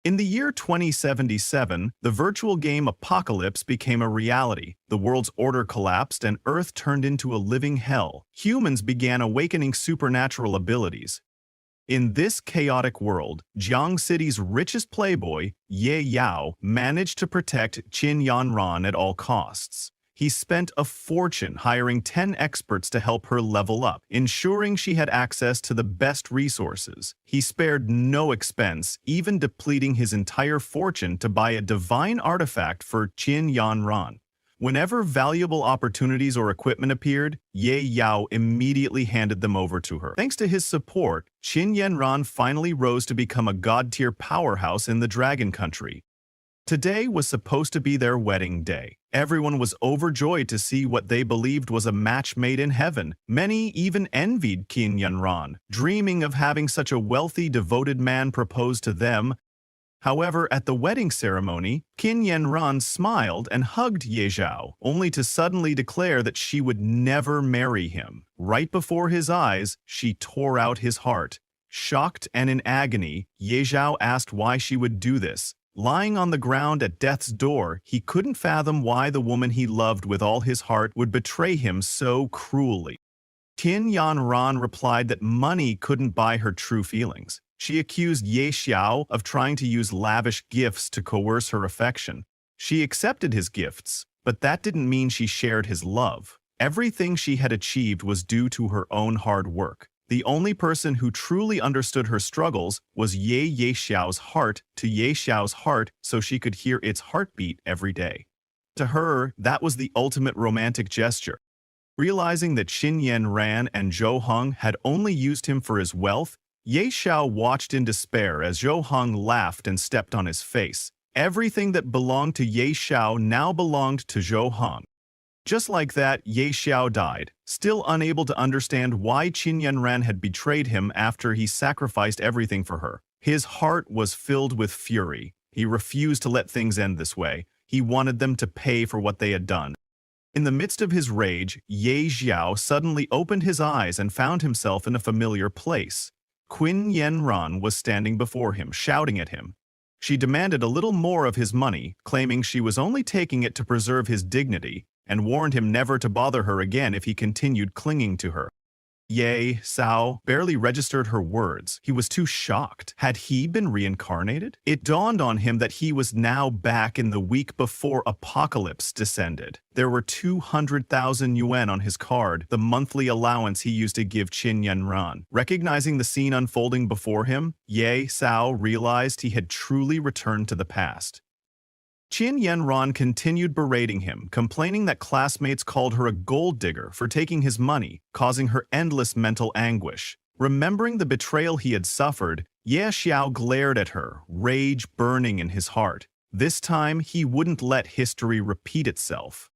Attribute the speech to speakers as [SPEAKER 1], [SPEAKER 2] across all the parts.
[SPEAKER 1] In the year 2077, the virtual game Apocalypse became a reality. The world's order collapsed and Earth turned into a living hell. Humans began awakening supernatural abilities. In this chaotic world, Jiang City's richest playboy, Ye Yao, managed to protect Qin Yanran at all costs. He spent a fortune hiring 10 experts to help her level up, ensuring she had access to the best resources. He spared no expense, even depleting his entire fortune to buy a divine artifact for Qin Yanran. Whenever valuable opportunities or equipment appeared, Ye Yao immediately handed them over to her. Thanks to his support, Qin Yanran finally rose to become a god-tier powerhouse in the Dragon Country. Today was supposed to be their wedding day. Everyone was overjoyed to see what they believed was a match made in heaven. Many even envied Qin Yanran, dreaming of having such a wealthy, devoted man propose to them. However, at the wedding ceremony, Qin Yanran smiled and hugged Ye Zhao, only to suddenly declare that she would never marry him. Right before his eyes, she tore out his heart. Shocked and in agony, Ye Zhao asked why she would do this. Lying on the ground at death's door, he couldn't fathom why the woman he loved with all his heart would betray him so cruelly. Qin Yanran replied that money couldn't buy her true feelings. She accused Ye Xiao of trying to use lavish gifts to coerce her affection. She accepted his gifts, but that didn't mean she shared his love. Everything she had achieved was due to her own hard work. The only person who truly understood her struggles was Ye Xiao's heart to Ye Xiao's heart so she could hear its heartbeat every day. To her, that was the ultimate romantic gesture. Realizing that Qin Yanran and Zhou Heng had only used him for his wealth, Ye Xiao watched in despair as Zhou Heng laughed and stepped on his face. Everything that belonged to Ye Xiao now belonged to Zhou Heng. Just like that, Ye Xiao died, still unable to understand why Qin Yanran had betrayed him after he sacrificed everything for her. His heart was filled with fury. He refused to let things end this way. He wanted them to pay for what they had done. In the midst of his rage, Ye Xiao suddenly opened his eyes and found himself in a familiar place. Qin Yanran was standing before him, shouting at him. She demanded a little more of his money, claiming she was only taking it to preserve his dignity, and warned him never to bother her again if he continued clinging to her. Ye Xiao barely registered her words. He was too shocked. Had he been reincarnated? It dawned on him that he was now back in the week before Apocalypse descended. There were 200,000 yuan on his card, the monthly allowance he used to give Qin Yanran. Recognizing the scene unfolding before him, Ye Xiao realized he had truly returned to the past. Qin Yanran continued berating him, complaining that classmates called her a gold digger for taking his money, causing her endless mental anguish. Remembering the betrayal he had suffered, Ye Xiao glared at her, rage burning in his heart. This time, he wouldn't let history repeat itself.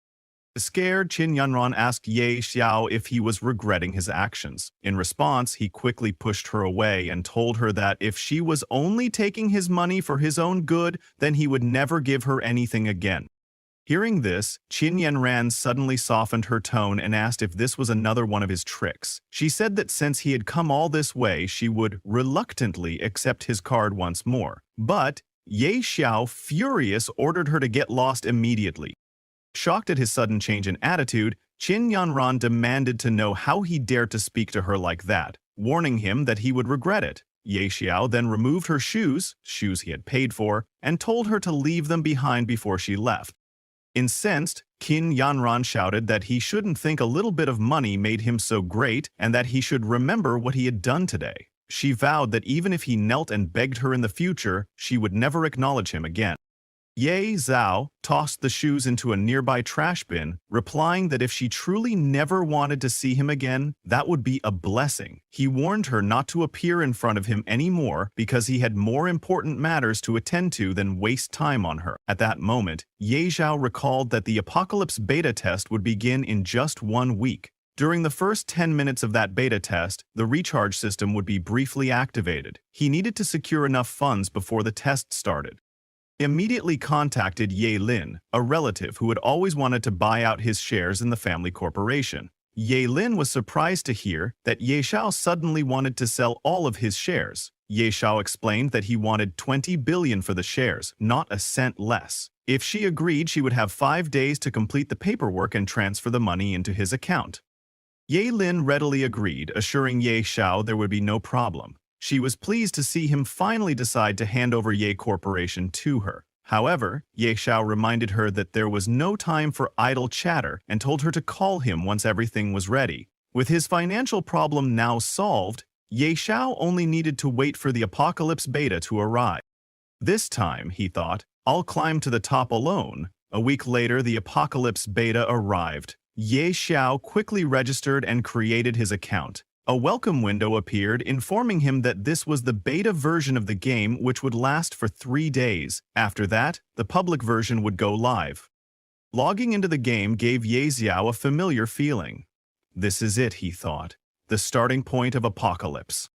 [SPEAKER 1] Scared, Qin Yanran asked Ye Xiao if he was regretting his actions. In response, he quickly pushed her away and told her that if she was only taking his money for his own good, then he would never give her anything again. Hearing this, Qin Yanran suddenly softened her tone and asked if this was another one of his tricks. She said that since he had come all this way, she would reluctantly accept his card once more. But Ye Xiao, furious, ordered her to get lost immediately. Shocked at his sudden change in attitude, Qin Yanran demanded to know how he dared to speak to her like that, warning him that he would regret it. Ye Xiao then removed her shoes he had paid for, and told her to leave them behind before she left. Incensed, Qin Yanran shouted that he shouldn't think a little bit of money made him so great and that he should remember what he had done today. She vowed that even if he knelt and begged her in the future, she would never acknowledge him again. Ye Zhao tossed the shoes into a nearby trash bin, replying that if she truly never wanted to see him again, that would be a blessing. He warned her not to appear in front of him anymore because he had more important matters to attend to than waste time on her. At that moment, Ye Zhao recalled that the Apocalypse beta test would begin in just 1 week. During the first 10 minutes of that beta test, the recharge system would be briefly activated. He needed to secure enough funds before the test started. Immediately contacted Ye Lin, a relative who had always wanted to buy out his shares in the family corporation. Ye Lin was surprised to hear that Ye Xiao suddenly wanted to sell all of his shares. Ye Xiao explained that he wanted 20 billion for the shares, not a cent less. If she agreed, she would have 5 days to complete the paperwork and transfer the money into his account. Ye Lin readily agreed, assuring Ye Xiao there would be no problem. She was pleased to see him finally decide to hand over Ye Corporation to her. However, Ye Xiao reminded her that there was no time for idle chatter and told her to call him once everything was ready. With his financial problem now solved, Ye Xiao only needed to wait for the Apocalypse Beta to arrive. This time, he thought, I'll climb to the top alone. A week later, the Apocalypse Beta arrived. Ye Xiao quickly registered and created his account. A welcome window appeared informing him that this was the beta version of the game, which would last for 3 days. After that, the public version would go live. Logging into the game gave Ye Xiao a familiar feeling. This is it, he thought, the starting point of Apocalypse.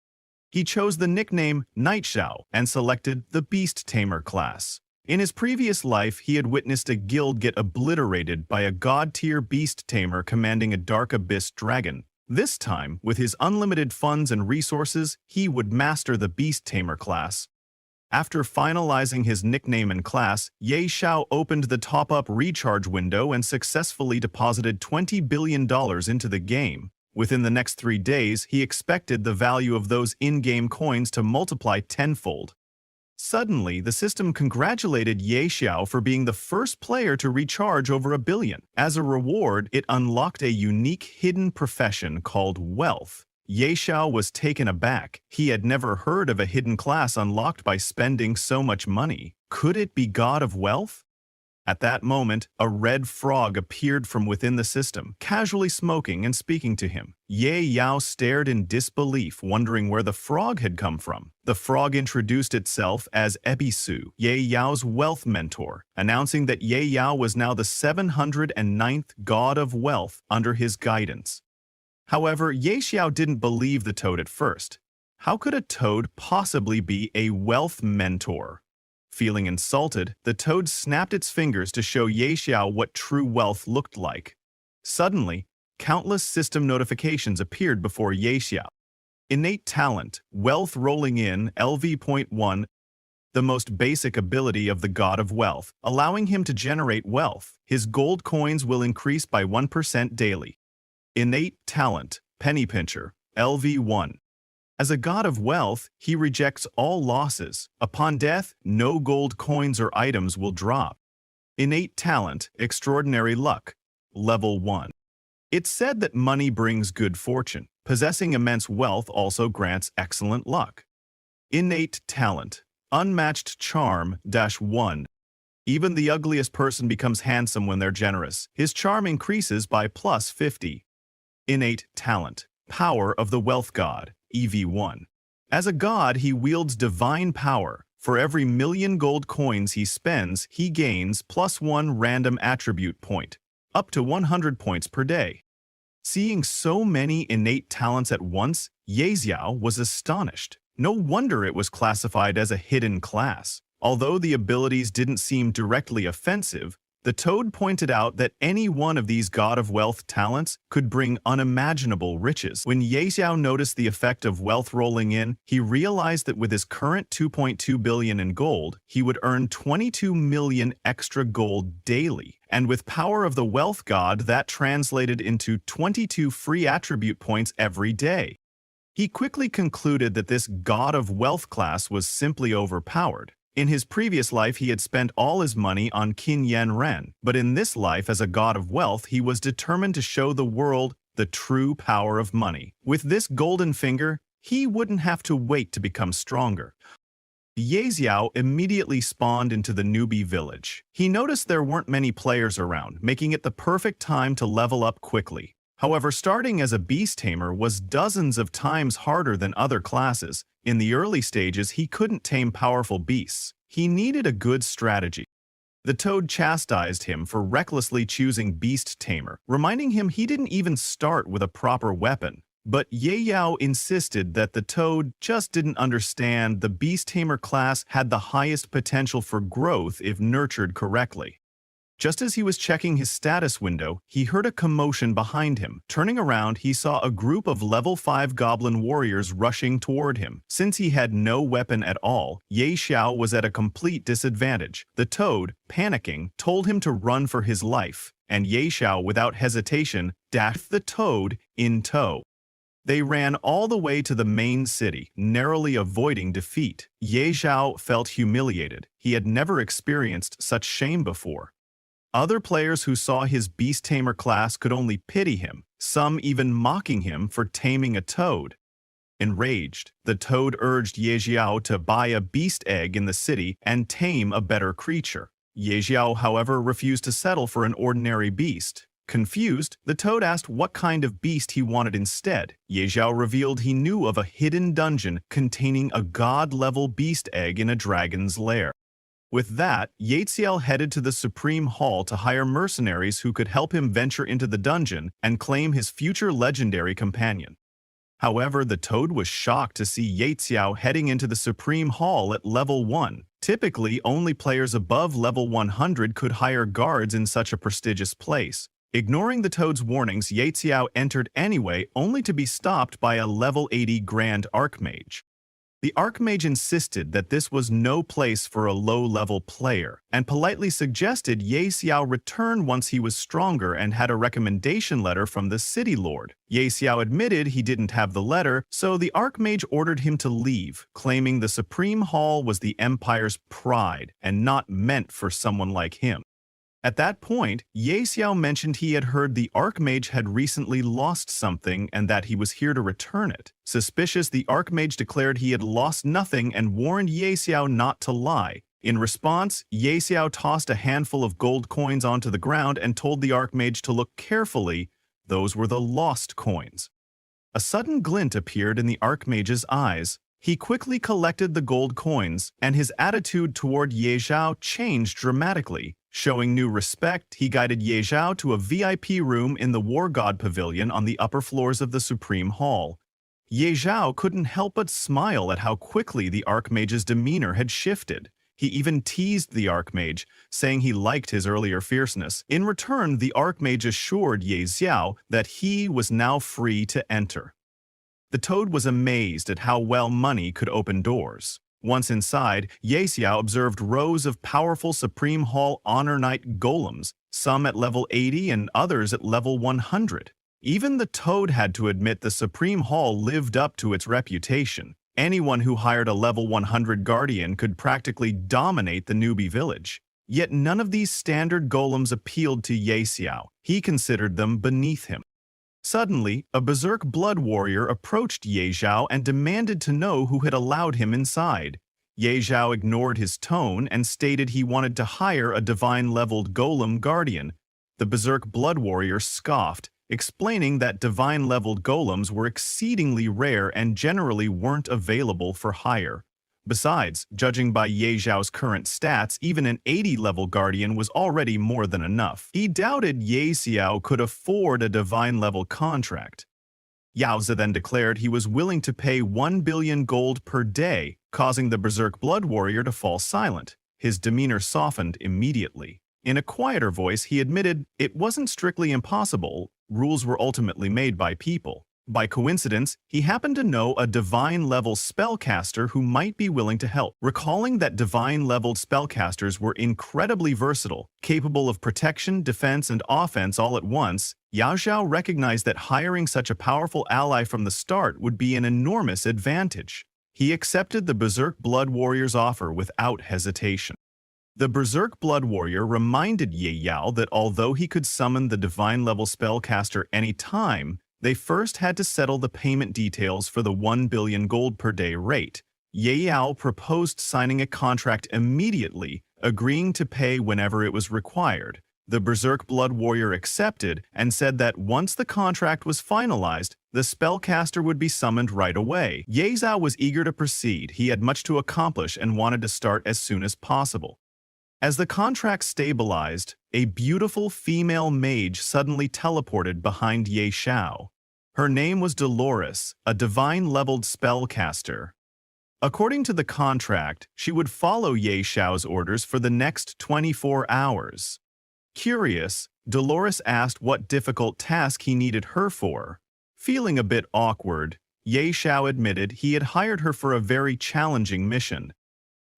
[SPEAKER 1] He chose the nickname Night Xiao and selected the Beast Tamer class. In his previous life, he had witnessed a guild get obliterated by a god-tier beast tamer commanding a dark abyss dragon. This time, with his unlimited funds and resources, he would master the beast tamer class. After finalizing his nickname and class, Ye Xiao opened the top-up recharge window and successfully deposited $20 billion into the game. Within the next 3 days, he expected the value of those in-game coins to multiply tenfold. Suddenly, the system congratulated Ye Xiao for being the first player to recharge over $1 billion. As a reward, it unlocked a unique hidden profession called Wealth. Ye Xiao was taken aback. He had never heard of a hidden class unlocked by spending so much money. Could it be God of Wealth? At that moment, a red frog appeared from within the system, casually smoking and speaking to him. Ye Yao stared in disbelief, wondering where the frog had come from. The frog introduced itself as Ebisu, Ye Yao's wealth mentor, announcing that Ye Yao was now the 709th god of wealth under his guidance. However, Ye Xiao didn't believe the toad at first. How could a toad possibly be a wealth mentor? Feeling insulted, the toad snapped its fingers to show Ye Xiao what true wealth looked like. Suddenly, countless system notifications appeared before Ye Xiao. Innate talent, wealth rolling in, LV.1, the most basic ability of the god of wealth, allowing him to generate wealth. His gold coins will increase by 1% daily. Innate talent, penny pincher, LV.1. As a god of wealth, he rejects all losses. Upon death, no gold coins or items will drop. Innate talent, extraordinary luck, level 1. It's said that money brings good fortune. Possessing immense wealth also grants excellent luck. Innate talent, unmatched charm, -1. Even the ugliest person becomes handsome when they're generous. His charm increases by +50. Innate talent, power of the wealth god, EV1. As a god, he wields divine power. For every 1,000,000 gold coins he spends, he gains +1 random attribute point, up to 100 points per day. Seeing so many innate talents at once, Ye Xiao was astonished. No wonder it was classified as a hidden class. Although the abilities didn't seem directly offensive, the toad pointed out that any one of these god of wealth talents could bring unimaginable riches. When Ye Xiao noticed the effect of wealth rolling in, he realized that with his current 2.2 billion in gold, he would earn 22 million extra gold daily. And with power of the wealth god, that translated into 22 free attribute points every day. He quickly concluded that this god of wealth class was simply overpowered. In his previous life, he had spent all his money on Qin Yen Ren, but in this life, as a god of wealth, he was determined to show the world the true power of money. With this golden finger, he wouldn't have to wait to become stronger. Ye Xiao immediately spawned into the newbie village. He noticed there weren't many players around, making it the perfect time to level up quickly. However, starting as a beast tamer was dozens of times harder than other classes. In the early stages, he couldn't tame powerful beasts. He needed a good strategy. The toad chastised him for recklessly choosing beast tamer, reminding him he didn't even start with a proper weapon. But Ye Yao insisted that the toad just didn't understand the beast tamer class had the highest potential for growth if nurtured correctly. Just as he was checking his status window, he heard a commotion behind him. Turning around, he saw a group of level 5 goblin warriors rushing toward him. Since he had no weapon at all, Ye Xiao was at a complete disadvantage. The toad, panicking, told him to run for his life, and Ye Xiao, without hesitation, dashed the toad in tow. They ran all the way to the main city, narrowly avoiding defeat. Ye Xiao felt humiliated. He had never experienced such shame before. Other players who saw his beast tamer class could only pity him, some even mocking him for taming a toad. Enraged, the toad urged Ye Xiao to buy a beast egg in the city and tame a better creature. Ye Xiao, however, refused to settle for an ordinary beast. Confused, the toad asked what kind of beast he wanted instead. Ye Xiao revealed he knew of a hidden dungeon containing a god-level beast egg in a dragon's lair. With that, Yaexiao headed to the Supreme Hall to hire mercenaries who could help him venture into the dungeon and claim his future legendary companion. However, the toad was shocked to see Yaexiao heading into the Supreme Hall at level 1. Typically, only players above level 100 could hire guards in such a prestigious place. Ignoring the toad's warnings, Yaexiao entered anyway, only to be stopped by a level 80 Grand Archmage. The Archmage insisted that this was no place for a low-level player, and politely suggested Ye Xiao return once he was stronger and had a recommendation letter from the City Lord. Ye Xiao admitted he didn't have the letter, so the Archmage ordered him to leave, claiming the Supreme Hall was the Empire's pride and not meant for someone like him. At that point, Ye Xiao mentioned he had heard the Archmage had recently lost something and that he was here to return it. Suspicious, the Archmage declared he had lost nothing and warned Ye Xiao not to lie. In response, Ye Xiao tossed a handful of gold coins onto the ground and told the Archmage to look carefully. Those were the lost coins. A sudden glint appeared in the Archmage's eyes. He quickly collected the gold coins, and his attitude toward Ye Xiao changed dramatically. Showing new respect, he guided Ye Xiao to a VIP room in the War God Pavilion on the upper floors of the Supreme Hall. Ye Xiao couldn't help but smile at how quickly the Archmage's demeanor had shifted. He even teased the Archmage, saying he liked his earlier fierceness. In return, the Archmage assured Ye Xiao that he was now free to enter. The toad was amazed at how well money could open doors. Once inside, Ye Xiao observed rows of powerful Supreme Hall Honor Knight golems, some at level 80 and others at level 100. Even the toad had to admit the Supreme Hall lived up to its reputation. Anyone who hired a level 100 guardian could practically dominate the newbie village. Yet none of these standard golems appealed to Ye Xiao. He considered them beneath him. Suddenly, a berserk blood warrior approached Ye Xiao and demanded to know who had allowed him inside. Ye Xiao ignored his tone and stated he wanted to hire a divine-leveled golem guardian. The berserk blood warrior scoffed, explaining that divine-leveled golems were exceedingly rare and generally weren't available for hire. Besides, judging by Ye Xiao's current stats, even an 80-level guardian was already more than enough. He doubted Ye Xiao could afford a divine-level contract. Yaozi then declared he was willing to pay 1 billion gold per day, causing the berserk blood warrior to fall silent. His demeanor softened immediately. In a quieter voice, he admitted it wasn't strictly impossible. Rules were ultimately made by people. By coincidence, he happened to know a divine-level spellcaster who might be willing to help. Recalling that divine-leveled spellcasters were incredibly versatile, capable of protection, defense, and offense all at once, Yao Xiao recognized that hiring such a powerful ally from the start would be an enormous advantage. He accepted the Berserk Blood Warrior's offer without hesitation. The Berserk Blood Warrior reminded Ye Yao that although he could summon the divine-level spellcaster any time, they first had to settle the payment details for the 1 billion gold per day rate. Ye Yao proposed signing a contract immediately, agreeing to pay whenever it was required. The Berserk Blood Warrior accepted and said that once the contract was finalized, the spellcaster would be summoned right away. Ye Zhao was eager to proceed. He had much to accomplish and wanted to start as soon as possible. As the contract stabilized, a beautiful female mage suddenly teleported behind Ye Xiao. Her name was Dolores, a divine-leveled spellcaster. According to the contract, she would follow Ye Xiao's orders for the next 24 hours. Curious, Dolores asked what difficult task he needed her for. Feeling a bit awkward, Ye Xiao admitted he had hired her for a very challenging mission.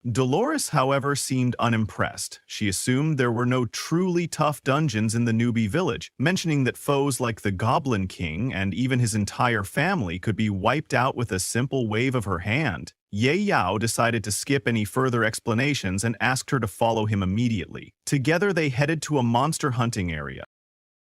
[SPEAKER 1] Dolores, however, seemed unimpressed. She assumed there were no truly tough dungeons in the newbie village, mentioning that foes like the Goblin King and even his entire family could be wiped out with a simple wave of her hand. Ye Yao decided to skip any further explanations and asked her to follow him immediately. Together they headed to a monster hunting area.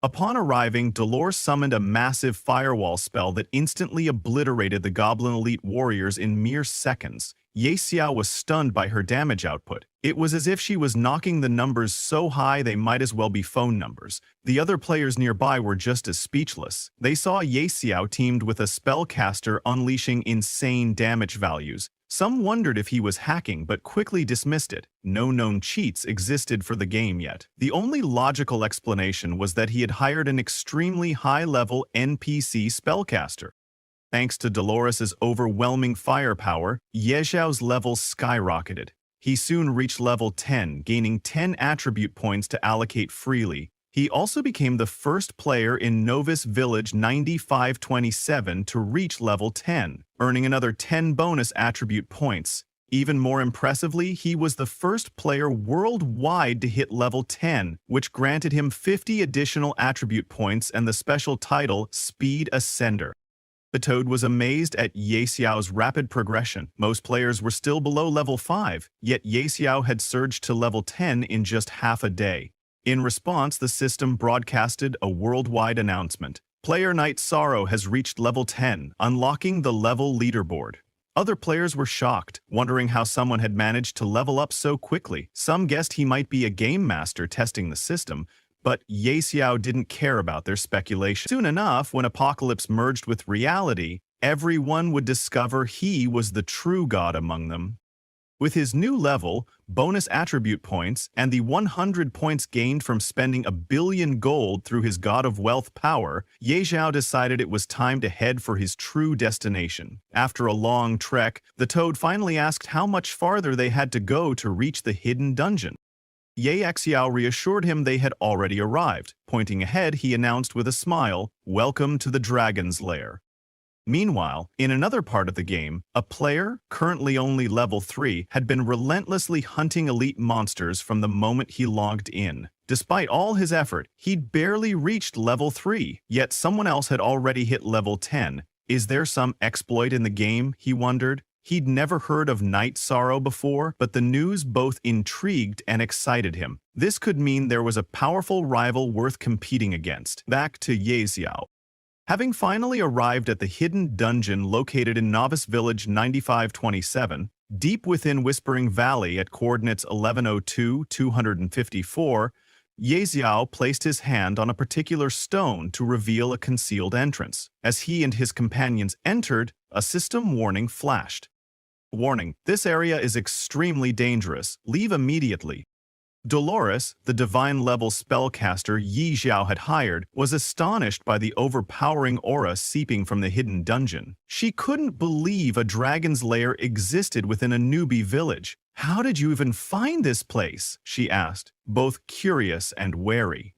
[SPEAKER 1] Upon arriving, Dolores summoned a massive firewall spell that instantly obliterated the Goblin Elite warriors in mere seconds. Ye Xiao was stunned by her damage output. It was as if she was knocking the numbers so high they might as well be phone numbers. The other players nearby were just as speechless. They saw Ye Xiao teamed with a spellcaster unleashing insane damage values. Some wondered if he was hacking but quickly dismissed it. No known cheats existed for the game yet. The only logical explanation was that he had hired an extremely high-level NPC spellcaster. Thanks to Dolores' overwhelming firepower, Ye Xiao's level skyrocketed. He soon reached level 10, gaining 10 attribute points to allocate freely. He also became the first player in Novice Village 9527 to reach level 10, earning another 10 bonus attribute points. Even more impressively, he was the first player worldwide to hit level 10, which granted him 50 additional attribute points and the special title Speed Ascender. The Toad was amazed at Ye Xiao's rapid progression. Most players were still below level 5, yet Ye Xiao had surged to level 10 in just half a day. In response, the system broadcasted a worldwide announcement. Player Night Sorrow has reached level 10, unlocking the level leaderboard. Other players were shocked, wondering how someone had managed to level up so quickly. Some guessed he might be a game master testing the system, but Ye Xiao didn't care about their speculation. Soon enough, when Apocalypse merged with reality, everyone would discover he was the true god among them. With his new level, bonus attribute points, and the 100 points gained from spending 1 billion gold through his God of Wealth power, Ye Xiao decided it was time to head for his true destination. After a long trek, the Toad finally asked how much farther they had to go to reach the hidden dungeon. Ye Xiao reassured him they had already arrived. Pointing ahead, he announced with a smile, "Welcome to the Dragon's Lair." Meanwhile, in another part of the game, a player, currently only level 3, had been relentlessly hunting elite monsters from the moment he logged in. Despite all his effort, he'd barely reached level 3, yet someone else had already hit level 10. Is there some exploit in the game, he wondered? He'd never heard of Night Sorrow before, but the news both intrigued and excited him. This could mean there was a powerful rival worth competing against. Back to Ye Xiao. Having finally arrived at the hidden dungeon located in Novice Village 9527, deep within Whispering Valley at coordinates 1102-254, Ye Xiao placed his hand on a particular stone to reveal a concealed entrance. As he and his companions entered, a system warning flashed. Warning, this area is extremely dangerous. Leave immediately. Dolores, the divine-level spellcaster Ye Xiao had hired, was astonished by the overpowering aura seeping from the hidden dungeon. She couldn't believe a dragon's lair existed within a newbie village. "How did you even find this place?" she asked, both curious and wary.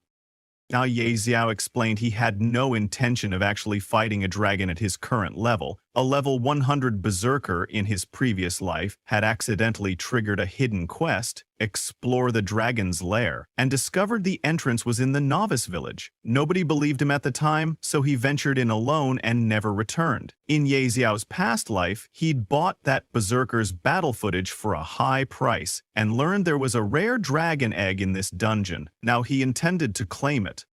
[SPEAKER 1] Now Ye Xiao explained he had no intention of actually fighting a dragon at his current level. A level 100 berserker in his previous life had accidentally triggered a hidden quest, explore the dragon's lair, and discovered the entrance was in the novice village. Nobody believed him at the time, so he ventured in alone and never returned. In Ye Xiao's past life, he'd bought that berserker's battle footage for a high price and learned there was a rare dragon egg in this dungeon. Now he intended to claim it.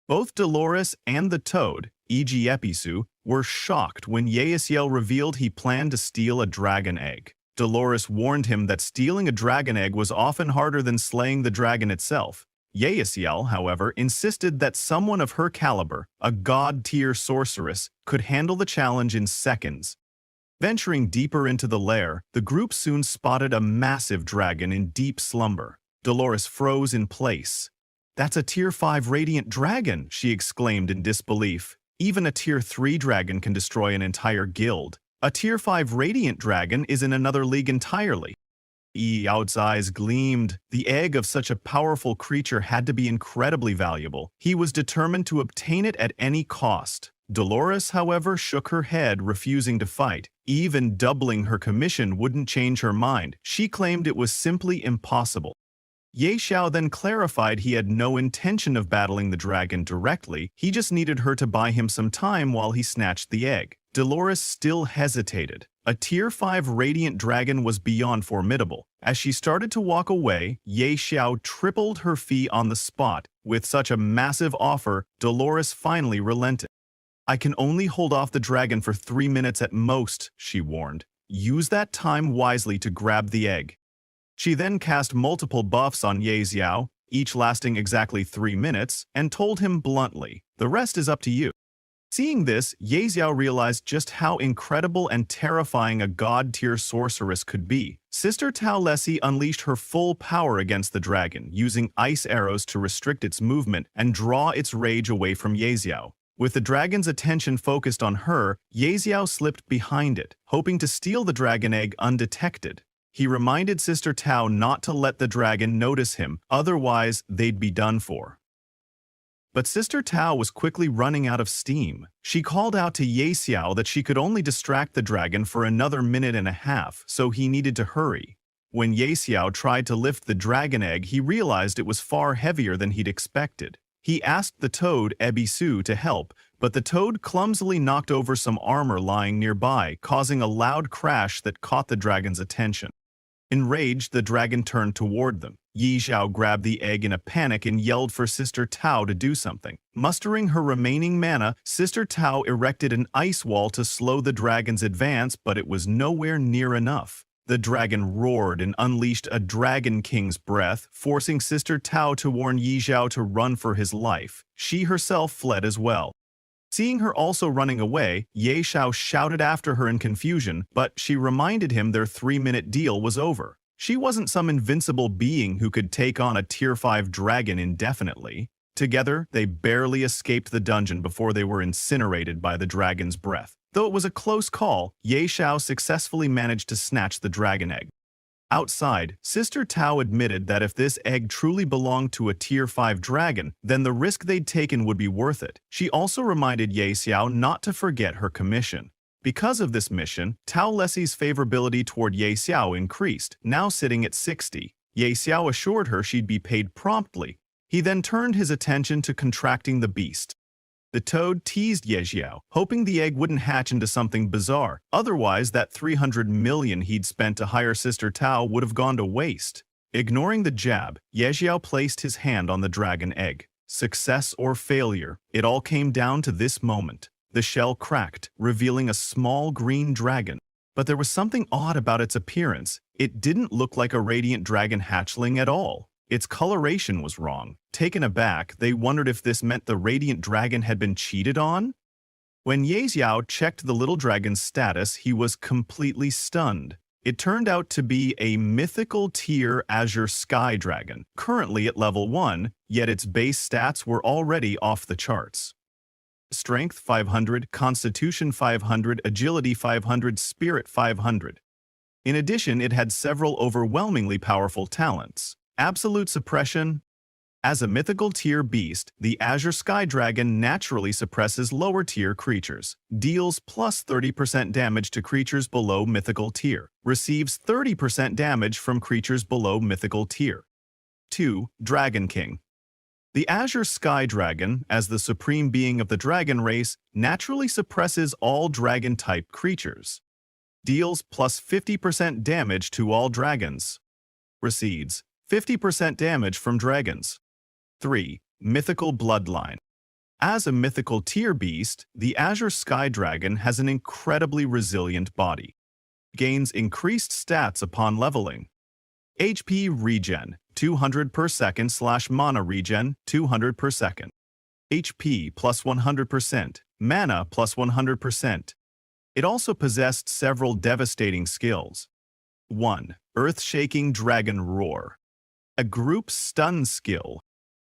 [SPEAKER 1] Both Dolores and the Toad, e.g. Episu, were shocked when Ye Xiao revealed he planned to steal a dragon egg. Dolores warned him that stealing a dragon egg was often harder than slaying the dragon itself. Ye Xiao, however, insisted that someone of her caliber, a god-tier sorceress, could handle the challenge in seconds. Venturing deeper into the lair, the group soon spotted a massive dragon in deep slumber. Dolores froze in place. "That's a Tier 5 Radiant Dragon," she exclaimed in disbelief. "Even a Tier 3 dragon can destroy an entire guild. A Tier 5 Radiant Dragon is in another league entirely." Yao's eyes gleamed. The egg of such a powerful creature had to be incredibly valuable. He was determined to obtain it at any cost. Dolores, however, shook her head, refusing to fight. Even doubling her commission wouldn't change her mind. She claimed it was simply impossible. Ye Xiao then clarified he had no intention of battling the dragon directly, he just needed her to buy him some time while he snatched the egg. Dolores still hesitated. A Tier 5 Radiant Dragon was beyond formidable. As she started to walk away, Ye Xiao tripled her fee on the spot. With such a massive offer, Dolores finally relented. "I can only hold off the dragon for 3 minutes at most," she warned. "Use that time wisely to grab the egg." She then cast multiple buffs on Ye Xiao, each lasting exactly 3 minutes, and told him bluntly, "The rest is up to you." Seeing this, Ye Xiao realized just how incredible and terrifying a god-tier sorceress could be. Sister Tao Lessie unleashed her full power against the dragon, using ice arrows to restrict its movement and draw its rage away from Ye Xiao. With the dragon's attention focused on her, Ye Xiao slipped behind it, hoping to steal the dragon egg undetected. He reminded Sister Tao not to let the dragon notice him, otherwise they'd be done for. But Sister Tao was quickly running out of steam. She called out to Ye Xiao that she could only distract the dragon for another minute and a half, so he needed to hurry. When Ye Xiao tried to lift the dragon egg, he realized it was far heavier than he'd expected. He asked the toad, Ebisu, to help, but the toad clumsily knocked over some armor lying nearby, causing a loud crash that caught the dragon's attention. Enraged, the dragon turned toward them. Ye Xiao grabbed the egg in a panic and yelled for Sister Tao to do something. Mustering her remaining mana, Sister Tao erected an ice wall to slow the dragon's advance, but it was nowhere near enough. The dragon roared and unleashed a Dragon King's breath, forcing Sister Tao to warn Ye Xiao to run for his life. She herself fled as well. Seeing her also running away, Ye Xiao shouted after her in confusion, but she reminded him their 3-minute deal was over. She wasn't some invincible being who could take on a Tier 5 dragon indefinitely. Together, they barely escaped the dungeon before they were incinerated by the dragon's breath. Though it was a close call, Ye Xiao successfully managed to snatch the dragon egg. Outside, Sister Tao admitted that if this egg truly belonged to a Tier 5 dragon, then the risk they'd taken would be worth it. She also reminded Ye Xiao not to forget her commission. Because of this mission, Tao Lessie's favorability toward Ye Xiao increased, now sitting at 60. Ye Xiao assured her she'd be paid promptly. He then turned his attention to contracting the beast. The toad teased Ye Xiao, hoping the egg wouldn't hatch into something bizarre. Otherwise, that 300 million he'd spent to hire Sister Tao would have gone to waste. Ignoring the jab, Ye Xiao placed his hand on the dragon egg. Success or failure, it all came down to this moment. The shell cracked, revealing a small green dragon. But there was something odd about its appearance. It didn't look like a radiant dragon hatchling at all. Its coloration was wrong. Taken aback, they wondered if this meant the radiant dragon had been cheated on. When Ye Xiao checked the little dragon's status, he was completely stunned. It turned out to be a mythical tier Azure Sky Dragon, currently at level 1, yet its base stats were already off the charts. Strength 500, Constitution 500, Agility 500, Spirit 500. In addition, it had several overwhelmingly powerful talents. Absolute Suppression. As a mythical tier beast, the Azure Sky Dragon naturally suppresses lower tier creatures, deals plus 30% damage to creatures below mythical tier, receives 30% damage from creatures below mythical tier. 2. Dragon King. The Azure Sky Dragon, as the supreme being of the dragon race, naturally suppresses all dragon-type creatures. Deals plus 50% damage to all dragons. Recedes 50% damage from dragons. 3. Mythical Bloodline. As a mythical tier beast, the Azure Sky Dragon has an incredibly resilient body. Gains increased stats upon leveling. HP regen, 200 per second / mana regen, 200 per second. HP plus 100%, mana plus 100%. It also possessed several devastating skills. 1. Earth-shaking Dragon Roar. A group stun skill.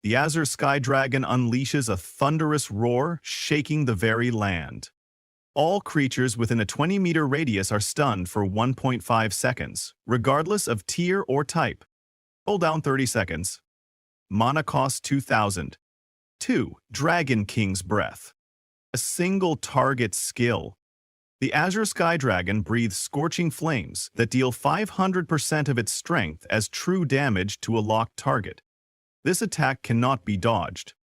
[SPEAKER 1] The Azure Sky Dragon unleashes a thunderous roar, shaking the very land. All creatures within a 20-meter radius are stunned for 1.5 seconds, regardless of tier or type. Cooldown 30 seconds. Mana cost 2,000. 2. Dragon King's Breath. A single target skill. The Azure Sky Dragon breathes scorching flames that deal 500% of its strength as true damage to a locked target. This attack cannot be dodged.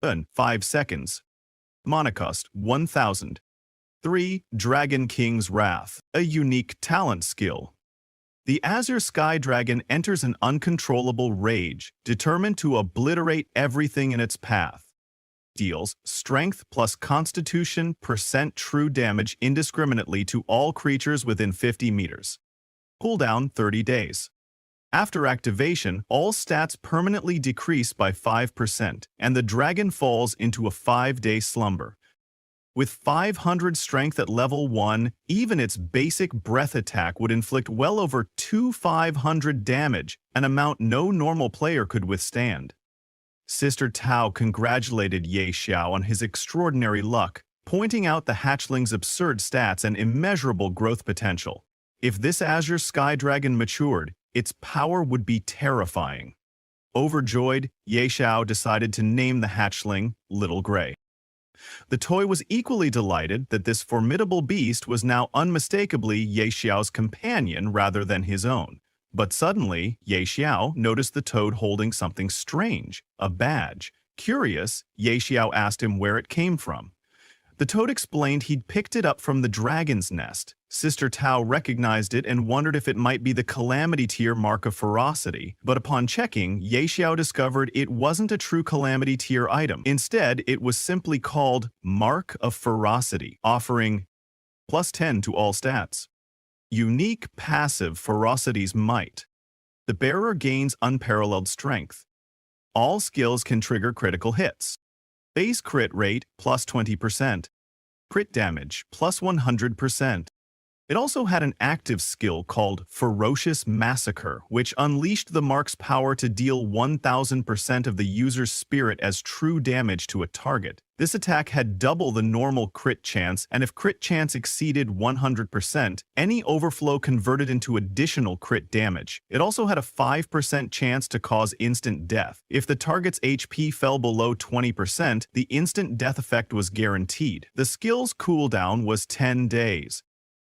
[SPEAKER 1] 5 seconds. Mana cost 1,000. 3. Dragon King's Wrath, a unique talent skill. The Azure Sky Dragon enters an uncontrollable rage, determined to obliterate everything in its path. Deals strength plus constitution % true damage indiscriminately to all creatures within 50 meters. Cooldown 30 days. After activation, all stats permanently decrease by 5%, and the dragon falls into a 5-day slumber. With 500 strength at level 1, even its basic breath attack would inflict well over 2,500 damage, an amount no normal player could withstand. Sister Tao congratulated Ye Xiao on his extraordinary luck, pointing out the hatchling's absurd stats and immeasurable growth potential. If this Azure Sky Dragon matured, its power would be terrifying. Overjoyed, Ye Xiao decided to name the hatchling Little Gray. The toy was equally delighted that this formidable beast was now unmistakably Ye Xiao's companion rather than his own. But suddenly, Ye Xiao noticed the toad holding something strange, a badge. Curious, Ye Xiao asked him where it came from. The toad explained he'd picked it up from the dragon's nest. Sister Tao recognized it and wondered if it might be the Calamity tier Mark of Ferocity, but upon checking, Ye Xiao discovered it wasn't a true Calamity tier item. Instead, it was simply called Mark of Ferocity, offering +10 to all stats. Unique passive Ferocity's Might. The bearer gains unparalleled strength. All skills can trigger critical hits. Base crit rate +20%. Crit damage +100%. It also had an active skill called Ferocious Massacre, which unleashed the mark's power to deal 1000% of the user's spirit as true damage to a target. This attack had double the normal crit chance, and if crit chance exceeded 100%, any overflow converted into additional crit damage. It also had a 5% chance to cause instant death. If the target's HP fell below 20%, the instant death effect was guaranteed. The skill's cooldown was 10 days.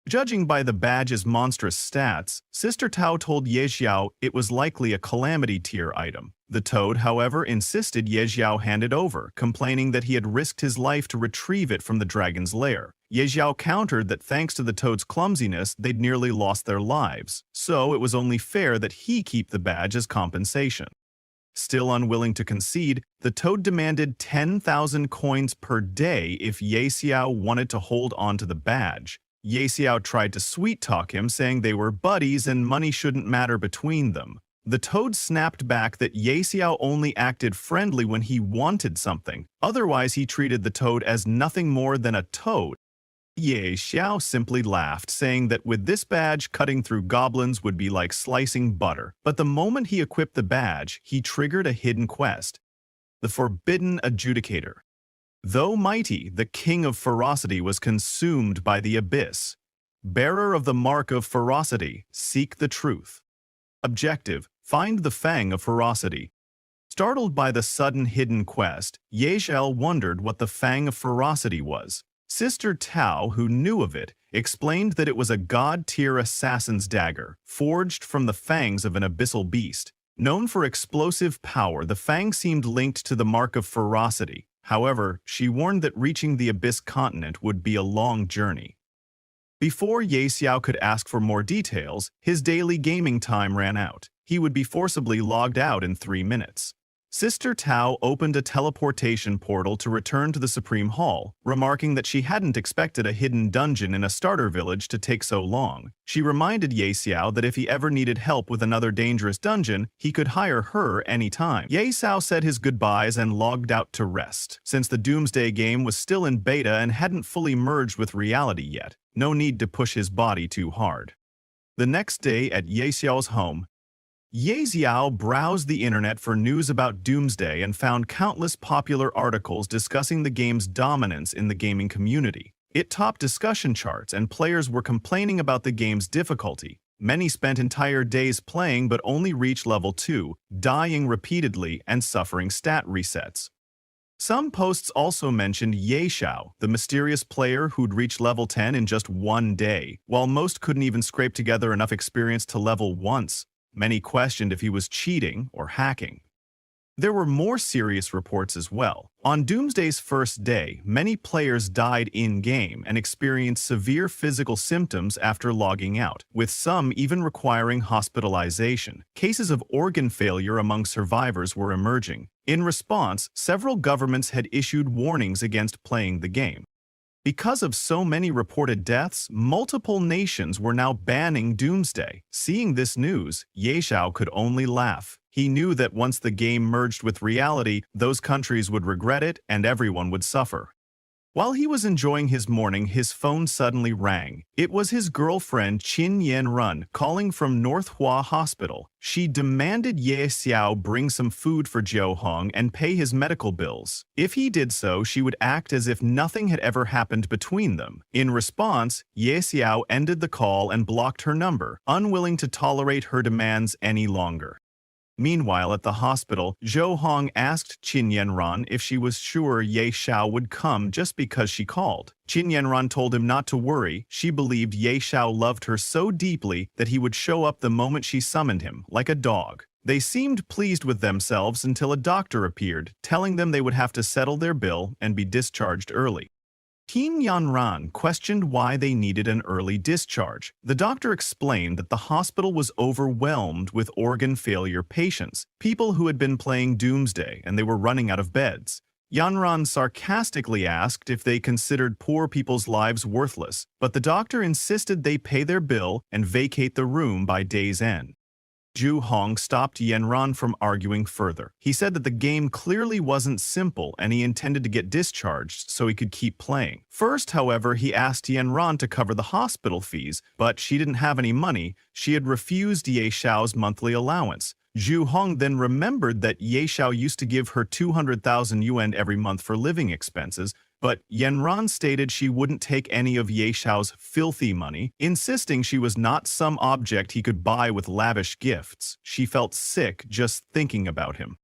[SPEAKER 1] Judging by the badge's monstrous stats, Sister Tao told Ye Xiao it was likely a Calamity tier item. The toad, however, insisted Ye Xiao hand it over, complaining that he had risked his life to retrieve it from the dragon's lair. Ye Xiao countered that thanks to the toad's clumsiness, they'd nearly lost their lives, so it was only fair that he keep the badge as compensation. Still unwilling to concede, the toad demanded 10,000 coins per day if Ye Xiao wanted to hold on to the badge. Ye Xiao tried to sweet-talk him, saying they were buddies and money shouldn't matter between them. The toad snapped back that Ye Xiao only acted friendly when he wanted something. Otherwise, he treated the toad as nothing more than a toad. Ye Xiao simply laughed, saying that with this badge, cutting through goblins would be like slicing butter. But the moment he equipped the badge, he triggered a hidden quest. The Forbidden Adjudicator. Though mighty, the King of Ferocity was consumed by the abyss. Bearer of the Mark of Ferocity, seek the truth. Objective, find the Fang of Ferocity. Startled by the sudden hidden quest, Ye Xiao wondered what the Fang of Ferocity was. Sister Tao, who knew of it, explained that it was a god-tier assassin's dagger, forged from the fangs of an abyssal beast. Known for explosive power, the fang seemed linked to the Mark of Ferocity. However, she warned that reaching the Abyss continent would be a long journey. Before Ye Xiao could ask for more details, his daily gaming time ran out. He would be forcibly logged out in 3 minutes. Sister Tao opened a teleportation portal to return to the Supreme Hall, remarking that she hadn't expected a hidden dungeon in a starter village to take so long. She reminded Ye Xiao that if he ever needed help with another dangerous dungeon, he could hire her anytime. Ye Xiao said his goodbyes and logged out to rest. Since the Doomsday game was still in beta and hadn't fully merged with reality yet, no need to push his body too hard. The next day at Ye Xiao's home, Ye Xiao browsed the internet for news about Doomsday and found countless popular articles discussing the game's dominance in the gaming community. It topped discussion charts and players were complaining about the game's difficulty. Many spent entire days playing but only reached level 2, dying repeatedly and suffering stat resets. Some posts also mentioned Ye Xiao, the mysterious player who'd reached level 10 in just one day, while most couldn't even scrape together enough experience to level once. Many questioned if he was cheating or hacking. There were more serious reports as well. On Doomsday's first day, many players died in-game and experienced severe physical symptoms after logging out, with some even requiring hospitalization. Cases of organ failure among survivors were emerging. In response, several governments had issued warnings against playing the game. Because of so many reported deaths, multiple nations were now banning Doomsday. Seeing this news, Ye Xiao could only laugh. He knew that once the game merged with reality, those countries would regret it and everyone would suffer. While he was enjoying his morning, his phone suddenly rang. It was his girlfriend Qin Yanran calling from Northhua Hospital. She demanded Ye Xiao bring some food for Jiu Hong and pay his medical bills. If he did so, she would act as if nothing had ever happened between them. In response, Ye Xiao ended the call and blocked her number, unwilling to tolerate her demands any longer. Meanwhile, at the hospital, Zhou Hong asked Qin Yanran if she was sure Ye Xiao would come just because she called. Qin Yanran told him not to worry. She believed Ye Xiao loved her so deeply that he would show up the moment she summoned him, like a dog. They seemed pleased with themselves until a doctor appeared, telling them they would have to settle their bill and be discharged early. Qin Yanran questioned why they needed an early discharge. The doctor explained that the hospital was overwhelmed with organ failure patients, people who had been playing Doomsday, and they were running out of beds. Yanran sarcastically asked if they considered poor people's lives worthless, but the doctor insisted they pay their bill and vacate the room by day's end. Zhu Hong stopped Yanran from arguing further. He said that the game clearly wasn't simple and he intended to get discharged so he could keep playing. First, however, he asked Yanran to cover the hospital fees, but she didn't have any money. She had refused Ye Xiao's monthly allowance. Zhu Hong then remembered that Ye Xiao used to give her 200,000 yuan every month for living expenses, but Yanran stated she wouldn't take any of Ye Xiao's filthy money, insisting she was not some object he could buy with lavish gifts. She felt sick just thinking about him.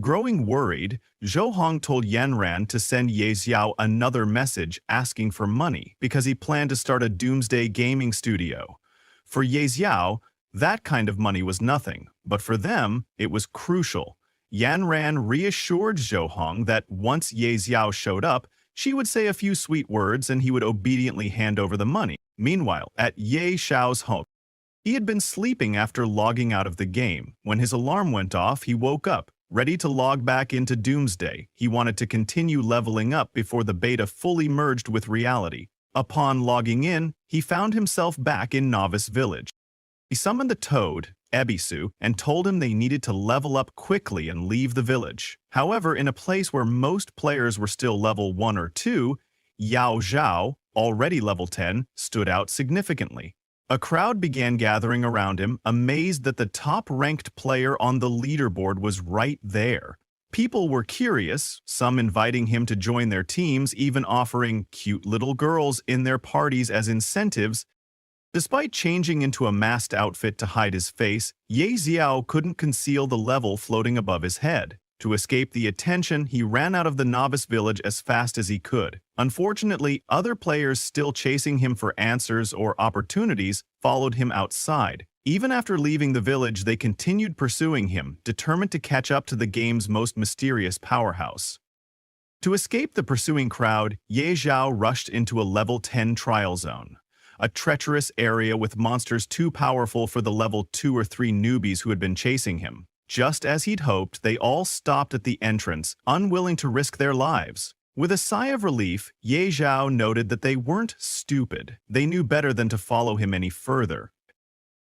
[SPEAKER 1] Growing worried, Zhou Hong told Yanran to send Ye Xiao another message asking for money because he planned to start a Doomsday gaming studio. For Ye Xiao, that kind of money was nothing, but for them, it was crucial. Yanran reassured Zhou Hong that once Ye Xiao showed up, she would say a few sweet words and he would obediently hand over the money. Meanwhile, at Ye Xiao's home, he had been sleeping after logging out of the game. When his alarm went off, he woke up, ready to log back into Doomsday. He wanted to continue leveling up before the beta fully merged with reality. Upon logging in, he found himself back in Novice Village. He summoned the toad, Ebisu, and told him they needed to level up quickly and leave the village. However, in a place where most players were still level 1 or 2, Yao Zhao, already level 10, stood out significantly. A crowd began gathering around him, amazed that the top-ranked player on the leaderboard was right there. People were curious, some inviting him to join their teams, even offering cute little girls in their parties as incentives. Despite changing into a masked outfit to hide his face, Ye Xiao couldn't conceal the level floating above his head. To escape the attention, he ran out of the novice village as fast as he could. Unfortunately, other players still chasing him for answers or opportunities followed him outside. Even after leaving the village, they continued pursuing him, determined to catch up to the game's most mysterious powerhouse. To escape the pursuing crowd, Ye Xiao rushed into a level 10 trial zone, a treacherous area with monsters too powerful for the level 2 or 3 newbies who had been chasing him. Just as he'd hoped, they all stopped at the entrance, unwilling to risk their lives. With a sigh of relief, Ye Xiao noted that they weren't stupid. They knew better than to follow him any further.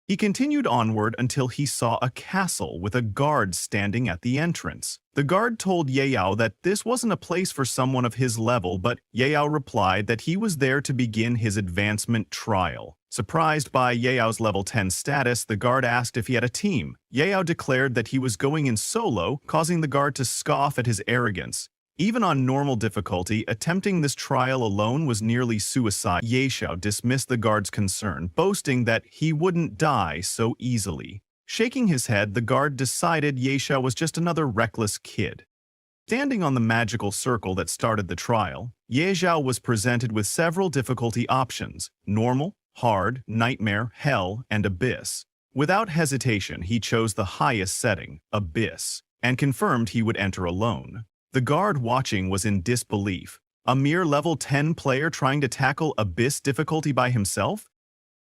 [SPEAKER 1] He continued onward until he saw a castle with a guard standing at the entrance. The guard told Ye Yao that this wasn't a place for someone of his level, but Ye Yao replied that he was there to begin his advancement trial. Surprised by Ye Yao's level 10 status, the guard asked if he had a team. Ye Yao declared that he was going in solo, causing the guard to scoff at his arrogance. Even on normal difficulty, attempting this trial alone was nearly suicide. Ye Xiao dismissed the guard's concern, boasting that he wouldn't die so easily. Shaking his head, the guard decided Ye Xiao was just another reckless kid. Standing on the magical circle that started the trial, Ye Xiao was presented with several difficulty options: normal, hard, nightmare, hell, and abyss. Without hesitation, he chose the highest setting, abyss, and confirmed he would enter alone. The guard watching was in disbelief. A mere level 10 player trying to tackle abyss difficulty by himself?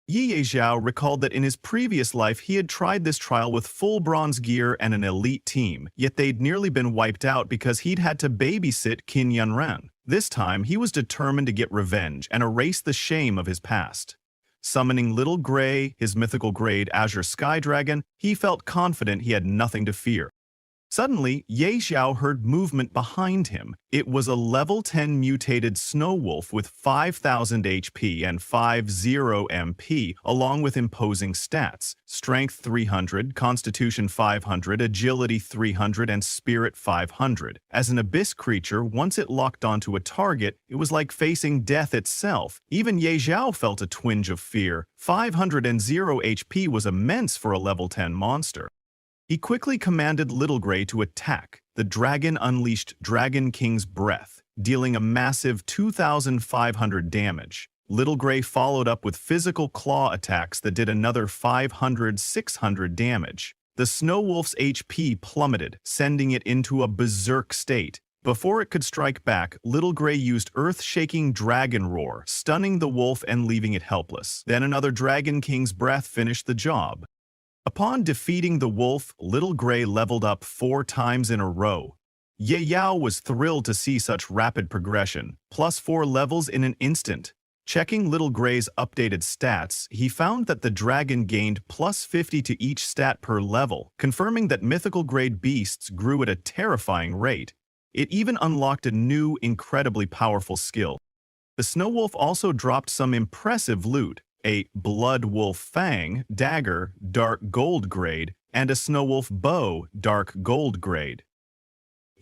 [SPEAKER 1] Ye Xiao recalled that in his previous life he had tried this trial with full bronze gear and an elite team, yet they'd nearly been wiped out because he'd had to babysit Qin Yunran. This time, he was determined to get revenge and erase the shame of his past. Summoning Little Gray, his mythical grade Azure Sky Dragon, he felt confident he had nothing to fear. Suddenly, Ye Xiao heard movement behind him. It was a level 10 mutated snow wolf with 5,000 HP and 50 MP, along with imposing stats: Strength 300, Constitution 500, Agility 300, and Spirit 500. As an abyss creature, once it locked onto a target, it was like facing death itself. Even Ye Xiao felt a twinge of fear. 500 HP was immense for a level 10 monster. He quickly commanded Little Gray to attack. The dragon unleashed Dragon King's Breath, dealing a massive 2,500 damage. Little Gray followed up with physical claw attacks that did another 500-600 damage. The Snow Wolf's HP plummeted, sending it into a berserk state. Before it could strike back, Little Gray used earth-shaking Dragon Roar, stunning the wolf and leaving it helpless. Then another Dragon King's Breath finished the job. Upon defeating the wolf, Little Gray leveled up 4 times in a row. Ye Xiao was thrilled to see such rapid progression, plus 4 levels in an instant. Checking Little Gray's updated stats, he found that the dragon gained plus 50 to each stat per level, confirming that mythical grade beasts grew at a terrifying rate. It even unlocked a new, incredibly powerful skill. The Snow Wolf also dropped some impressive loot: a Blood Wolf Fang dagger, dark gold grade, and a Snow Wolf bow, dark gold grade.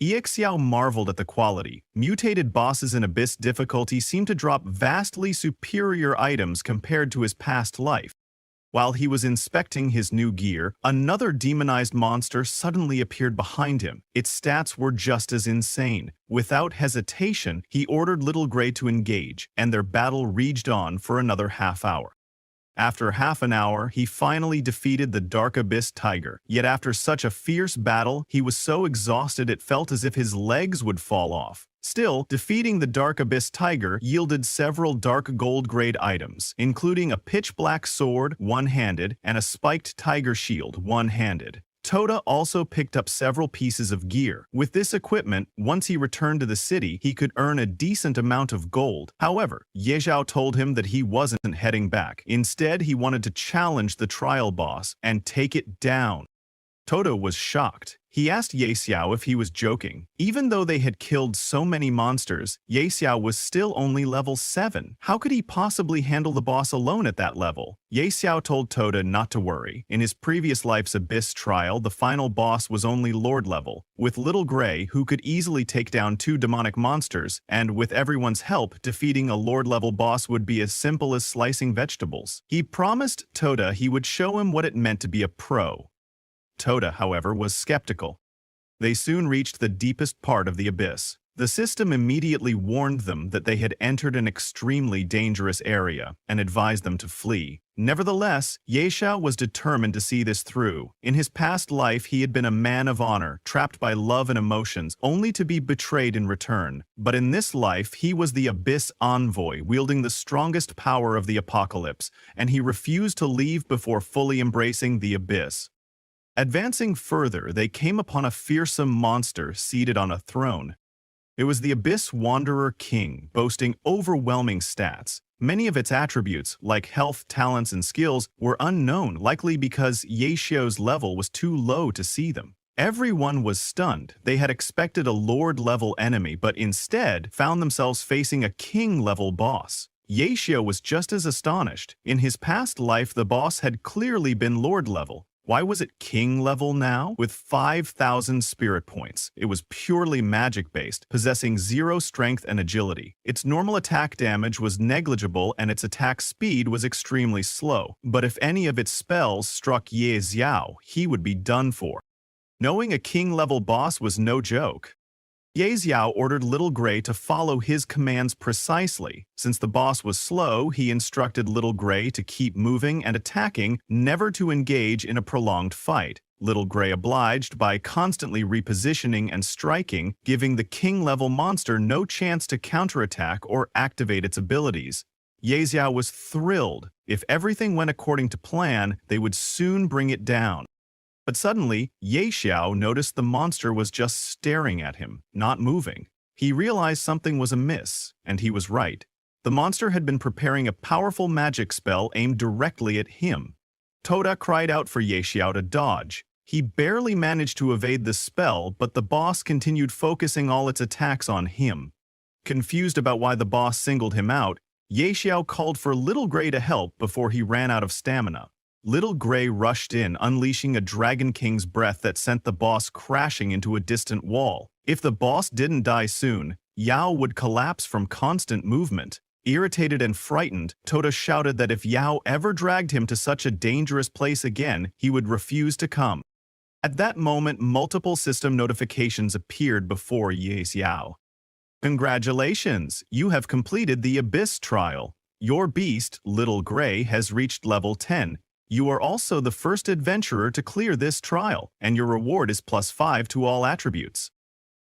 [SPEAKER 1] Xiao marveled at the quality. Mutated bosses in Abyss difficulty seemed to drop vastly superior items compared to his past life. While he was inspecting his new gear, another demonized monster suddenly appeared behind him. Its stats were just as insane. Without hesitation, he ordered Little Gray to engage, and their battle raged on for another half hour. After half an hour, he finally defeated the Dark Abyss Tiger. Yet after such a fierce battle, he was so exhausted it felt as if his legs would fall off. Still, defeating the Dark Abyss Tiger yielded several dark gold grade items, including a pitch-black sword, one-handed, and a spiked tiger shield, one-handed. Toda also picked up several pieces of gear. With this equipment, once he returned to the city, he could earn a decent amount of gold. However, Ye Xiao told him that he wasn't heading back. Instead, he wanted to challenge the trial boss and take it down. Toda was shocked. He asked Ye Xiao if he was joking. Even though they had killed so many monsters, Ye Xiao was still only level 7. How could he possibly handle the boss alone at that level? Ye Xiao told Toda not to worry. In his previous life's Abyss trial, the final boss was only Lord level, with Little Gray, who could easily take down 2 demonic monsters, and with everyone's help, defeating a Lord level boss would be as simple as slicing vegetables. He promised Toda he would show him what it meant to be a pro. Toda, however, was skeptical. They soon reached the deepest part of the abyss. The system immediately warned them that they had entered an extremely dangerous area and advised them to flee. Nevertheless, Ye Xiao was determined to see this through. In his past life, he had been a man of honor, trapped by love and emotions, only to be betrayed in return. But in this life, he was the Abyss Envoy, wielding the strongest power of the apocalypse, and he refused to leave before fully embracing the abyss. Advancing further, they came upon a fearsome monster seated on a throne. It was the Abyss Wanderer King, boasting overwhelming stats. Many of its attributes, like health, talents, and skills, were unknown, likely because Ye Xiao's level was too low to see them. Everyone was stunned. They had expected a Lord-level enemy, but instead found themselves facing a King-level boss. Ye Xiao was just as astonished. In his past life, the boss had clearly been Lord-level. Why was it king level now? With 5,000 spirit points, it was purely magic-based, possessing 0 strength and agility. Its normal attack damage was negligible and its attack speed was extremely slow. But if any of its spells struck Ye Xiao, he would be done for. Knowing a king-level boss was no joke, Ye Xiao ordered Little Gray to follow his commands precisely. Since the boss was slow, he instructed Little Gray to keep moving and attacking, never to engage in a prolonged fight. Little Gray obliged by constantly repositioning and striking, giving the king-level monster no chance to counterattack or activate its abilities. Ye Xiao was thrilled. If everything went according to plan, they would soon bring it down. But suddenly, Ye Xiao noticed the monster was just staring at him, not moving. He realized something was amiss, and he was right. The monster had been preparing a powerful magic spell aimed directly at him. Toda cried out for Ye Xiao to dodge. He barely managed to evade the spell, but the boss continued focusing all its attacks on him. Confused about why the boss singled him out, Ye Xiao called for Little Gray to help before he ran out of stamina. Little Gray rushed in, unleashing a Dragon King's breath that sent the boss crashing into a distant wall. If the boss didn't die soon, Yao would collapse from constant movement. Irritated and frightened, Toda shouted that if Yao ever dragged him to such a dangerous place again, he would refuse to come. At that moment, multiple system notifications appeared before Ye Xiao. Congratulations! You have completed the Abyss trial. Your beast, Little Gray, has reached level 10. You are also the first adventurer to clear this trial, and your reward is +5 to all attributes.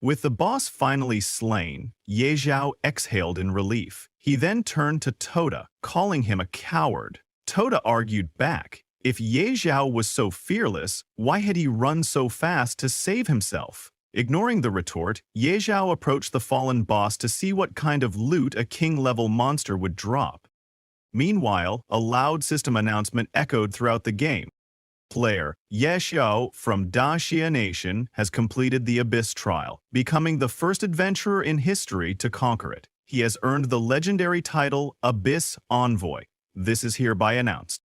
[SPEAKER 1] With the boss finally slain, Ye Xiao exhaled in relief. He then turned to Toda, calling him a coward. Toda argued back. If Ye Xiao was so fearless, why had he run so fast to save himself? Ignoring the retort, Ye Xiao approached the fallen boss to see what kind of loot a king-level monster would drop. Meanwhile, a loud system announcement echoed throughout the game. Player Ye Xiao from Daxia Nation has completed the Abyss trial, becoming the first adventurer in history to conquer it. He has earned the legendary title Abyss Envoy. This is hereby announced.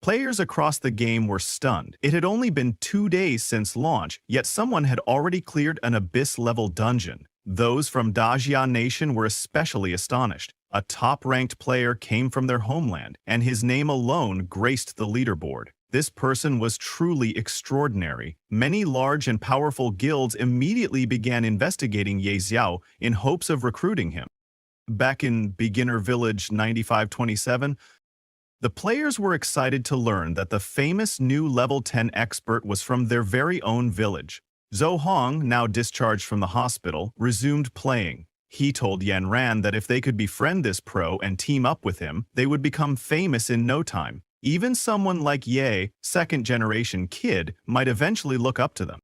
[SPEAKER 1] Players across the game were stunned. It had only been 2 days since launch, yet someone had already cleared an Abyss-level dungeon. Those from Daxia Nation were especially astonished. A top-ranked player came from their homeland, and his name alone graced the leaderboard. This person was truly extraordinary. Many large and powerful guilds immediately began investigating Ye Xiao in hopes of recruiting him. Back in Beginner Village 9527, the players were excited to learn that the famous new level 10 expert was from their very own village. Zhou Hong, now discharged from the hospital, resumed playing. He told Yan Ran that if they could befriend this pro and team up with him, they would become famous in no time. Even someone like Ye, second-generation kid, might eventually look up to them.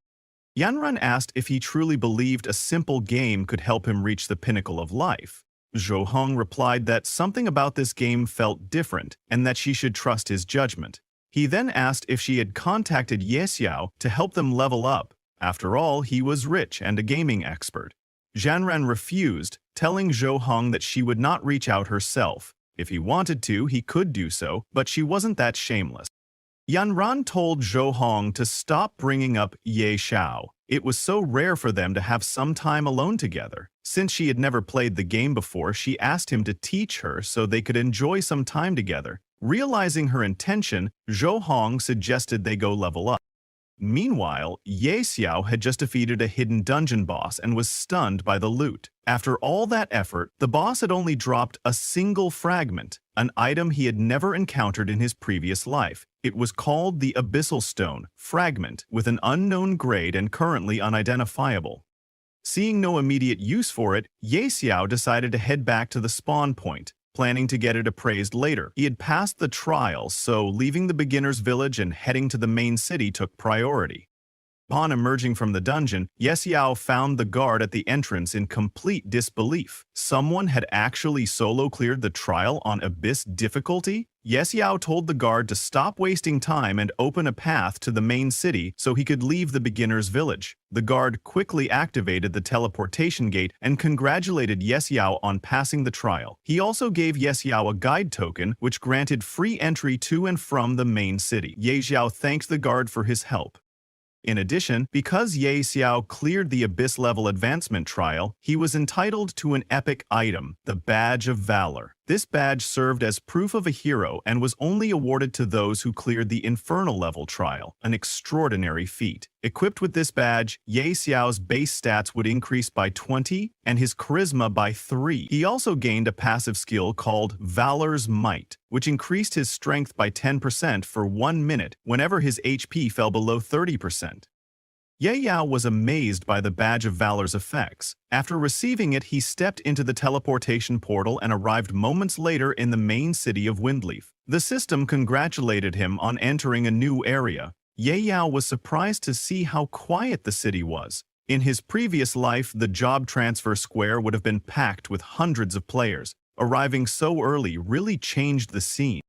[SPEAKER 1] Yan Ran asked if he truly believed a simple game could help him reach the pinnacle of life. Zhou Hong replied that something about this game felt different and that she should trust his judgment. He then asked if she had contacted Ye Xiao to help them level up. After all, he was rich and a gaming expert. Jianran refused, telling Zhou Hong that she would not reach out herself. If he wanted to, he could do so, but she wasn't that shameless. Yanran told Zhou Hong to stop bringing up Ye Xiao. It was so rare for them to have some time alone together. Since she had never played the game before, she asked him to teach her so they could enjoy some time together. Realizing her intention, Zhou Hong suggested they go level up. Meanwhile, Ye Xiao had just defeated a hidden dungeon boss and was stunned by the loot. After all that effort, the boss had only dropped a single fragment, an item he had never encountered in his previous life. It was called the Abyssal Stone Fragment, with an unknown grade and currently unidentifiable. Seeing no immediate use for it, Ye Xiao decided to head back to the spawn point, planning to get it appraised later. He had passed the trial, so leaving the beginner's village and heading to the main city took priority. Upon emerging from the dungeon, Ye Xiao found the guard at the entrance in complete disbelief. Someone had actually solo cleared the trial on Abyss difficulty? Yes Yao told the guard to stop wasting time and open a path to the main city so he could leave the beginner's village. The guard quickly activated the teleportation gate and congratulated Yes Yao on passing the trial. He also gave Yes Yao a guide token, which granted free entry to and from the main city. Ye Xiao thanked the guard for his help. In addition, because Ye Xiao cleared the Abyss-level advancement trial, he was entitled to an epic item, the Badge of Valor. This badge served as proof of a hero and was only awarded to those who cleared the Infernal-level trial, an extraordinary feat. Equipped with this badge, Ye Xiao's base stats would increase by 20 and his charisma by 3. He also gained a passive skill called Valor's Might, which increased his strength by 10% for 1 minute whenever his HP fell below 30%. Ye Yao was amazed by the Badge of Valor's effects. After receiving it, he stepped into the teleportation portal and arrived moments later in the main city of Windleaf. The system congratulated him on entering a new area. Ye Yao was surprised to see how quiet the city was. In his previous life, the job transfer square would have been packed with hundreds of players. Arriving so early really changed the scene.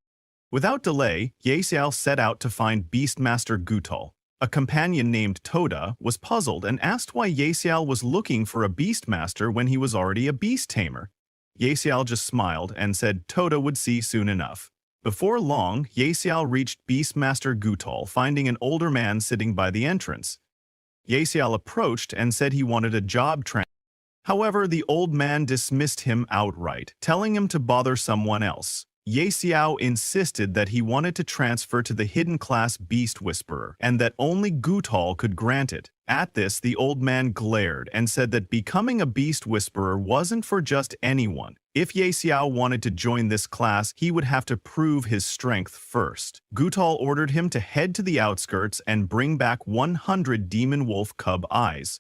[SPEAKER 1] Without delay, Ye Xiao set out to find Beastmaster Gutal. A companion named Toda was puzzled and asked why Ye Xiao was looking for a Beastmaster when he was already a beast tamer. Ye Xiao just smiled and said Toda would see soon enough. Before long, Ye Xiao reached Beastmaster Gutal, finding an older man sitting by the entrance. Ye Xiao approached and said he wanted a job transfer. However, the old man dismissed him outright, telling him to bother someone else. Ye Xiao insisted that he wanted to transfer to the hidden class Beast Whisperer, and that only Gutal could grant it. At this, the old man glared and said that becoming a Beast Whisperer wasn't for just anyone. If Ye Xiao wanted to join this class, he would have to prove his strength first. Gutal ordered him to head to the outskirts and bring back 100 demon wolf cub eyes.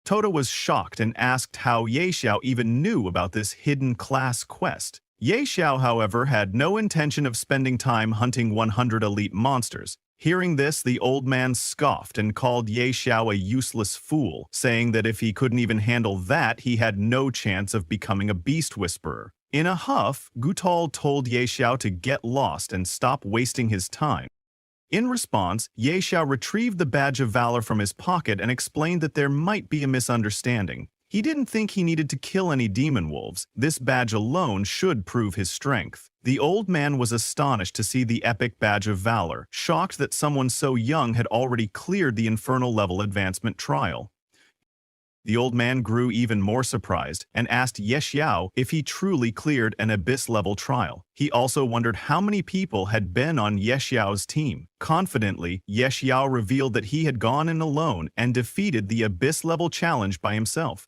[SPEAKER 1] Toda was shocked and asked how Ye Xiao even knew about this hidden class quest. Ye Xiao, however, had no intention of spending time hunting 100 elite monsters. Hearing this, the old man scoffed and called Ye Xiao a useless fool, saying that if he couldn't even handle that, he had no chance of becoming a Beast Whisperer. In a huff, Gutal told Ye Xiao to get lost and stop wasting his time. In response, Ye Xiao retrieved the Badge of Valor from his pocket and explained that there might be a misunderstanding. He didn't think he needed to kill any demon wolves. This badge alone should prove his strength. The old man was astonished to see the epic Badge of Valor, shocked that someone so young had already cleared the Infernal level advancement trial. The old man grew even more surprised and asked Ye Xiao if he truly cleared an Abyss-level trial. He also wondered how many people had been on Ye Xiao's team. Confidently, Ye Xiao revealed that he had gone in alone and defeated the Abyss-level challenge by himself.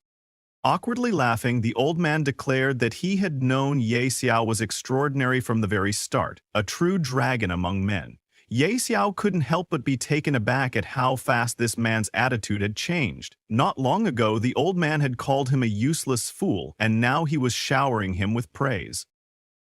[SPEAKER 1] Awkwardly laughing, the old man declared that he had known Ye Xiao was extraordinary from the very start, a true dragon among men. Ye Xiao couldn't help but be taken aback at how fast this man's attitude had changed. Not long ago, the old man had called him a useless fool, and now he was showering him with praise.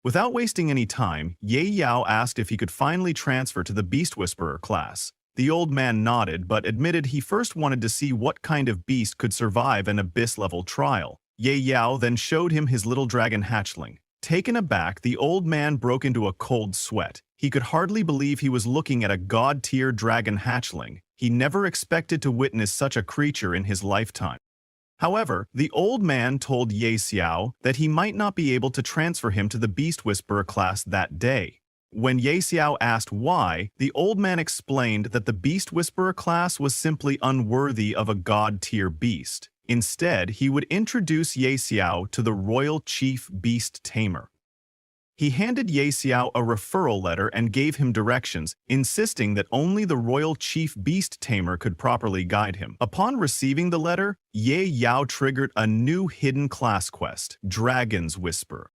[SPEAKER 1] Without wasting any time, Ye Yao asked if he could finally transfer to the Beast Whisperer class. The old man nodded but admitted he first wanted to see what kind of beast could survive an Abyss-level trial. Ye Yao then showed him his little dragon hatchling. Taken aback, the old man broke into a cold sweat. He could hardly believe he was looking at a god-tier dragon hatchling. He never expected to witness such a creature in his lifetime. However, the old man told Ye Xiao that he might not be able to transfer him to the Beast Whisperer class that day. When Ye Xiao asked why, the old man explained that the Beast Whisperer class was simply unworthy of a god-tier beast. Instead, he would introduce Ye Xiao to the Royal Chief Beast Tamer. He handed Ye Xiao a referral letter and gave him directions, insisting that only the Royal Chief Beast Tamer could properly guide him. Upon receiving the letter, Ye Yao triggered a new hidden class quest, Dragon's Whisper.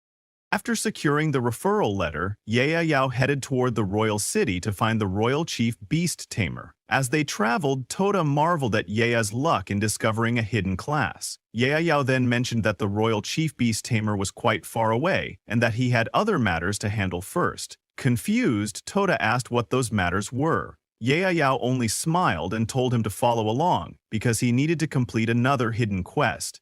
[SPEAKER 1] After securing the referral letter, Ye Yao headed toward the royal city to find the Royal Chief Beast Tamer. As they traveled, Toda marveled at Yea's luck in discovering a hidden class. Ye Yao then mentioned that the Royal Chief Beast Tamer was quite far away, and that he had other matters to handle first. Confused, Toda asked what those matters were. Ye Yao only smiled and told him to follow along, because he needed to complete another hidden quest.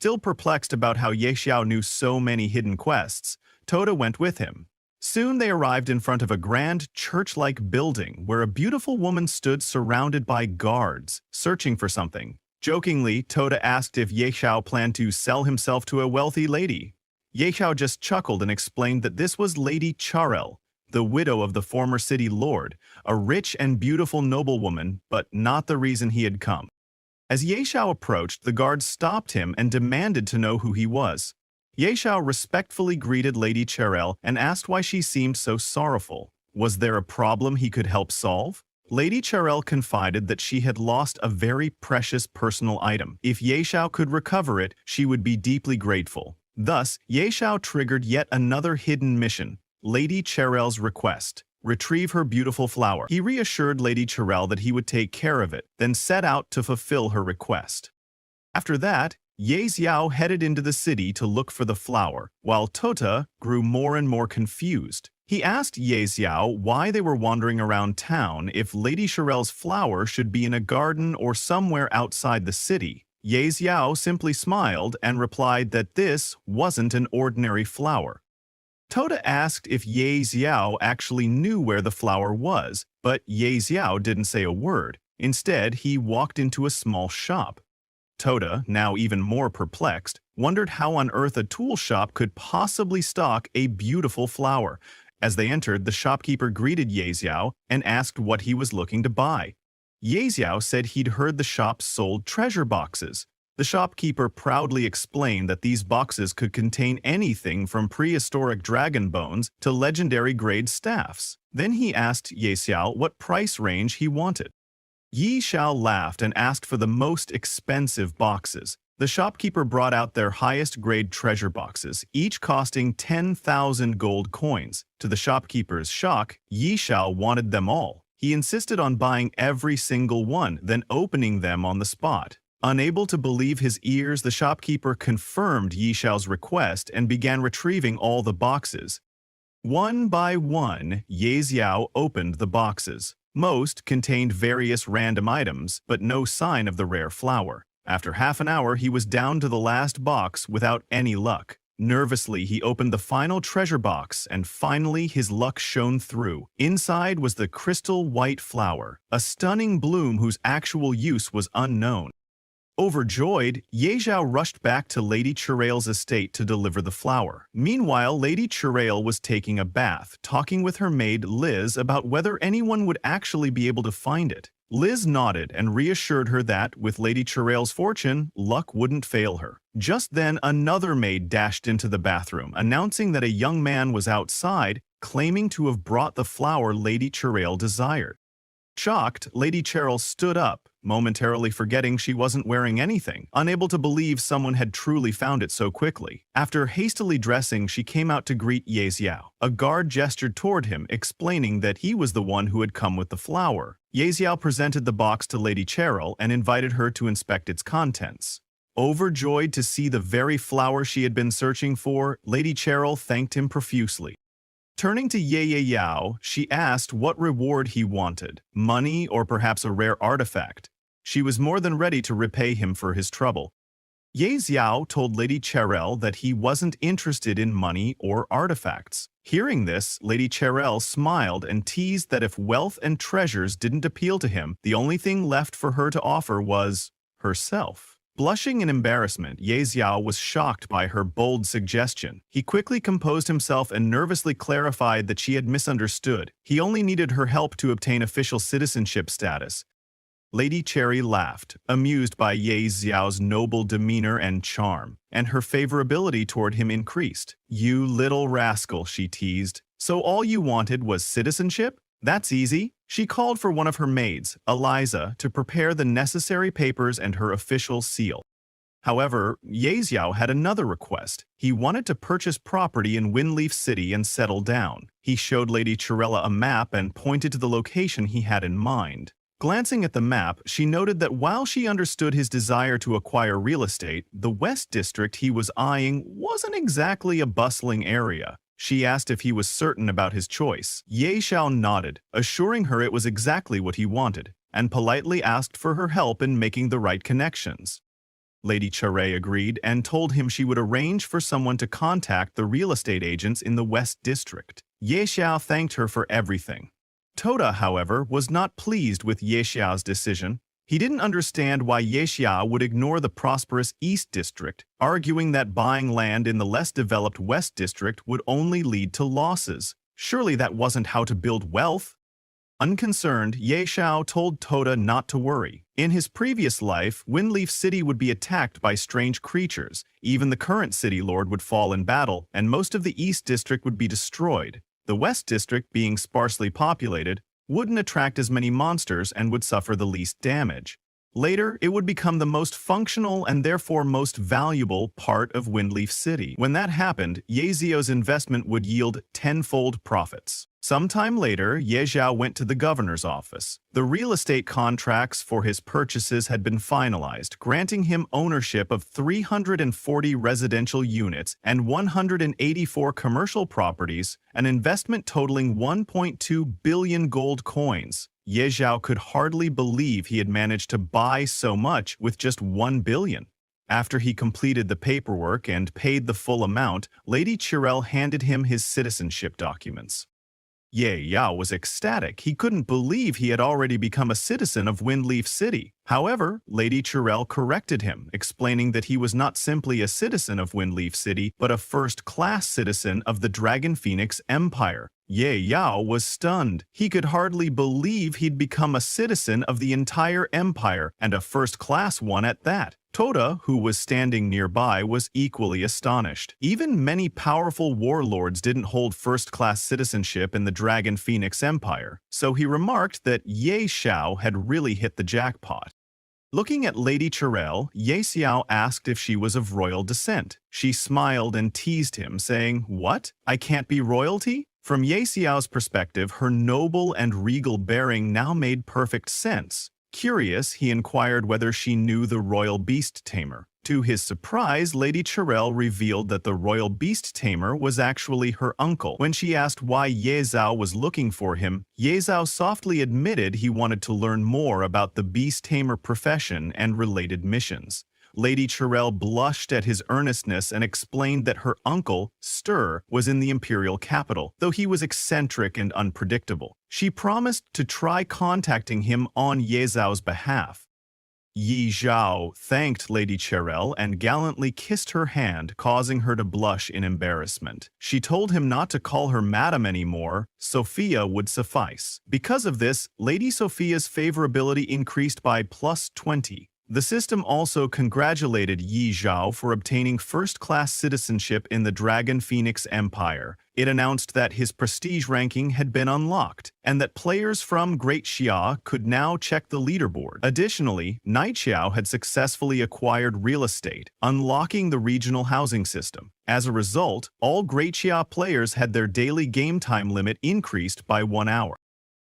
[SPEAKER 1] Still perplexed about how Ye Xiao knew so many hidden quests, Toda went with him. Soon they arrived in front of a grand church-like building where a beautiful woman stood surrounded by guards, searching for something. Jokingly, Toda asked if Ye Xiao planned to sell himself to a wealthy lady. Ye Xiao just chuckled and explained that this was Lady Charel, the widow of the former city lord, a rich and beautiful noblewoman, but not the reason he had come. As Ye Xiao approached, the guards stopped him and demanded to know who he was. Ye Xiao respectfully greeted Lady Charel and asked why she seemed so sorrowful. Was there a problem he could help solve? Lady Charel confided that she had lost a very precious personal item. If Ye Xiao could recover it, she would be deeply grateful. Thus, Ye Xiao triggered yet another hidden mission, Lady Charel's request. Retrieve her beautiful flower. He reassured Lady Charel that he would take care of it, then set out to fulfill her request. After that, Ye Xiao headed into the city to look for the flower, while Tota grew more and more confused. He asked Ye Xiao why they were wandering around town if Lady Charel's flower should be in a garden or somewhere outside the city. Ye Xiao simply smiled and replied that this wasn't an ordinary flower. Tota asked if Ye Xiao actually knew where the flower was, but Ye Xiao didn't say a word. Instead, he walked into a small shop. Tota, now even more perplexed, wondered how on earth a tool shop could possibly stock a beautiful flower. As they entered, the shopkeeper greeted Ye Xiao and asked what he was looking to buy. Ye Xiao said he'd heard the shop sold treasure boxes. The shopkeeper proudly explained that these boxes could contain anything from prehistoric dragon bones to legendary-grade staffs. Then he asked Ye Xiao what price range he wanted. Ye Xiao laughed and asked for the most expensive boxes. The shopkeeper brought out their highest-grade treasure boxes, each costing 10,000 gold coins. To the shopkeeper's shock, Ye Xiao wanted them all. He insisted on buying every single one, then opening them on the spot. Unable to believe his ears, the shopkeeper confirmed Ye Xiao's request and began retrieving all the boxes. One by one, Ye Xiao opened the boxes. Most contained various random items, but no sign of the rare flower. After half an hour, he was down to the last box without any luck. Nervously, he opened the final treasure box, and finally his luck shone through. Inside was the crystal white flower, a stunning bloom whose actual use was unknown. Overjoyed, Ye Xiao rushed back to Lady Charel's estate to deliver the flower. Meanwhile, Lady Charel was taking a bath, talking with her maid Liz about whether anyone would actually be able to find it. Liz nodded and reassured her that, with Lady Charel's fortune, luck wouldn't fail her. Just then, another maid dashed into the bathroom, announcing that a young man was outside, claiming to have brought the flower Lady Charel desired. Shocked, Lady Charel stood up, momentarily forgetting she wasn't wearing anything, unable to believe someone had truly found it so quickly. After hastily dressing, she came out to greet Ye Xiao. A guard gestured toward him, explaining that he was the one who had come with the flower. Ye Xiao presented the box to Lady Charel and invited her to inspect its contents. Overjoyed to see the very flower she had been searching for, Lady Charel thanked him profusely. Turning to Ye Yao, she asked what reward he wanted, money or perhaps a rare artifact. She was more than ready to repay him for his trouble. Ye Xiao told Lady Charel that he wasn't interested in money or artifacts. Hearing this, Lady Charel smiled and teased that if wealth and treasures didn't appeal to him, the only thing left for her to offer was herself. Blushing in embarrassment, Ye Xiao was shocked by her bold suggestion. He quickly composed himself and nervously clarified that she had misunderstood. He only needed her help to obtain official citizenship status. Lady Cherry laughed, amused by Ye Xiao's noble demeanor and charm, and her favorability toward him increased. "You little rascal," she teased. "So all you wanted was citizenship? That's easy." She called for one of her maids, Eliza, to prepare the necessary papers and her official seal. However, Ye Xiao had another request. He wanted to purchase property in Windleaf City and settle down. He showed Lady Charella a map and pointed to the location he had in mind. Glancing at the map, she noted that while she understood his desire to acquire real estate, the West District he was eyeing wasn't exactly a bustling area. She asked if he was certain about his choice. Ye Xiao nodded, assuring her it was exactly what he wanted, and politely asked for her help in making the right connections. Lady Chare agreed and told him she would arrange for someone to contact the real estate agents in the West District. Ye Xiao thanked her for everything. Toda, however, was not pleased with Ye Xiao's decision. He didn't understand why Ye Xiao would ignore the prosperous East District, arguing that buying land in the less developed West District would only lead to losses. Surely that wasn't how to build wealth. Unconcerned, Ye Xiao told Toda not to worry. In his previous life, Windleaf City would be attacked by strange creatures. Even the current city lord would fall in battle, and most of the East District would be destroyed. The West District, being sparsely populated, wouldn't attract as many monsters and would suffer the least damage. Later, it would become the most functional and therefore most valuable part of Windleaf City. When that happened, Ye Zio's investment would yield tenfold profits. Sometime later, Ye Zhao went to the governor's office. The real estate contracts for his purchases had been finalized, granting him ownership of 340 residential units and 184 commercial properties, an investment totaling 1.2 billion gold coins. Ye Zhao could hardly believe he had managed to buy so much with just 1 billion. After he completed the paperwork and paid the full amount, Lady Chirel handed him his citizenship documents. Ye Yao was ecstatic. He couldn't believe he had already become a citizen of Windleaf City. However, Lady Chirel corrected him, explaining that he was not simply a citizen of Windleaf City, but a first-class citizen of the Dragon Phoenix Empire. Ye Yao was stunned. He could hardly believe he'd become a citizen of the entire empire, and a first-class one at that. Toda, who was standing nearby, was equally astonished. Even many powerful warlords didn't hold first-class citizenship in the Dragon Phoenix Empire, so he remarked that Ye Xiao had really hit the jackpot. Looking at Lady Chirel, Ye Xiao asked if she was of royal descent. She smiled and teased him, saying, "What? I can't be royalty?" From Ye Xiao's perspective, her noble and regal bearing now made perfect sense. Curious, he inquired whether she knew the royal beast tamer. To his surprise, Lady Chirel revealed that the royal beast tamer was actually her uncle. When she asked why Ye Zhao was looking for him, Ye Zhao softly admitted he wanted to learn more about the beast tamer profession and related missions. Lady Chirel blushed at his earnestness and explained that her uncle, Stir, was in the imperial capital, though he was eccentric and unpredictable. She promised to try contacting him on Ye Zhao's behalf. Ye Zhao thanked Lady Chirel and gallantly kissed her hand, causing her to blush in embarrassment. She told him not to call her madam anymore. Sophia would suffice. Because of this, Lady Sophia's favorability increased by +20. The system also congratulated Ye Zhao for obtaining first-class citizenship in the Dragon Phoenix Empire. It announced that his prestige ranking had been unlocked, and that players from Great Xia could now check the leaderboard. Additionally, Night Xiao had successfully acquired real estate, unlocking the regional housing system. As a result, all Great Xia players had their daily game time limit increased by 1 hour.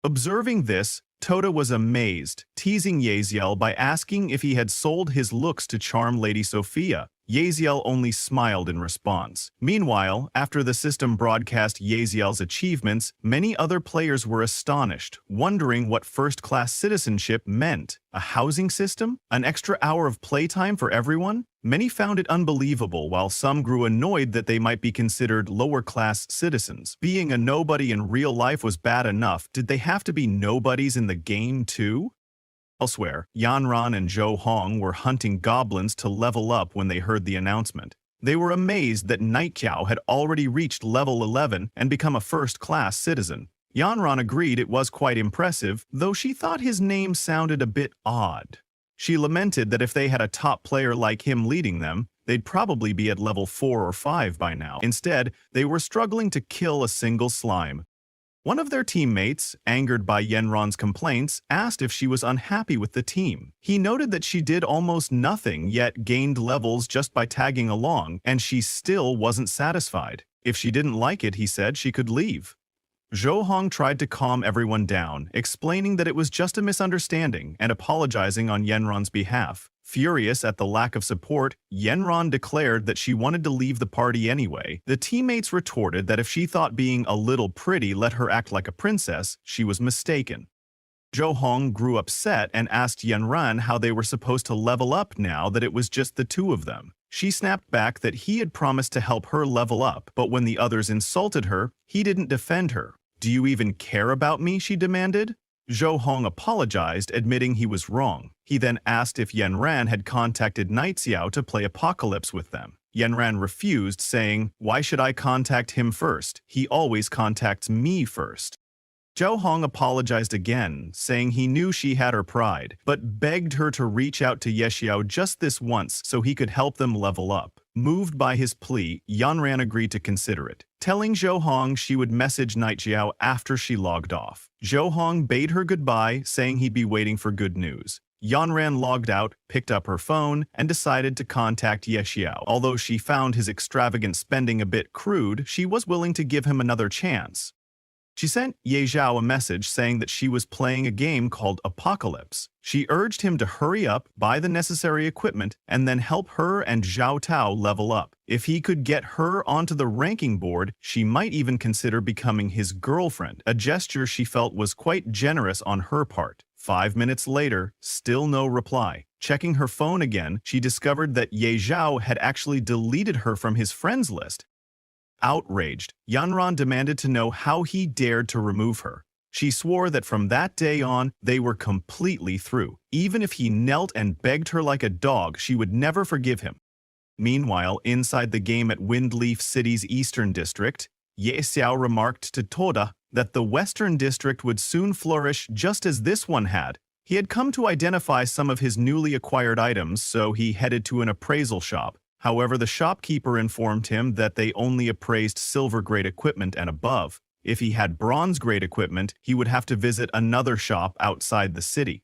[SPEAKER 1] Observing this, Toda was amazed, teasing Yaziel by asking if he had sold his looks to charm Lady Sophia. Yaziel only smiled in response. Meanwhile, after the system broadcast Yaziel's achievements, many other players were astonished, wondering what first-class citizenship meant. A housing system? An extra hour of playtime for everyone? Many found it unbelievable, while some grew annoyed that they might be considered lower-class citizens. Being a nobody in real life was bad enough. Did they have to be nobodies in the game, too? Elsewhere, Yanran and Zhou Hong were hunting goblins to level up when they heard the announcement. They were amazed that Night Qiao had already reached level 11 and become a first-class citizen. Yanran agreed it was quite impressive, though she thought his name sounded a bit odd. She lamented that if they had a top player like him leading them, they'd probably be at level 4 or 5 by now. Instead, they were struggling to kill a single slime. One of their teammates, angered by Yanran's complaints, asked if she was unhappy with the team. He noted that she did almost nothing yet gained levels just by tagging along, and she still wasn't satisfied. If she didn't like it, he said, she could leave. Zhou Hong tried to calm everyone down, explaining that it was just a misunderstanding and apologizing on Yanran's behalf. Furious at the lack of support, Yanran declared that she wanted to leave the party anyway. The teammates retorted that if she thought being a little pretty let her act like a princess, she was mistaken. Zhou Hong grew upset and asked Yanran how they were supposed to level up now that it was just the two of them. She snapped back that he had promised to help her level up, but when the others insulted her, he didn't defend her. "Do you even care about me?" she demanded. Zhou Hong apologized, admitting he was wrong. He then asked if Yanran had contacted Night Xiao to play Apocalypse with them. Yanran refused, saying, "Why should I contact him first? He always contacts me first." Zhou Hong apologized again, saying he knew she had her pride, but begged her to reach out to Yexiao just this once so he could help them level up. Moved by his plea, Yanran agreed to consider it, telling Zhou Hong she would message Night Xiao after she logged off. Zhou Hong bade her goodbye, saying he'd be waiting for good news. Yanran logged out, picked up her phone, and decided to contact Yexiao. Although she found his extravagant spending a bit crude, she was willing to give him another chance. She sent Ye Zhao a message saying that she was playing a game called Apocalypse. She urged him to hurry up, buy the necessary equipment, and then help her and Zhao Tao level up. If he could get her onto the ranking board, she might even consider becoming his girlfriend, a gesture she felt was quite generous on her part. 5 minutes later, still no reply. Checking her phone again, she discovered that Ye Zhao had actually deleted her from his friends list. Outraged, Yanran demanded to know how he dared to remove her. She swore that from that day on, they were completely through. Even if he knelt and begged her like a dog, she would never forgive him. Meanwhile, inside the game at Windleaf City's Eastern District, Ye Xiao remarked to Toda that the Western District would soon flourish just as this one had. He had come to identify some of his newly acquired items, so he headed to an appraisal shop. However, the shopkeeper informed him that they only appraised silver-grade equipment and above. If he had bronze-grade equipment, he would have to visit another shop outside the city.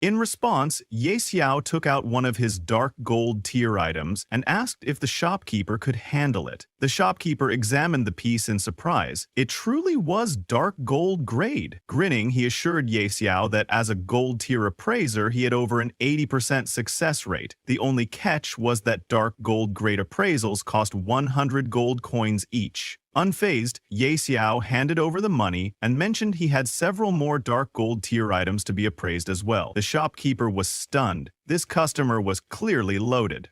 [SPEAKER 1] In response, Ye Xiao took out one of his dark gold tier items and asked if the shopkeeper could handle it. The shopkeeper examined the piece in surprise. It truly was dark gold grade. Grinning, he assured Ye Xiao that as a gold tier appraiser, he had over an 80% success rate. The only catch was that dark gold grade appraisals cost 100 gold coins each. Unfazed, Ye Xiao handed over the money and mentioned he had several more dark gold tier items to be appraised as well. The shopkeeper was stunned. This customer was clearly loaded.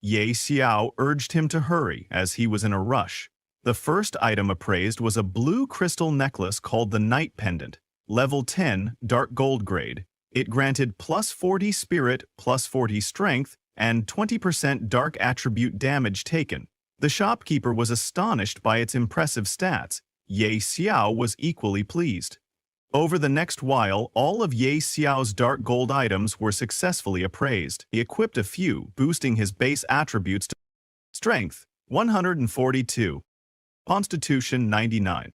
[SPEAKER 1] Ye Xiao urged him to hurry, as he was in a rush. The first item appraised was a blue crystal necklace called the Night Pendant, level 10, dark gold grade. It granted plus 40 spirit, plus 40 strength, and 20% dark attribute damage taken. The shopkeeper was astonished by its impressive stats. Ye Xiao was equally pleased. Over the next while, all of Ye Xiao's dark gold items were successfully appraised. He equipped a few, boosting his base attributes to Strength, 142. Constitution, 99.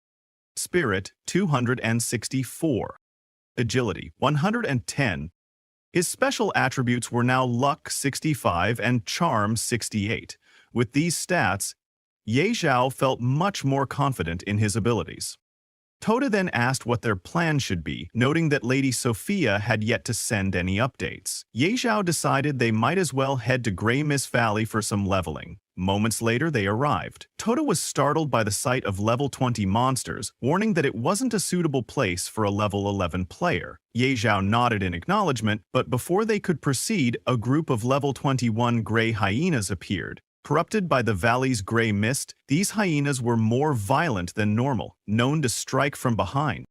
[SPEAKER 1] Spirit, 264. Agility, 110. His special attributes were now Luck, 65, and Charm, 68. With these stats, Ye Zhao felt much more confident in his abilities. Toda then asked what their plan should be, noting that Lady Sophia had yet to send any updates. Ye Zhao decided they might as well head to Grey Mist Valley for some leveling. Moments later, they arrived. Toda was startled by the sight of level 20 monsters, warning that it wasn't a suitable place for a level 11 player. Ye Zhao nodded in acknowledgement, but before they could proceed, a group of level 21 gray hyenas appeared. Corrupted by the valley's gray mist, these hyenas were more violent than normal, known to strike from behind.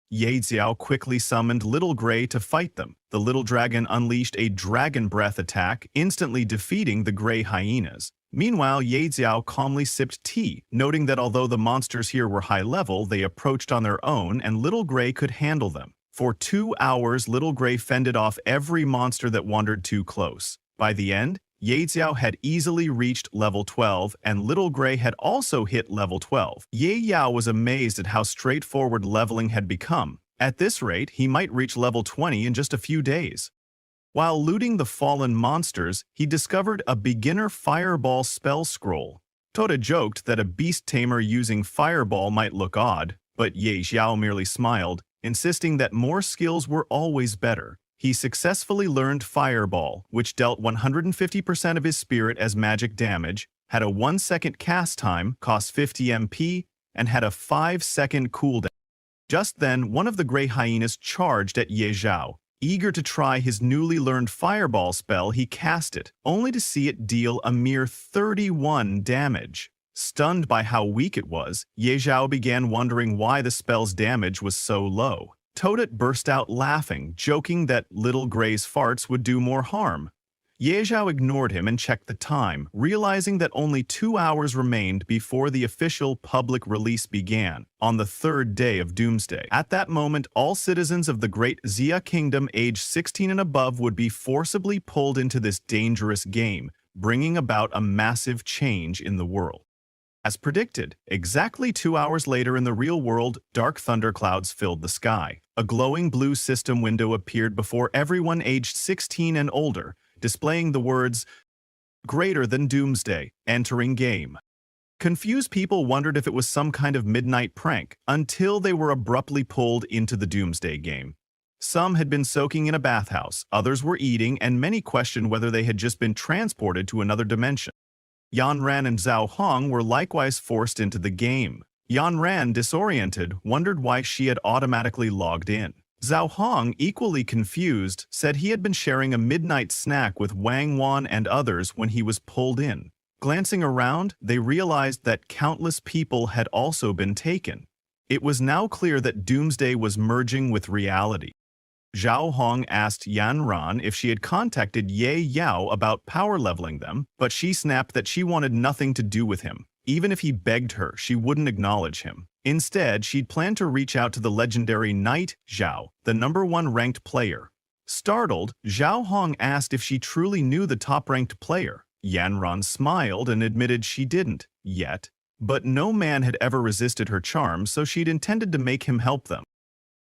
[SPEAKER 1] Ye Xiao quickly summoned Little Gray to fight them. The little dragon unleashed a dragon breath attack, instantly defeating the gray hyenas. Meanwhile, Ye Xiao calmly sipped tea, noting that although the monsters here were high level, they approached on their own and Little Gray could handle them. For 2 hours, Little Gray fended off every monster that wandered too close. By the end, Ye Xiao had easily reached level 12, and Little Gray had also hit level 12. Ye Yao was amazed at how straightforward leveling had become. At this rate, he might reach level 20 in just a few days. While looting the fallen monsters, he discovered a beginner fireball spell scroll. Toda joked that a beast tamer using fireball might look odd, but Ye Xiao merely smiled, insisting that more skills were always better. He successfully learned Fireball, which dealt 150% of his spirit as magic damage, had a 1-second cast time, cost 50 MP, and had a 5-second cooldown. Just then, one of the gray hyenas charged at Ye Zhao. Eager to try his newly learned fireball spell, he cast it, only to see it deal a mere 31 damage. Stunned by how weak it was, Ye Zhao began wondering why the spell's damage was so low. Toadette burst out laughing, joking that little Gray's farts would do more harm. Ye Zhao ignored him and checked the time, realizing that only 2 hours remained before the official public release began, on the third day of Doomsday. At that moment, all citizens of the Great Xia Kingdom aged 16 and above would be forcibly pulled into this dangerous game, bringing about a massive change in the world. As predicted, exactly 2 hours later in the real world, dark thunderclouds filled the sky. A glowing blue system window appeared before everyone aged 16 and older, displaying the words, "Greater than Doomsday, entering game." Confused people wondered if it was some kind of midnight prank, until they were abruptly pulled into the Doomsday game. Some had been soaking in a bathhouse, others were eating, and many questioned whether they had just been transported to another dimension. Yan Ran and Zhao Hong were likewise forced into the game. Yan Ran, disoriented, wondered why she had automatically logged in. Zhao Hong, equally confused, said he had been sharing a midnight snack with Wang Wan and others when he was pulled in. Glancing around, they realized that countless people had also been taken. It was now clear that Doomsday was merging with reality. Zhao Hong asked Yan Ran if she had contacted Ye Yao about power leveling them, but she snapped that she wanted nothing to do with him. Even if he begged her, she wouldn't acknowledge him. Instead, she'd planned to reach out to the legendary Knight Zhao, the #1 ranked player. Startled, Zhao Hong asked if she truly knew the top-ranked player. Yan Ran smiled and admitted she didn't, yet. But no man had ever resisted her charms, so she'd intended to make him help them.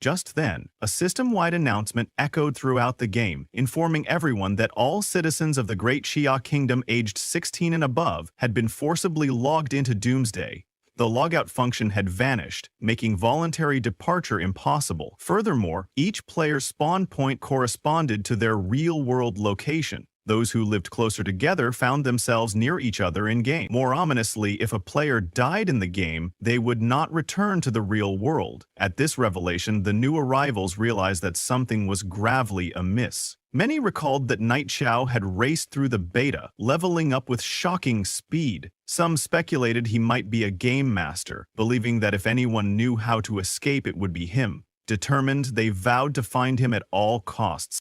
[SPEAKER 1] Just then, a system-wide announcement echoed throughout the game, informing everyone that all citizens of the Great Xia Kingdom aged 16 and above had been forcibly logged into Doomsday. The logout function had vanished, making voluntary departure impossible. Furthermore, each player's spawn point corresponded to their real-world location. Those who lived closer together found themselves near each other in-game. More ominously, if a player died in the game, they would not return to the real world. At this revelation, the new arrivals realized that something was gravely amiss. Many recalled that Knight Xiao had raced through the beta, leveling up with shocking speed. Some speculated he might be a game master, believing that if anyone knew how to escape, it would be him. Determined, they vowed to find him at all costs.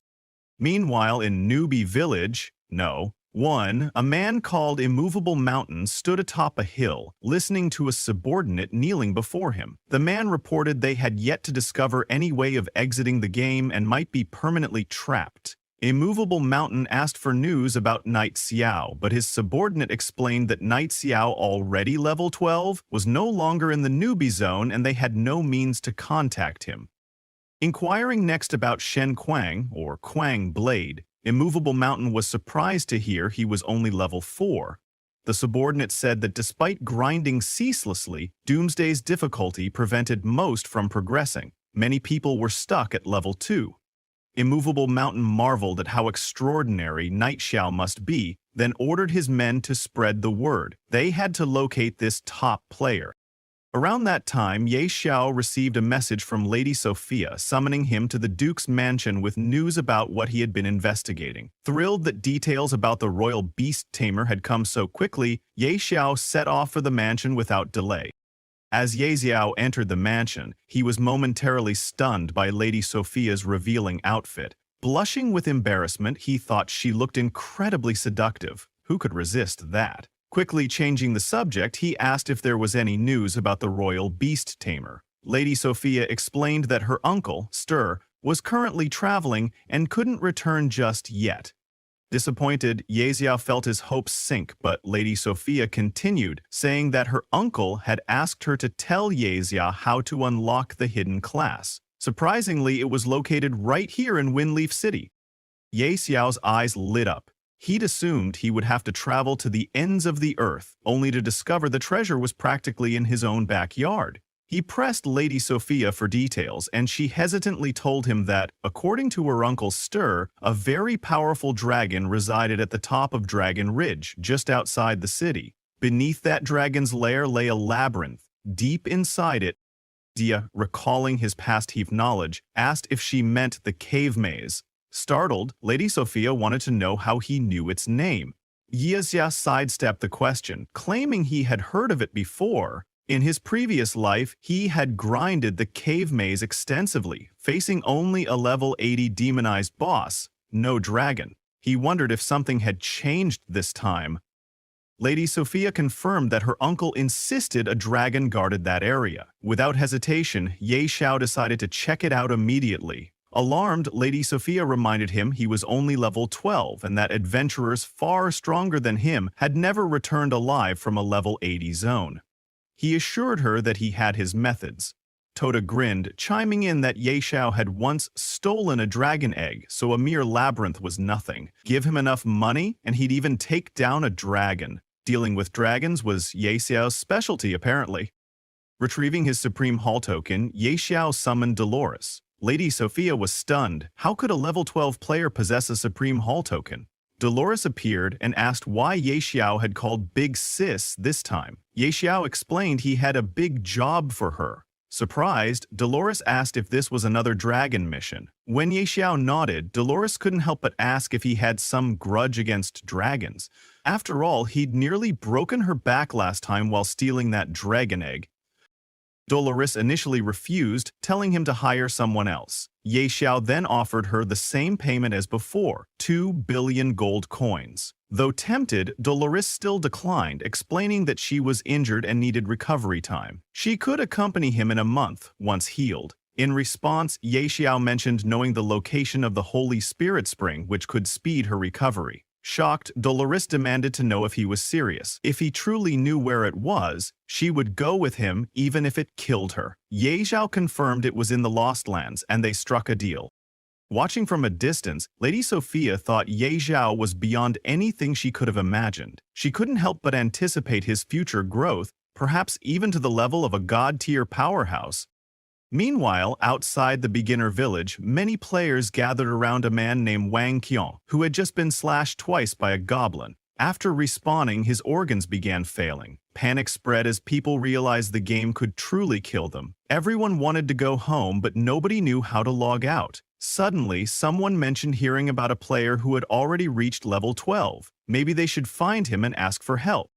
[SPEAKER 1] Meanwhile, in Newbie Village, a man called Immovable Mountain stood atop a hill, listening to a subordinate kneeling before him. The man reported they had yet to discover any way of exiting the game and might be permanently trapped. Immovable Mountain asked for news about Knight Xiao, but his subordinate explained that Knight Xiao, already level 12, was no longer in the newbie zone and they had no means to contact him. Inquiring next about Shen Kuang, or Kuang Blade, Immovable Mountain was surprised to hear he was only level 4. The subordinate said that despite grinding ceaselessly, Doomsday's difficulty prevented most from progressing. Many people were stuck at level 2. Immovable Mountain marveled at how extraordinary Knight Xiao must be, then ordered his men to spread the word. They had to locate this top player. Around that time, Ye Xiao received a message from Lady Sophia summoning him to the Duke's mansion with news about what he had been investigating. Thrilled that details about the royal beast tamer had come so quickly, Ye Xiao set off for the mansion without delay. As Ye Xiao entered the mansion, he was momentarily stunned by Lady Sophia's revealing outfit. Blushing with embarrassment, he thought she looked incredibly seductive. Who could resist that? Quickly changing the subject, he asked if there was any news about the royal beast tamer. Lady Sophia explained that her uncle, Stir, was currently traveling and couldn't return just yet. Disappointed, Ye Xiao felt his hopes sink, but Lady Sophia continued, saying that her uncle had asked her to tell Ye Xiao how to unlock the hidden class. Surprisingly, it was located right here in Windleaf City. Ye Xiao's eyes lit up. He'd assumed he would have to travel to the ends of the earth, only to discover the treasure was practically in his own backyard. He pressed Lady Sophia for details, and she hesitantly told him that, according to her uncle Stir, a very powerful dragon resided at the top of Dragon Ridge, just outside the city. Beneath that dragon's lair lay a labyrinth. Deep inside it, Dia, recalling his past Heath knowledge, asked if she meant the cave maze. Startled, Lady Sophia wanted to know how he knew its name. Yezya sidestepped the question, claiming he had heard of it before. In his previous life, he had grinded the cave maze extensively, facing only a level 80 demonized boss, no dragon. He wondered if something had changed this time. Lady Sophia confirmed that her uncle insisted a dragon guarded that area. Without hesitation, Ye Xiao decided to check it out immediately. Alarmed, Lady Sophia reminded him he was only level 12 and that adventurers far stronger than him had never returned alive from a level 80 zone. He assured her that he had his methods. Tota grinned, chiming in that Ye Xiao had once stolen a dragon egg, so a mere labyrinth was nothing. Give him enough money, and he'd even take down a dragon. Dealing with dragons was Ye Xiao's specialty, apparently. Retrieving his Supreme Hall token, Ye Xiao summoned Dolores. Lady Sophia was stunned. How could a level 12 player possess a Supreme Hall token? Dolores appeared and asked why Ye Xiao had called Big Sis this time. Ye Xiao explained he had a big job for her. Surprised, Dolores asked if this was another dragon mission. When Ye Xiao nodded, Dolores couldn't help but ask if he had some grudge against dragons. After all, he'd nearly broken her back last time while stealing that dragon egg. Dolores initially refused, telling him to hire someone else. Ye Xiao then offered her the same payment as before, 2 billion gold coins. Though tempted, Dolores still declined, explaining that she was injured and needed recovery time. She could accompany him in a month, once healed. In response, Ye Xiao mentioned knowing the location of the Holy Spirit Spring, which could speed her recovery. Shocked, Dolores demanded to know if he was serious. If he truly knew where it was, she would go with him even if it killed her. Ye Xiao confirmed it was in the Lost Lands, and they struck a deal. Watching from a distance, Lady Sophia thought Ye Xiao was beyond anything she could have imagined. She couldn't help but anticipate his future growth, perhaps even to the level of a god-tier powerhouse. Meanwhile, outside the beginner village, many players gathered around a man named Wang Qian, who had just been slashed twice by a goblin. After respawning, his organs began failing. Panic spread as people realized the game could truly kill them. Everyone wanted to go home, but nobody knew how to log out. Suddenly, someone mentioned hearing about a player who had already reached level 12. Maybe they should find him and ask for help.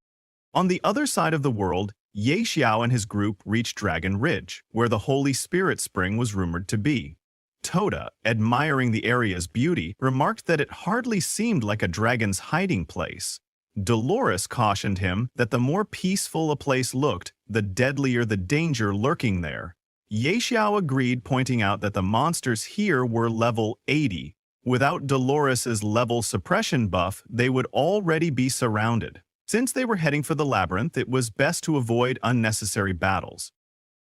[SPEAKER 1] On the other side of the world, Ye Xiao and his group reached Dragon Ridge, where the Holy Spirit Spring was rumored to be. Tota, admiring the area's beauty, remarked that it hardly seemed like a dragon's hiding place. Dolores cautioned him that the more peaceful a place looked, the deadlier the danger lurking there. Ye Xiao agreed, pointing out that the monsters here were level 80. Without Dolores' level suppression buff, they would already be surrounded. Since they were heading for the labyrinth, it was best to avoid unnecessary battles.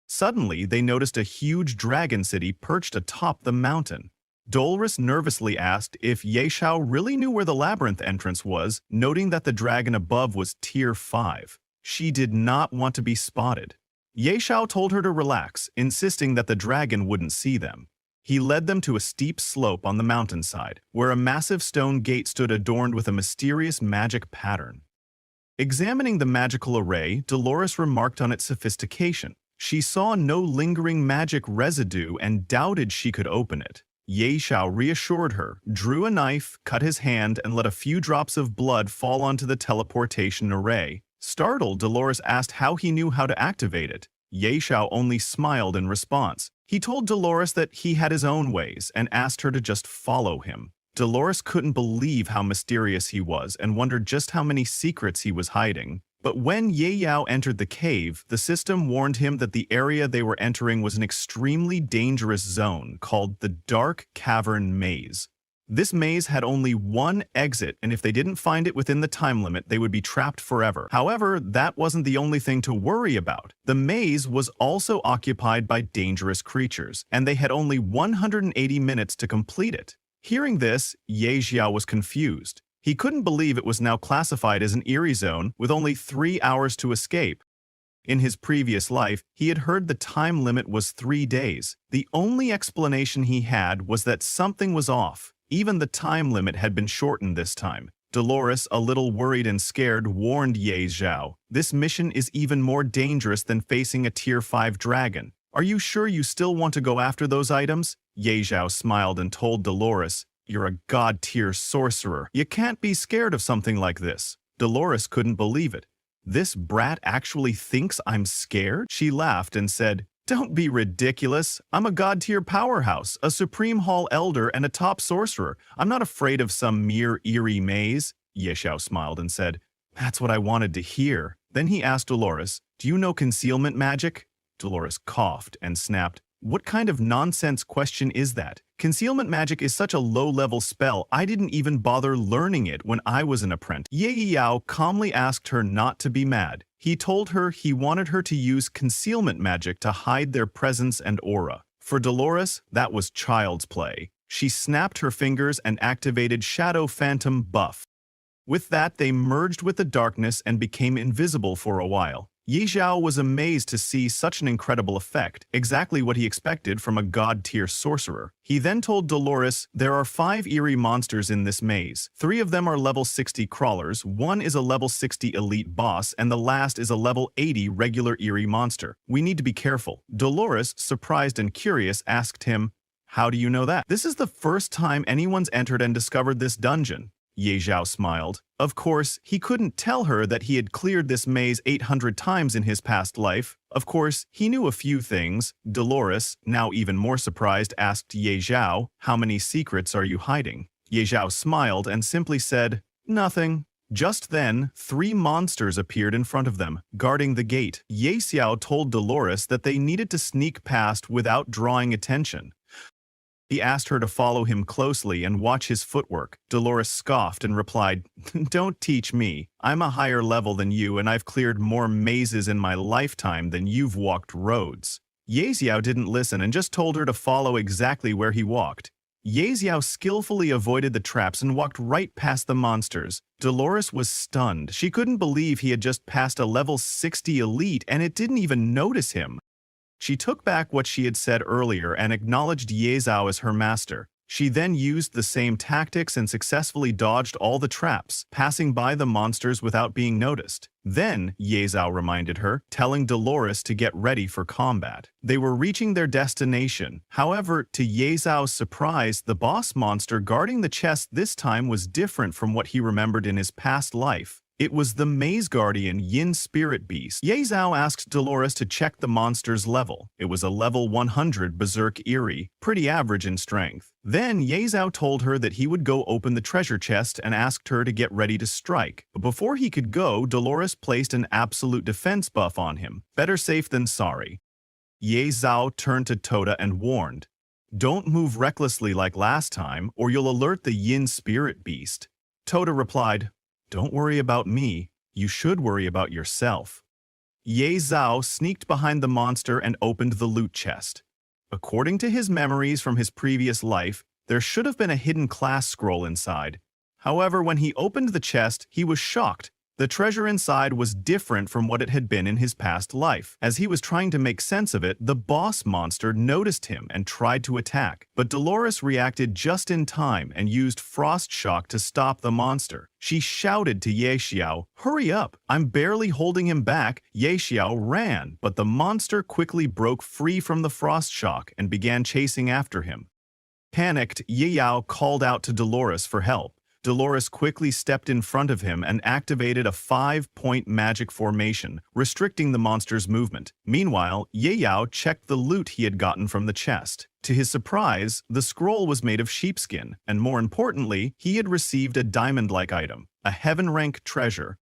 [SPEAKER 1] Suddenly, they noticed a huge dragon city perched atop the mountain. Dolores nervously asked if Ye Xiao really knew where the labyrinth entrance was, noting that the dragon above was tier 5. She did not want to be spotted. Ye Xiao told her to relax, insisting that the dragon wouldn't see them. He led them to a steep slope on the mountainside, where a massive stone gate stood adorned with a mysterious magic pattern. Examining the magical array, Dolores remarked on its sophistication. She saw no lingering magic residue and doubted she could open it. Ye Xiao reassured her, drew a knife, cut his hand, and let a few drops of blood fall onto the teleportation array. Startled, Dolores asked how he knew how to activate it. Ye Xiao only smiled in response. He told Dolores that he had his own ways and asked her to just follow him. Dolores couldn't believe how mysterious he was and wondered just how many secrets he was hiding. But when Ye Xiao entered the cave, the system warned him that the area they were entering was an extremely dangerous zone called the Dark Cavern Maze. This maze had only one exit, and if they didn't find it within the time limit, they would be trapped forever. However, that wasn't the only thing to worry about. The maze was also occupied by dangerous creatures, and they had only 180 minutes to complete it. Hearing this, Ye Xiao was confused. He couldn't believe it was now classified as an eerie zone with only 3 hours to escape. In his previous life, he had heard the time limit was 3 days. The only explanation he had was that something was off. Even the time limit had been shortened this time. Dolores, a little worried and scared, warned Ye Xiao, "This mission is even more dangerous than facing a tier 5 dragon. Are you sure you still want to go after those items? Ye Zhao smiled and told Dolores, you're a god-tier sorcerer. You can't be scared of something like this. Dolores couldn't believe it. This brat actually thinks I'm scared? She laughed and said, don't be ridiculous. I'm a god-tier powerhouse, a Supreme Hall Elder and a top sorcerer. I'm not afraid of some mere eerie maze. Ye Zhao smiled and said, that's what I wanted to hear. Then he asked Dolores, do you know concealment magic? Dolores coughed and snapped, what kind of nonsense question is that? Concealment magic is such a low-level spell, I didn't even bother learning it when I was an apprentice. Ye Yao calmly asked her not to be mad. He told her he wanted her to use concealment magic to hide their presence and aura. For Dolores, that was child's play. She snapped her fingers and activated Shadow Phantom buff. With that, they merged with the darkness and became invisible for a while. Ye Zhao was amazed to see such an incredible effect, exactly what he expected from a god-tier sorcerer. He then told Dolores, there are 5 eerie monsters in this maze. 3 of them are level 60 crawlers, 1 is a level 60 elite boss, and the last is a level 80 regular eerie monster. We need to be careful. Dolores, surprised and curious, asked him, how do you know that? This is the first time anyone's entered and discovered this dungeon. Ye Zhao smiled. Of course, he couldn't tell her that he had cleared this maze 800 times in his past life. Of course, he knew a few things. Dolores, now even more surprised, asked Ye Zhao, how many secrets are you hiding? Ye Zhao smiled and simply said, nothing. Just then, 3 monsters appeared in front of them, guarding the gate. Ye Xiao told Dolores that they needed to sneak past without drawing attention. He asked her to follow him closely and watch his footwork. Dolores scoffed and replied, don't teach me. I'm a higher level than you and I've cleared more mazes in my lifetime than you've walked roads. Ye Xiao didn't listen and just told her to follow exactly where he walked. Ye Xiao skillfully avoided the traps and walked right past the monsters. Dolores was stunned. She couldn't believe he had just passed a level 60 elite and it didn't even notice him. She took back what she had said earlier and acknowledged Ye Zhao as her master. She then used the same tactics and successfully dodged all the traps, passing by the monsters without being noticed. Then, Ye Zhao reminded her, telling Dolores to get ready for combat. They were reaching their destination. However, to Ye Zhao's surprise, the boss monster guarding the chest this time was different from what he remembered in his past life. It was the Maze Guardian Yin Spirit Beast. Ye Zhao asked Dolores to check the monster's level. It was a level 100 Berserk Eerie, pretty average in strength. Then Ye Zhao told her that he would go open the treasure chest and asked her to get ready to strike. But before he could go, Dolores placed an absolute defense buff on him. Better safe than sorry. Ye Zhao turned to Tota and warned, don't move recklessly like last time or you'll alert the Yin Spirit Beast. Tota replied, don't worry about me, you should worry about yourself. Ye Zhao sneaked behind the monster and opened the loot chest. According to his memories from his previous life, there should have been a hidden class scroll inside. However, when he opened the chest, he was shocked. The treasure inside was different from what it had been in his past life. As he was trying to make sense of it, the boss monster noticed him and tried to attack. But Dolores reacted just in time and used Frost Shock to stop the monster. She shouted to Ye Xiao, hurry up, I'm barely holding him back. Ye Xiao ran, but the monster quickly broke free from the Frost Shock and began chasing after him. Panicked, Ye Xiao called out to Dolores for help. Dolores quickly stepped in front of him and activated a 5-point magic formation, restricting the monster's movement. Meanwhile, Ye Xiao checked the loot he had gotten from the chest. To his surprise, the scroll was made of sheepskin, and more importantly, he had received a diamond-like item, a heaven-rank treasure.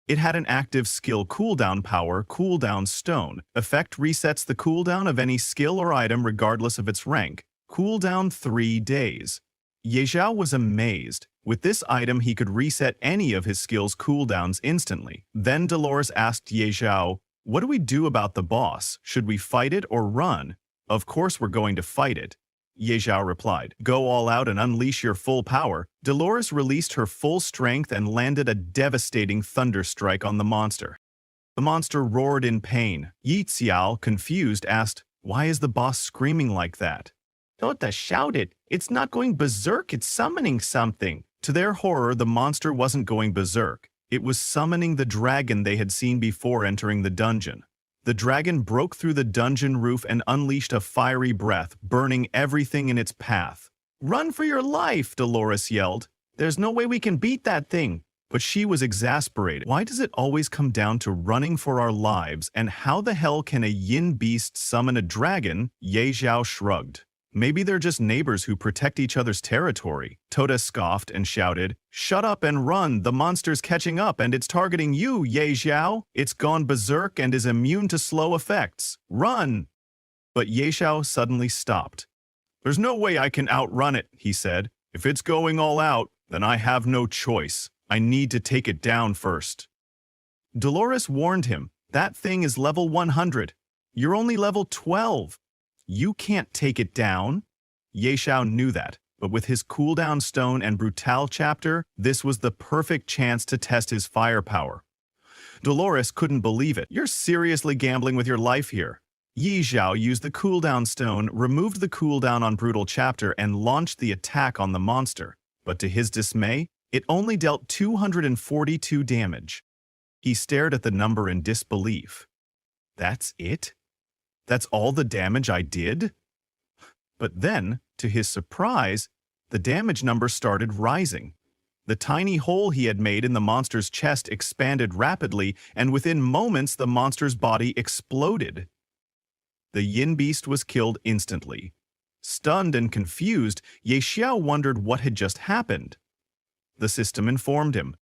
[SPEAKER 1] It had an active skill cooldown power, cooldown stone. Effect resets the cooldown of any skill or item regardless of its rank. Cooldown 3 days. Ye Zhao was amazed. With this item, he could reset any of his skills' cooldowns instantly. Then Dolores asked Ye Zhao, what do we do about the boss? Should we fight it or run? Of course we're going to fight it. Ye Zhao replied, go all out and unleash your full power. Dolores released her full strength and landed a devastating thunder strike on the monster. The monster roared in pain. Ye Xiao, confused, asked, why is the boss screaming like that? Tota shouted, it's not going berserk, it's summoning something. To their horror, the monster wasn't going berserk. It was summoning the dragon they had seen before entering the dungeon. The dragon broke through the dungeon roof and unleashed a fiery breath, burning everything in its path. "Run for your life!" Dolores yelled. "There's no way we can beat that thing." But she was exasperated. Why does it always come down to running for our lives, and how the hell can a yin beast summon a dragon? Ye Xiao shrugged. Maybe they're just neighbors who protect each other's territory. Tota scoffed and shouted, "Shut up and run! The monster's catching up and it's targeting you, Ye Xiao! It's gone berserk and is immune to slow effects. Run!" But Ye Xiao suddenly stopped. "There's no way I can outrun it," he said. "If it's going all out, then I have no choice. I need to take it down first." Dolores warned him, "That thing is level 100. You're only level 12. You can't take it down." Ye Xiao knew that, but with his cooldown stone and Brutal chapter, this was the perfect chance to test his firepower. Dolores couldn't believe it. "You're seriously gambling with your life here." Ye Xiao used the cooldown stone, removed the cooldown on Brutal chapter, and launched the attack on the monster. But to his dismay, it only dealt 242 damage. He stared at the number in disbelief. "That's it? That's all the damage I did?" But then, to his surprise, the damage number started rising. The tiny hole he had made in the monster's chest expanded rapidly, and within moments the monster's body exploded. The yin beast was killed instantly. Stunned and confused, Ye Xiao wondered what had just happened. The system informed him.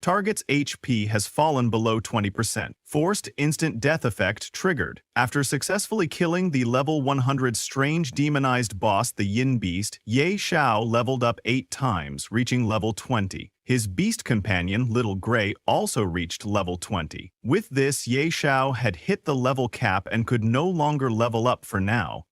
[SPEAKER 1] Target's HP has fallen below 20%. Forced instant death effect triggered. After successfully killing the level 100 strange demonized boss, the Yin Beast, Ye Xiao leveled up 8 times, reaching level 20. His beast companion, Little Gray, also reached level 20. With this, Ye Xiao had hit the level cap and could no longer level up for now.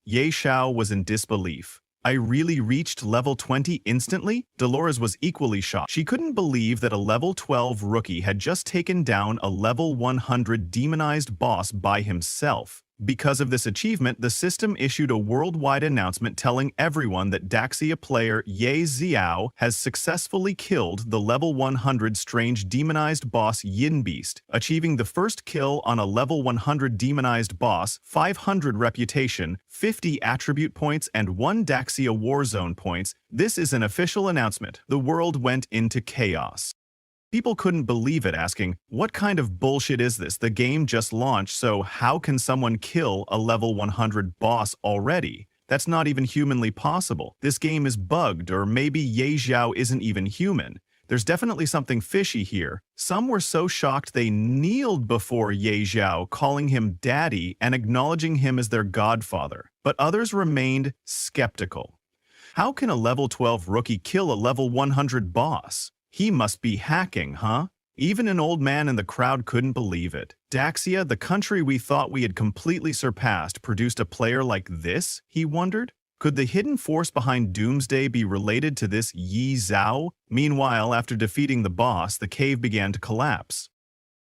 [SPEAKER 1] Ye Xiao was in disbelief. "I really reached level 20 instantly?" Dolores was equally shocked. She couldn't believe that a level 12 rookie had just taken down a level 100 demonized boss by himself. Because of this achievement, the system issued a worldwide announcement telling everyone that Daxia player Ye Xiao has successfully killed the level 100 strange demonized boss Yin Beast, achieving the first kill on a level 100 demonized boss, 500 reputation, 50 attribute points, and 1 Daxia Warzone points. This is an official announcement. The world went into chaos. People couldn't believe it, asking, "What kind of bullshit is this? The game just launched, so how can someone kill a level 100 boss already? That's not even humanly possible. This game is bugged, or maybe Ye Xiao isn't even human. There's definitely something fishy here." Some were so shocked they kneeled before Ye Xiao, calling him daddy and acknowledging him as their godfather. But others remained skeptical. How can a level 12 rookie kill a level 100 boss? He must be hacking, huh? Even an old man in the crowd couldn't believe it. Daxia, the country we thought we had completely surpassed, produced a player like this, he wondered? Could the hidden force behind Doomsday be related to this Yi Zhao? Meanwhile, after defeating the boss, the cave began to collapse.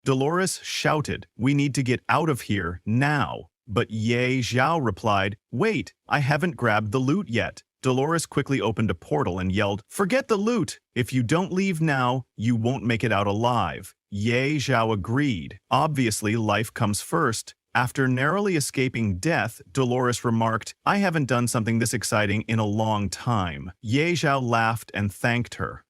[SPEAKER 1] Dolores shouted, "We need to get out of here, now." But Ye Xiao replied, "Wait, I haven't grabbed the loot yet." Dolores quickly opened a portal and yelled, "Forget the loot! If you don't leave now, you won't make it out alive." Ye Xiao agreed. Obviously, life comes first. After narrowly escaping death, Dolores remarked, "I haven't done something this exciting in a long time." Ye Xiao laughed and thanked her.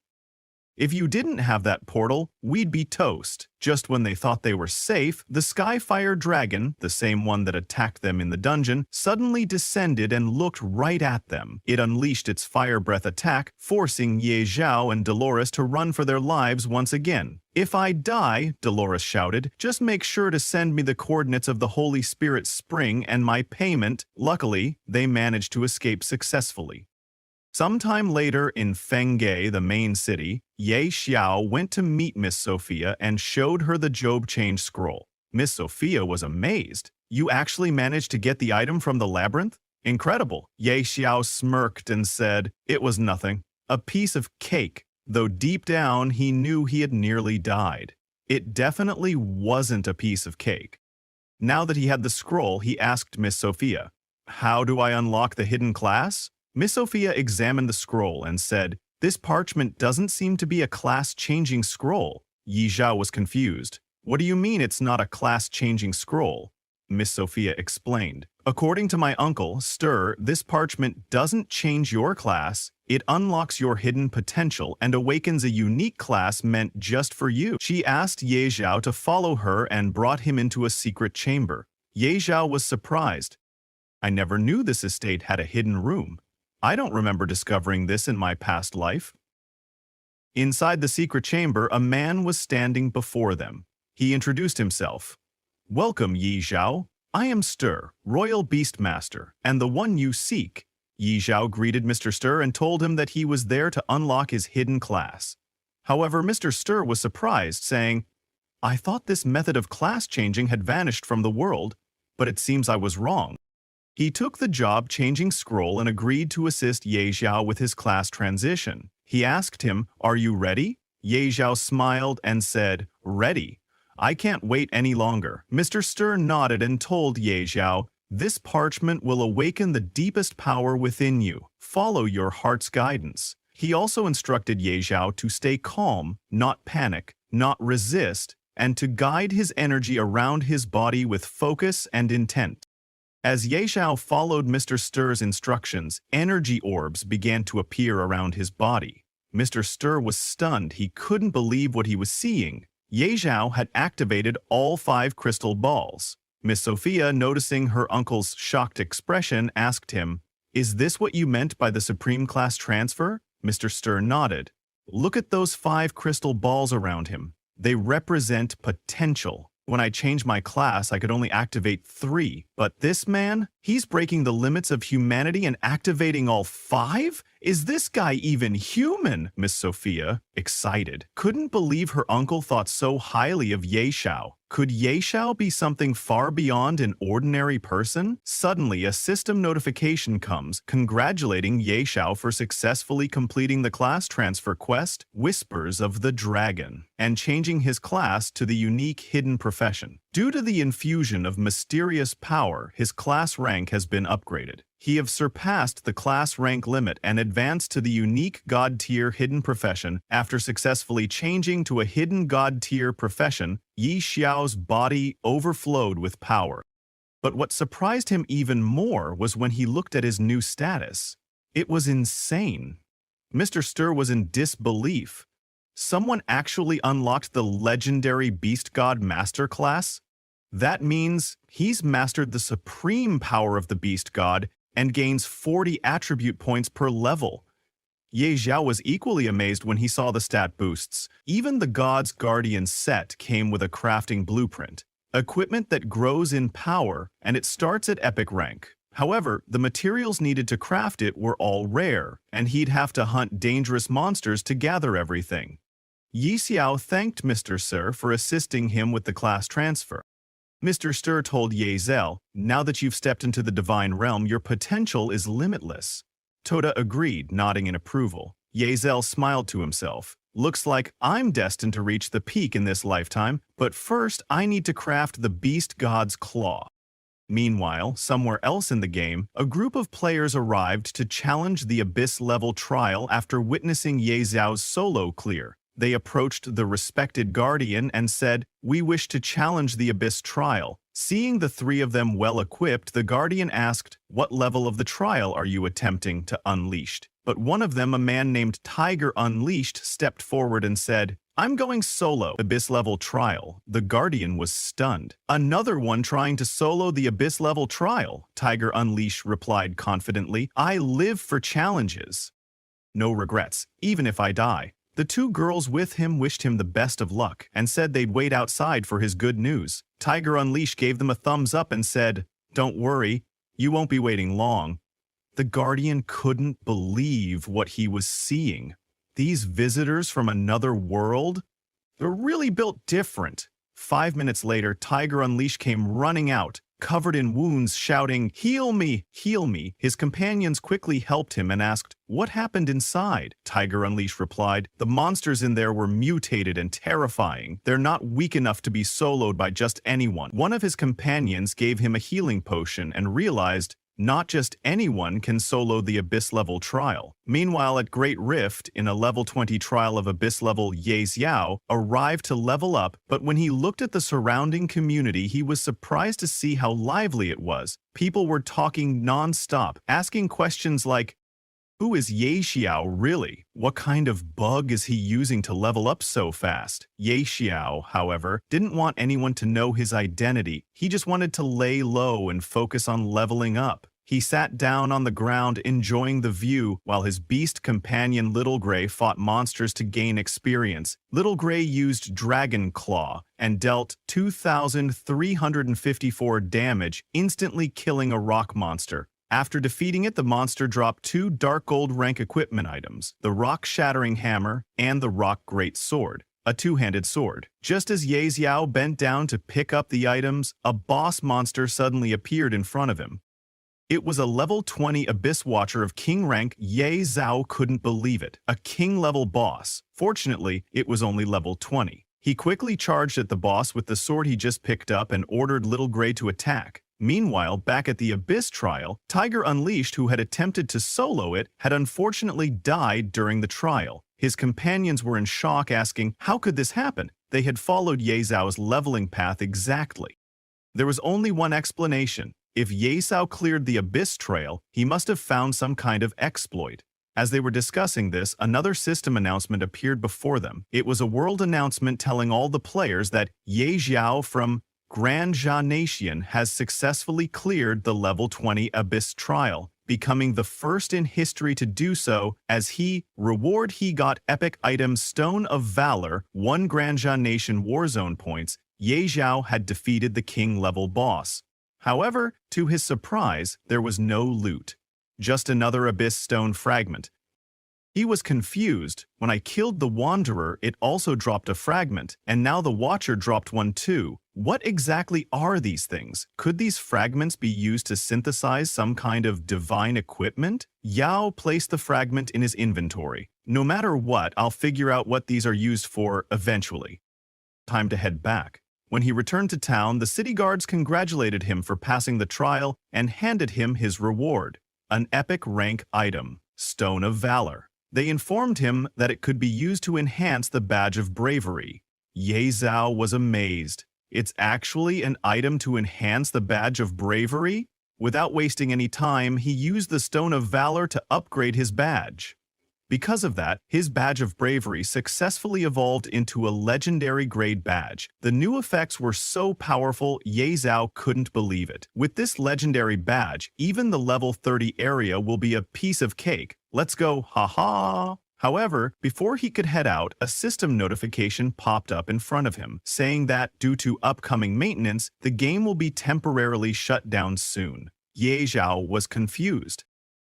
[SPEAKER 1] "If you didn't have that portal, we'd be toast." Just when they thought they were safe, the Skyfire Dragon, the same one that attacked them in the dungeon, suddenly descended and looked right at them. It unleashed its fire breath attack, forcing Ye Xiao and Dolores to run for their lives once again. "If I die," Dolores shouted, "just make sure to send me the coordinates of the Holy Spirit Spring and my payment." Luckily, they managed to escape successfully. Sometime later in Fengge, the main city, Ye Xiao went to meet Miss Sophia and showed her the Job Change scroll. Miss Sophia was amazed. "You actually managed to get the item from the labyrinth? Incredible." Ye Xiao smirked and said, "It was nothing. A piece of cake," though deep down he knew he had nearly died. It definitely wasn't a piece of cake. Now that he had the scroll, he asked Miss Sophia, "How do I unlock the hidden class?" Miss Sophia examined the scroll and said, "This parchment doesn't seem to be a class-changing scroll." Yi Zhao was confused. What do you mean it's not a class-changing scroll? Miss Sophia explained. According to my uncle, Stir, this parchment doesn't change your class, it unlocks your hidden potential and awakens a unique class meant just for you. She asked Ye Zhao to follow her and brought him into a secret chamber. Ye Zhao was surprised. I never knew this estate had a hidden room. I don't remember discovering this in my past life. Inside the secret chamber, a man was standing before them. He introduced himself. Welcome, Ye Zhao. I am Stir, Royal Beastmaster, and the one you seek. Ye Zhao greeted Mr. Stir and told him that he was there to unlock his hidden class. However, Mr. Stir was surprised, saying, I thought this method of class changing had vanished from the world, but it seems I was wrong. He took the job-changing scroll and agreed to assist Ye Zhao with his class transition. He asked him, Are you ready? Ye Zhao smiled and said, Ready. I can't wait any longer. Mr. Stir nodded and told Ye Zhao, This parchment will awaken the deepest power within you. Follow your heart's guidance. He also instructed Ye Zhao to stay calm, not panic, not resist, and to guide his energy around his body with focus and intent. As Ye Zhao followed Mr. Stir's instructions, energy orbs began to appear around his body. Mr. Stir was stunned. He couldn't believe what he was seeing. Ye Zhao had activated all 5 crystal balls. Miss Sophia, noticing her uncle's shocked expression, asked him, Is this what you meant by the Supreme Class transfer? Mr. Stir nodded. Look at those 5 crystal balls around him. They represent potential. When I changed my class, I could only activate 3. But this man, he's breaking the limits of humanity and activating all 5? Is this guy even human? Miss Sophia, excited, couldn't believe her uncle thought so highly of Ye Zhao. Could Ye Zhao be something far beyond an ordinary person? Suddenly, a system notification comes, congratulating Ye Zhao for successfully completing the class transfer quest, Whispers of the Dragon, and changing his class to the unique hidden profession. Due to the infusion of mysterious power, his class rank has been upgraded. He has surpassed the class rank limit and advanced to the unique God-tier hidden profession. After successfully changing to a hidden God-tier profession, Ye Xiao's body overflowed with power. But what surprised him even more was when he looked at his new status. It was insane. Mr. Stir was in disbelief. Someone actually unlocked the legendary Beast God Master class? That means he's mastered the supreme power of the Beast God and gains 40 attribute points per level. Ye Zhao was equally amazed when he saw the stat boosts. Even the God's Guardian set came with a crafting blueprint, equipment that grows in power, and it starts at epic rank. However, the materials needed to craft it were all rare, and he'd have to hunt dangerous monsters to gather everything. Ye Xiao thanked Mr. Sir for assisting him with the class transfer. Mr. Stir told Ye Zhao, now that you've stepped into the divine realm, your potential is limitless. Toda agreed, nodding in approval. Ye Zhao smiled to himself. Looks like I'm destined to reach the peak in this lifetime, but first I need to craft the Beast God's Claw. Meanwhile, somewhere else in the game, a group of players arrived to challenge the Abyss-level trial after witnessing Ye Zhao's solo clear. They approached the respected Guardian and said, We wish to challenge the Abyss trial. Seeing the 3 of them well-equipped, the Guardian asked, What level of the trial are you attempting to unleash? But one of them, a man named Tiger Unleashed, stepped forward and said, I'm going solo. Abyss-level trial. The Guardian was stunned. Another one trying to solo the Abyss-level trial. Tiger Unleashed replied confidently, I live for challenges. No regrets, even if I die. The 2 girls with him wished him the best of luck and said they'd wait outside for his good news. Tiger Unleashed gave them a thumbs up and said, Don't worry, you won't be waiting long. The Guardian couldn't believe what he was seeing. These visitors from another world? They're really built different. 5 minutes later, Tiger Unleashed came running out, covered in wounds, shouting, Heal me, heal me. His companions quickly helped him and asked, What happened inside? Tiger Unleashed replied, The monsters in there were mutated and terrifying. They're not weak enough to be soloed by just anyone. One of his companions gave him a healing potion and realized Not just anyone can solo the Abyss level trial. Meanwhile, at Great Rift, in a level 20 trial of Abyss level, Ye Xiao arrived to level up, but when he looked at the surrounding community, he was surprised to see how lively it was. People were talking non-stop, asking questions like, who is Ye Xiao really? What kind of bug is he using to level up so fast? Ye Xiao, however, didn't want anyone to know his identity. He just wanted to lay low and focus on leveling up. He sat down on the ground enjoying the view while his beast companion Little Grey fought monsters to gain experience. Little Grey used Dragon Claw and dealt 2,354 damage, instantly killing a rock monster. After defeating it, the monster dropped 2 Dark Gold rank equipment items, the Rock Shattering Hammer and the Rock Great Sword, a 2-handed sword. Just as Ye Xiao bent down to pick up the items, a boss monster suddenly appeared in front of him. It was a level 20 Abyss Watcher of King rank. Ye Xiao couldn't believe it, a King-level boss. Fortunately, it was only level 20. He quickly charged at the boss with the sword he just picked up and ordered Little Grey to attack. Meanwhile, back at the Abyss trial, Tiger Unleashed, who had attempted to solo it, had unfortunately died during the trial. His companions were in shock, asking, how could this happen? They had followed Ye Xiao's leveling path exactly. There was only one explanation. If Ye Xiao cleared the Abyss trail, he must have found some kind of exploit. As they were discussing this, another system announcement appeared before them. It was a world announcement telling all the players that Ye Xiao from Grand Jia Nation has successfully cleared the level 20 Abyss trial, becoming the first in history to do so. As he got epic item Stone of Valor, 1 Grand Jia Nation Warzone points. Ye Xiao had defeated the king-level boss. However, to his surprise, there was no loot. Just another Abyss Stone fragment. He was confused. When I killed the Wanderer, it also dropped a fragment, and now the Watcher dropped one too. What exactly are these things? Could these fragments be used to synthesize some kind of divine equipment? Yao placed the fragment in his inventory. No matter what, I'll figure out what these are used for eventually. Time to head back. When he returned to town, the city guards congratulated him for passing the trial and handed him his reward, an epic rank item, Stone of Valor. They informed him that it could be used to enhance the Badge of Bravery. Ye Xiao was amazed. It's actually an item to enhance the Badge of Bravery? Without wasting any time, he used the Stone of Valor to upgrade his badge. Because of that, his Badge of Bravery successfully evolved into a legendary grade badge. The new effects were so powerful, Ye Xiao couldn't believe it. With this legendary badge, even the level 30 area will be a piece of cake. Let's go, haha! However, before he could head out, a system notification popped up in front of him, saying that, due to upcoming maintenance, the game will be temporarily shut down soon. Ye Xiao was confused.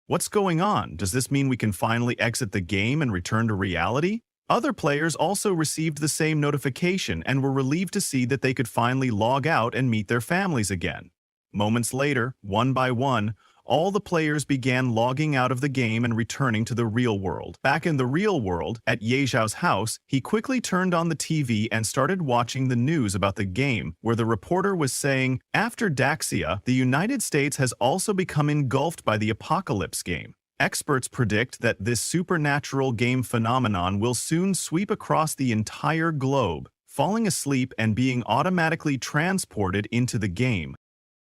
[SPEAKER 1] What's going on? Does this mean we can finally exit the game and return to reality? Other players also received the same notification and were relieved to see that they could finally log out and meet their families again. Moments later, one by one, all the players began logging out of the game and returning to the real world. Back in the real world, at Ye Xiao's house, he quickly turned on the TV and started watching the news about the game, where the reporter was saying, after Daxia, the United States has also become engulfed by the Apocalypse game. Experts predict that this supernatural game phenomenon will soon sweep across the entire globe, falling asleep and being automatically transported into the game.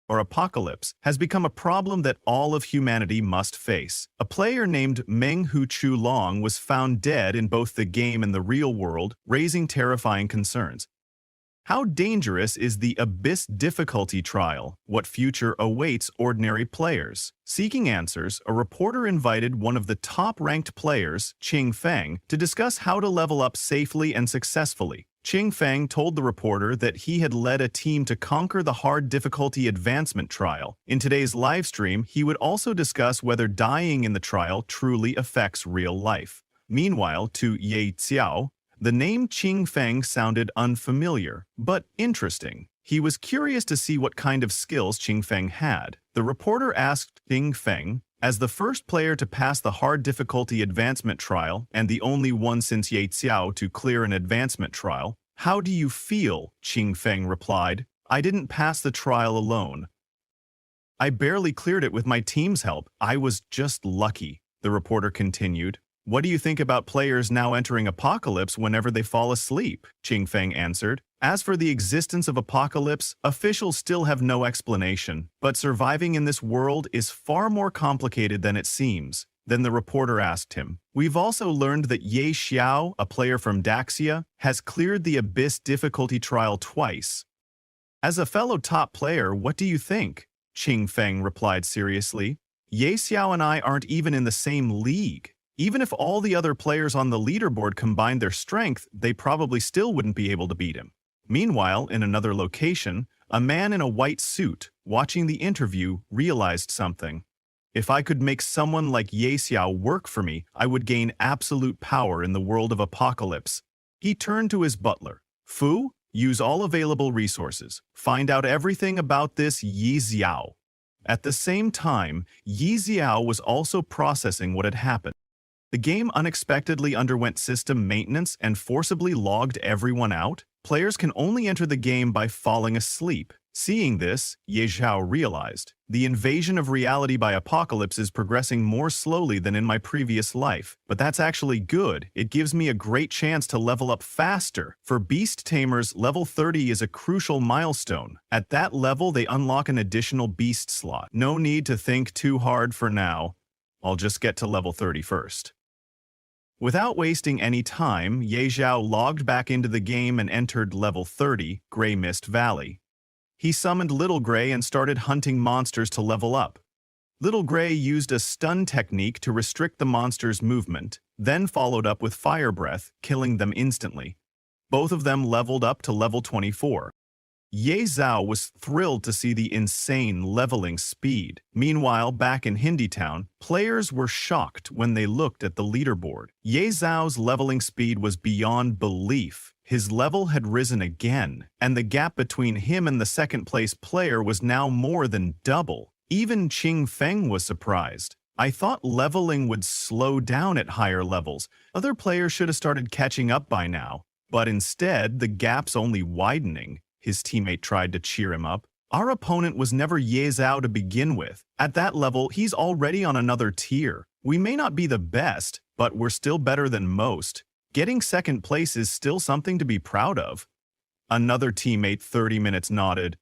[SPEAKER 1] Or apocalypse has become a problem that all of humanity must face. A player named Meng Hu Chu Long was found dead in both the game and the real world, raising terrifying concerns. How dangerous is the Abyss difficulty trial? What future awaits ordinary players? Seeking answers, a reporter invited one of the top-ranked players, Qing Feng, to discuss how to level up safely and successfully. Qing Feng told the reporter that he had led a team to conquer the hard difficulty advancement trial. In today's livestream, he would also discuss whether dying in the trial truly affects real life. Meanwhile, to Ye Xiao, the name Qing Feng sounded unfamiliar, but interesting. He was curious to see what kind of skills Qing Feng had. The reporter asked Qing Feng, as the first player to pass the hard difficulty advancement trial and the only one since Ye Xiao to clear an advancement trial, "How do you feel?" Qing Feng replied. "I didn't pass the trial alone. I barely cleared it with my team's help. I was just lucky, the reporter continued. What do you think about players now entering Apocalypse whenever they fall asleep? Qing Feng answered. As for the existence of Apocalypse, officials still have no explanation, but surviving in this world is far more complicated than it seems. Then the reporter asked him. We've also learned that Ye Xiao, a player from Daxia, has cleared the Abyss difficulty trial twice. As a fellow top player, what do you think? Qing Feng replied seriously. Ye Xiao and I aren't even in the same league. Even if all the other players on the leaderboard combined their strength, they probably still wouldn't be able to beat him. Meanwhile, in another location, a man in a white suit, watching the interview, realized something. If I could make someone like Ye Xiao work for me, I would gain absolute power in the world of Apocalypse. He turned to his butler. Fu, use all available resources. Find out everything about this Yi Xiao. At the same time, Yi Xiao was also processing what had happened. The game unexpectedly underwent system maintenance and forcibly logged everyone out. Players can only enter the game by falling asleep. Seeing this, Ye Xiao realized, the invasion of reality by Apocalypse is progressing more slowly than in my previous life. But that's actually good. It gives me a great chance to level up faster. For Beast Tamers, level 30 is a crucial milestone. At that level, they unlock an additional beast slot. No need to think too hard for now. I'll just get to level 30 first. Without wasting any time, Ye Xiao logged back into the game and entered level 30, Grey Mist Valley. He summoned Little Grey and started hunting monsters to level up. Little Grey used a stun technique to restrict the monster's movement, then followed up with Fire Breath, killing them instantly. Both of them leveled up to level 24. Ye Zhao was thrilled to see the insane leveling speed. Meanwhile, back in Hindi Town, players were shocked when they looked at the leaderboard. Ye Zhao's leveling speed was beyond belief. His level had risen again, and the gap between him and the second-place player was now more than double. Even Qing Feng was surprised. I thought leveling would slow down at higher levels. Other players should have started catching up by now. But instead, the gap's only widening. His teammate tried to cheer him up. Our opponent was never Ye Zhao to begin with. At that level, he's already on another tier. We may not be the best, but we're still better than most. Getting second place is still something to be proud of. Another teammate 30 minutes nodded.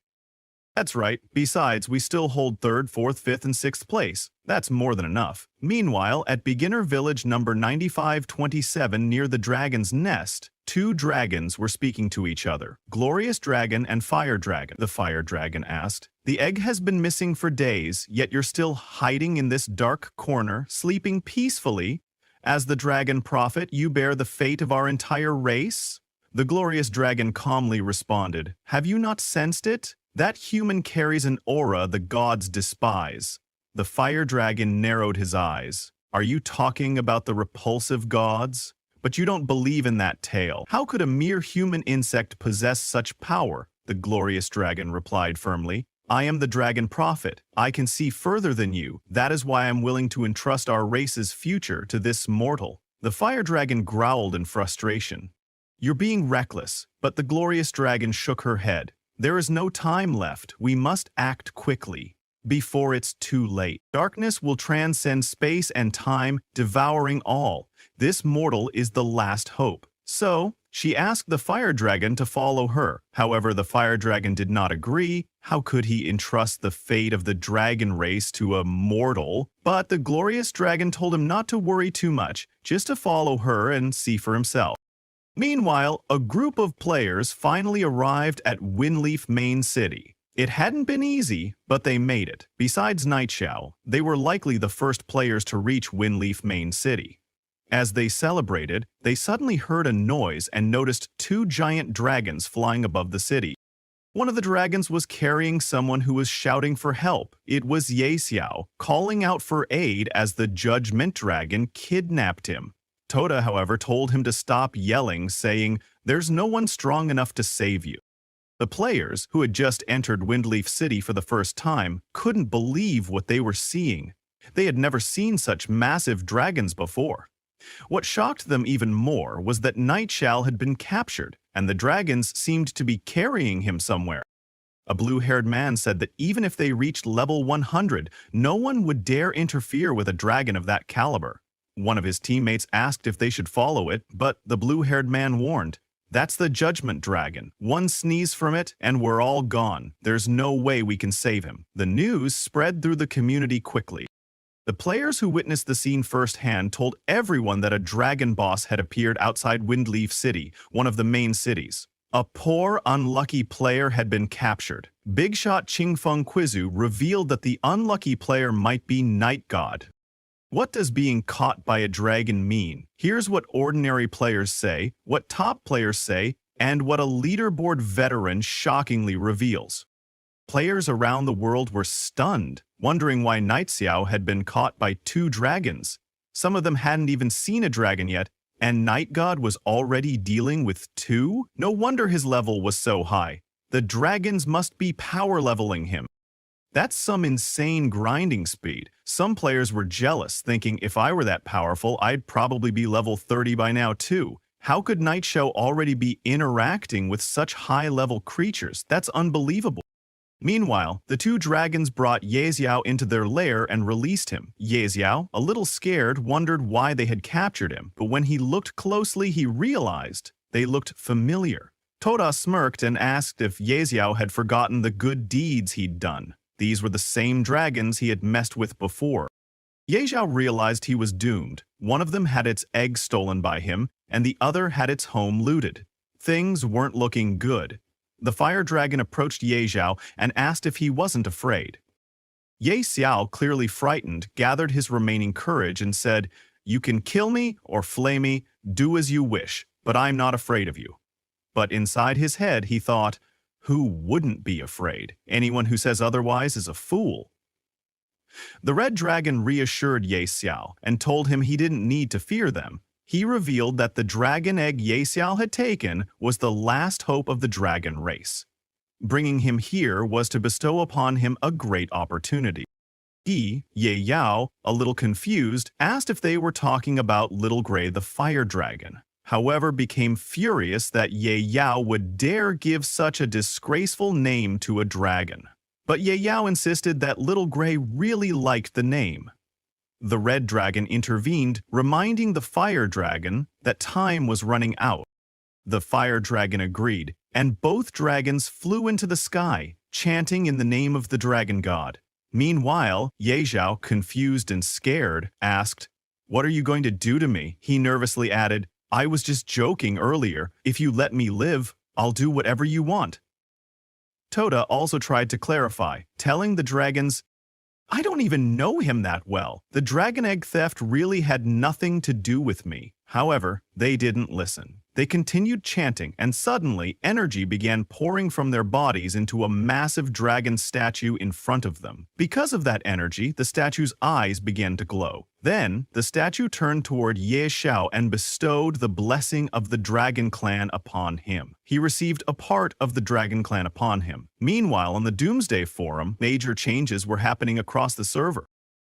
[SPEAKER 1] That's right. Besides, we still hold 3rd, 4th, 5th, and 6th place. That's more than enough. Meanwhile, at Beginner Village number 9527 near the Dragon's Nest, 2 dragons were speaking to each other. Glorious Dragon and Fire Dragon. The Fire Dragon asked. The egg has been missing for days, yet you're still hiding in this dark corner, sleeping peacefully. As the Dragon Prophet, you bear the fate of our entire race? The Glorious Dragon calmly responded. Have you not sensed it? That human carries an aura the gods despise. The Fire Dragon narrowed his eyes. Are you talking about the repulsive gods? But you don't believe in that tale. How could a mere human insect possess such power? The Glorious Dragon replied firmly. I am the Dragon Prophet. I can see further than you. That is why I'm willing to entrust our race's future to this mortal. The Fire Dragon growled in frustration. You're being reckless, but the Glorious Dragon shook her head. There is no time left. We must act quickly, before it's too late. Darkness will transcend space and time, devouring all. This mortal is the last hope. So, she asked the Fire Dragon to follow her. However, the Fire Dragon did not agree. How could he entrust the fate of the dragon race to a mortal? But the Glorious Dragon told him not to worry too much, just to follow her and see for himself. Meanwhile, a group of players finally arrived at Winleaf Main City. It hadn't been easy, but they made it. Besides Nightshao, they were likely the first players to reach Winleaf Main City. As they celebrated, they suddenly heard a noise and noticed 2 giant dragons flying above the city. One of the dragons was carrying someone who was shouting for help. It was Ye Xiao, calling out for aid as the Judgment Dragon kidnapped him. Toda, however, told him to stop yelling, saying, "There's no one strong enough to save you." The players, who had just entered Windleaf City for the first time, couldn't believe what they were seeing. They had never seen such massive dragons before. What shocked them even more was that Nightshao had been captured, and the dragons seemed to be carrying him somewhere. A blue-haired man said that even if they reached level 100, no one would dare interfere with a dragon of that caliber. One of his teammates asked if they should follow it, but the blue-haired man warned, "That's the Judgment Dragon. One sneeze from it, and we're all gone. There's no way we can save him." The news spread through the community quickly. The players who witnessed the scene firsthand told everyone that a dragon boss had appeared outside Windleaf City, one of the main cities. A poor, unlucky player had been captured. Big shot Qingfeng Quizu revealed that the unlucky player might be Night God. What does being caught by a dragon mean? Here's what ordinary players say, what top players say, and what a leaderboard veteran shockingly reveals. Players around the world were stunned, wondering why Night Xiao had been caught by 2 dragons. Some of them hadn't even seen a dragon yet, and Night God was already dealing with 2? No wonder his level was so high. The dragons must be power leveling him. That's some insane grinding speed. Some players were jealous, thinking if I were that powerful, I'd probably be level 30 by now too. How could Night Xiao already be interacting with such high-level creatures? That's unbelievable. Meanwhile, the 2 dragons brought Ye Xiao into their lair and released him. Ye Xiao, a little scared, wondered why they had captured him, but when he looked closely, he realized they looked familiar. Toda smirked and asked if Ye Xiao had forgotten the good deeds he'd done. These were the same dragons he had messed with before. Ye Xiao realized he was doomed. One of them had its egg stolen by him, and the other had its home looted. Things weren't looking good. The fire dragon approached Ye Xiao and asked if he wasn't afraid. Ye Xiao, clearly frightened, gathered his remaining courage and said, "You can kill me or flay me, do as you wish, but I'm not afraid of you." But inside his head he thought, who wouldn't be afraid? Anyone who says otherwise is a fool. The red dragon reassured Ye Xiao and told him he didn't need to fear them. He revealed that the dragon egg Ye Xiao had taken was the last hope of the dragon race. Bringing him here was to bestow upon him a great opportunity. He, Ye Yao, a little confused, asked if they were talking about Little Gray the fire dragon. However, became furious that Ye Yao would dare give such a disgraceful name to a dragon. But Ye Yao insisted that Little Gray really liked the name. The red dragon intervened, reminding the fire dragon that time was running out. The fire dragon agreed, and both dragons flew into the sky, chanting in the name of the dragon god. Meanwhile, Ye Xiao, confused and scared, asked, "What are you going to do to me?" He nervously added, "I was just joking earlier. If you let me live, I'll do whatever you want." Toda also tried to clarify, telling the dragons, "I don't even know him that well. The dragon egg theft really had nothing to do with me." However, they didn't listen. They continued chanting, and suddenly energy began pouring from their bodies into a massive dragon statue in front of them. Because of that energy, the statue's eyes began to glow. Then, the statue turned toward Ye Xiao and bestowed the blessing of the Dragon Clan upon him. He received a part of the Dragon Clan upon him. Meanwhile, on the Doomsday Forum, major changes were happening across the server.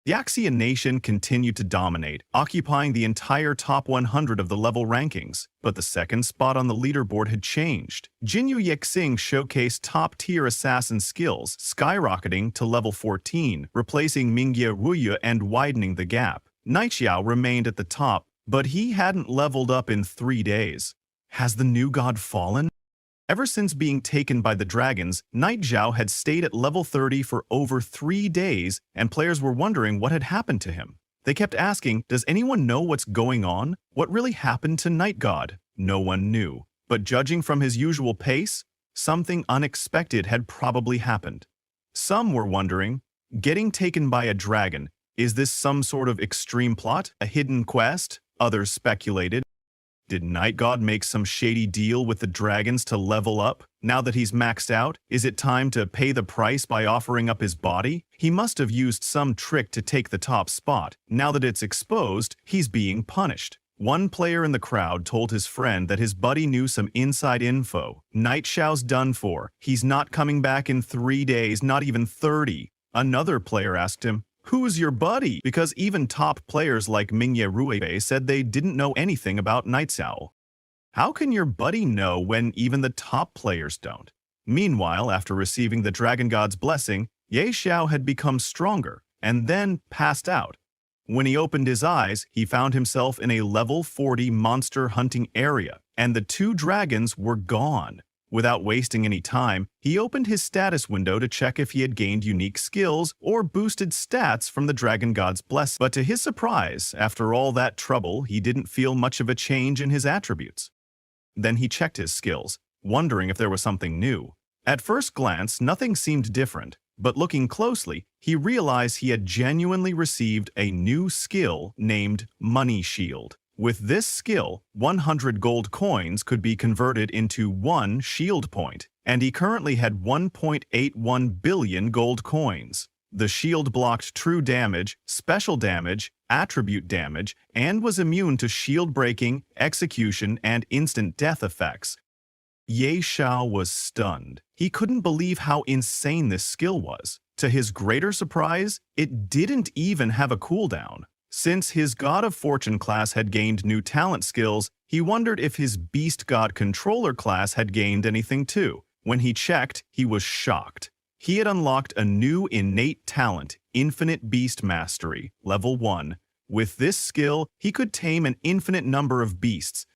[SPEAKER 1] The Axian nation continued to dominate, occupying the entire top 100 of the level rankings. But the second spot on the leaderboard had changed. Jinyu Yexing showcased top-tier assassin skills, skyrocketing to level 14, replacing Mingye Ruya and widening the gap. Night Xiao remained at the top, but he hadn't leveled up in 3 days. Has the new god fallen? Ever since being taken by the dragons, Night Xiao had stayed at level 30 for over 3 days, and players were wondering what had happened to him. They kept asking, does anyone know what's going on? What really happened to Night God? No one knew. But judging from his usual pace, something unexpected had probably happened. Some were wondering, getting taken by a dragon, is this some sort of extreme plot, a hidden quest? Others speculated, did Night God make some shady deal with the dragons to level up? Now that he's maxed out, is it time to pay the price by offering up his body? He must have used some trick to take the top spot. Now that it's exposed, he's being punished. One player in the crowd told his friend that his buddy knew some inside info. Night Xiao's done for. He's not coming back in 3 days, not even 30. Another player asked him, "Who's your buddy?" Because even top players like Mingye Ruibei said they didn't know anything about Night Xiao. How can your buddy know when even the top players don't? Meanwhile, after receiving the dragon god's blessing, Ye Xiao had become stronger and then passed out. When he opened his eyes, he found himself in a level 40 monster hunting area, and the two dragons were gone. Without wasting any time, he opened his status window to check if he had gained unique skills or boosted stats from the dragon god's blessing. But to his surprise, after all that trouble, he didn't feel much of a change in his attributes. Then he checked his skills, wondering if there was something new. At first glance, nothing seemed different, but looking closely, he realized he had genuinely received a new skill named Money Shield. With this skill, 100 gold coins could be converted into 1 shield point, and he currently had 1.81 billion gold coins. The shield blocked true damage, special damage, attribute damage, and was immune to shield breaking, execution, and instant death effects. Ye Xiao was stunned. He couldn't believe how insane this skill was. To his greater surprise, it didn't even have a cooldown. Since his God of Fortune class had gained new talent skills, he wondered if his Beast God Controller class had gained anything too. When he checked, he was shocked. He had unlocked a new innate talent, Infinite Beast Mastery, level 1. With this skill, he could tame an infinite number of beasts.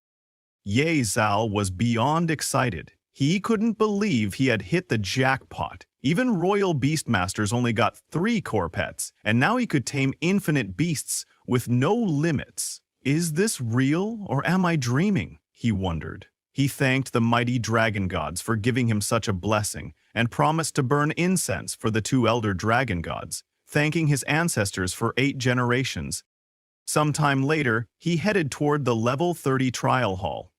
[SPEAKER 1] Ye Zhao was beyond excited. He couldn't believe he had hit the jackpot. Even royal beastmasters only got 3 core pets, and now he could tame infinite beasts with no limits. Is this real, or am I dreaming? He wondered. He thanked the mighty dragon gods for giving him such a blessing, and promised to burn incense for the 2 elder dragon gods, thanking his ancestors for 8 generations. Sometime later, he headed toward the level 30 trial hall.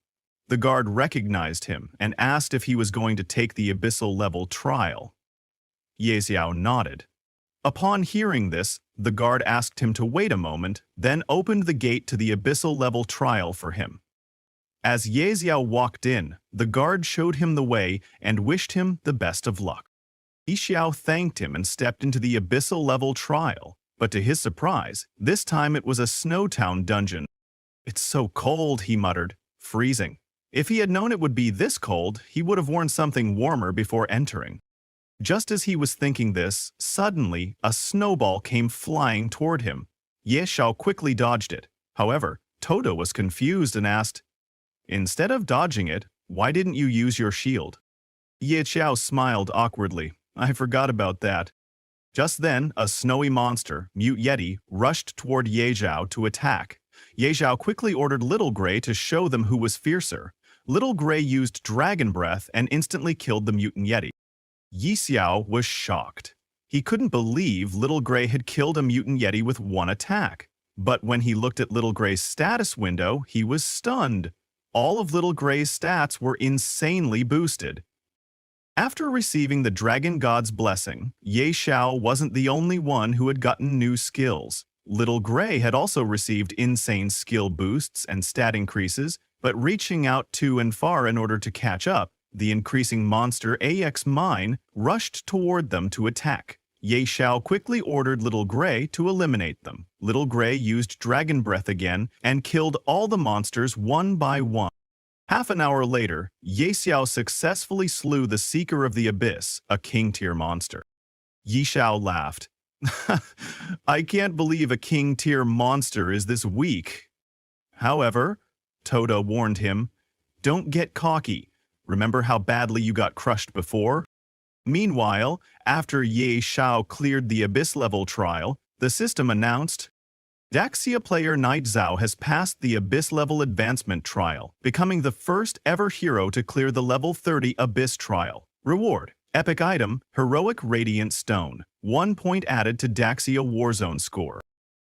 [SPEAKER 1] The guard recognized him and asked if he was going to take the abyssal level trial. Ye Xiao nodded. Upon hearing this, the guard asked him to wait a moment, then opened the gate to the abyssal level trial for him. As Ye Xiao walked in, the guard showed him the way and wished him the best of luck. Ye Xiao thanked him and stepped into the abyssal level trial, but to his surprise, this time it was a Snowtown dungeon. "It's so cold," he muttered, freezing. If he had known it would be this cold, he would have worn something warmer before entering. Just as he was thinking this, suddenly a snowball came flying toward him. Ye Xiao quickly dodged it. However, Toto was confused and asked, "Instead of dodging it, why didn't you use your shield?" Ye Xiao smiled awkwardly. "I forgot about that." Just then, a snowy monster, Mute Yeti, rushed toward Ye Xiao to attack. Ye Xiao quickly ordered Little Gray to show them who was fiercer. Little Gray used Dragon Breath and instantly killed the mutant Yeti. Ye Xiao was shocked. He couldn't believe Little Gray had killed a mutant Yeti with one attack. But when he looked at Little Gray's status window, he was stunned. All of Little Gray's stats were insanely boosted. After receiving the Dragon God's blessing, Ye Xiao wasn't the only one who had gotten new skills. Little Gray had also received insane skill boosts and stat increases, but reaching out too and far in order to catch up, the increasing monster AX Mine rushed toward them to attack. Ye Xiao quickly ordered Little Gray to eliminate them. Little Gray used Dragon Breath again and killed all the monsters one by one. Half an hour later, Ye Xiao successfully slew the Seeker of the Abyss, a king-tier monster. Ye Xiao laughed. "I can't believe a king-tier monster is this weak." However, Toto warned him, "Don't get cocky. Remember how badly you got crushed before?" Meanwhile, after Ye Xiao cleared the Abyss level trial, the system announced, Daxia player Night Zhao has passed the Abyss level advancement trial, becoming the first ever hero to clear the level 30 Abyss trial. Reward: Epic item, Heroic Radiant Stone. 1 point added to Daxia Warzone score.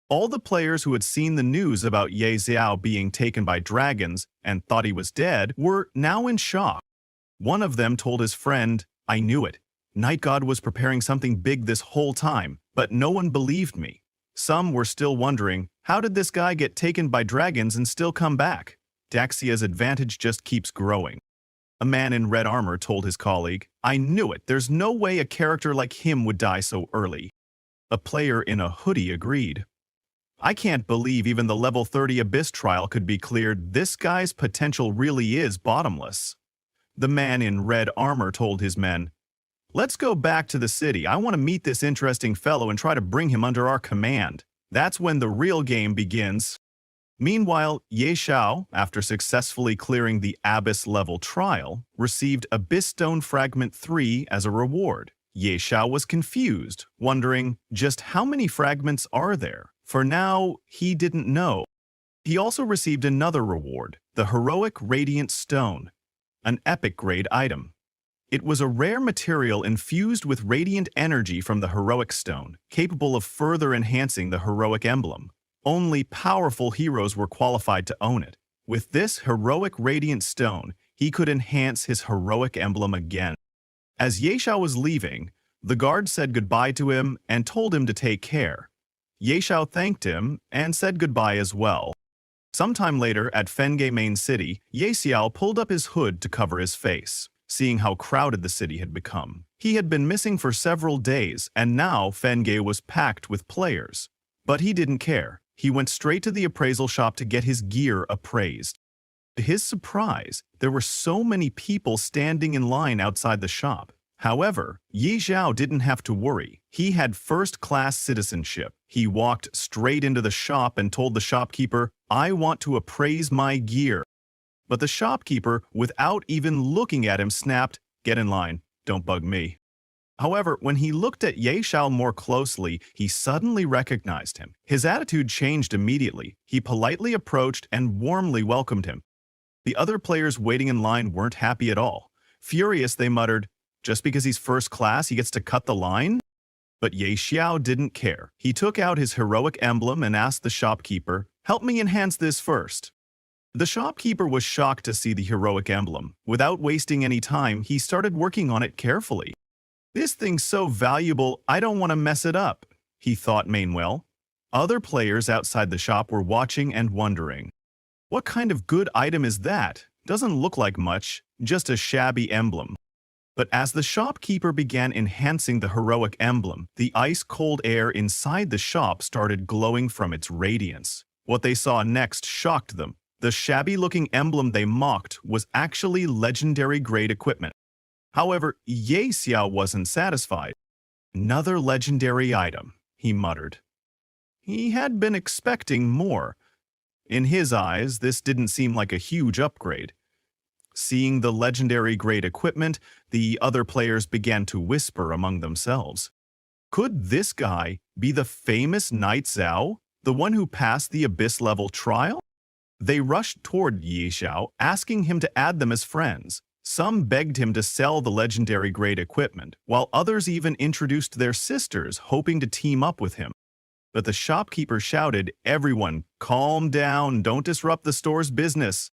[SPEAKER 1] All the players who had seen the news about Ye Xiao being taken by dragons and thought he was dead were now in shock. One of them told his friend, "I knew it. Night God was preparing something big this whole time, but no one believed me." Some were still wondering, how did this guy get taken by dragons and still come back? Daxia's advantage just keeps growing. A man in red armor told his colleague, "I knew it. There's no way a character like him would die so early." A player in a hoodie agreed. "I can't believe even the level 30 Abyss trial could be cleared. This guy's potential really is bottomless." The man in red armor told his men, "Let's go back to the city. I want to meet this interesting fellow and try to bring him under our command. That's when the real game begins." Meanwhile, Ye Xiao, after successfully clearing the Abyss-level trial, received Abyss Stone Fragment 3 as a reward. Ye Xiao was confused, wondering just how many fragments are there. For now, he didn't know. He also received another reward, the Heroic Radiant Stone, an epic-grade item. It was a rare material infused with radiant energy from the Heroic Stone, capable of further enhancing the Heroic Emblem. Only powerful heroes were qualified to own it. With this Heroic Radiant Stone, he could enhance his Heroic Emblem again. As Ye Xiao was leaving, the guard said goodbye to him and told him to take care. Ye Xiao thanked him and said goodbye as well. Sometime later, at Fenghe main city, Ye Xiao pulled up his hood to cover his face, seeing how crowded the city had become. He had been missing for several days, and now Fenghe was packed with players. But he didn't care. He went straight to the appraisal shop to get his gear appraised. To his surprise, there were so many people standing in line outside the shop. However, Ye Xiao didn't have to worry. He had first-class citizenship. He walked straight into the shop and told the shopkeeper, "I want to appraise my gear." But the shopkeeper, without even looking at him, snapped, "Get in line, don't bug me." However, when he looked at Ye Xiao more closely, he suddenly recognized him. His attitude changed immediately. He politely approached and warmly welcomed him. The other players waiting in line weren't happy at all. Furious, they muttered, "Just because he's first class, he gets to cut the line?" But Ye Xiao didn't care. He took out his heroic emblem and asked the shopkeeper, "Help me enhance this first." The shopkeeper was shocked to see the heroic emblem. Without wasting any time, he started working on it carefully. "This thing's so valuable, I don't want to mess it up," he thought meanwhile. Other players outside the shop were watching and wondering, "What kind of good item is that? Doesn't look like much, just a shabby emblem." But as the shopkeeper began enhancing the heroic emblem, the ice-cold air inside the shop started glowing from its radiance. What they saw next shocked them. The shabby-looking emblem they mocked was actually legendary-grade equipment. However, Ye Xiao wasn't satisfied. "Another legendary item," he muttered. He had been expecting more. In his eyes, this didn't seem like a huge upgrade. Seeing the legendary-grade equipment, the other players began to whisper among themselves. Could this guy be the famous Knight Zhao, the one who passed the Abyss-level trial? They rushed toward Ye Xiao, asking him to add them as friends. Some begged him to sell the legendary-grade equipment, while others even introduced their sisters, hoping to team up with him. But the shopkeeper shouted, "Everyone, calm down, don't disrupt the store's business."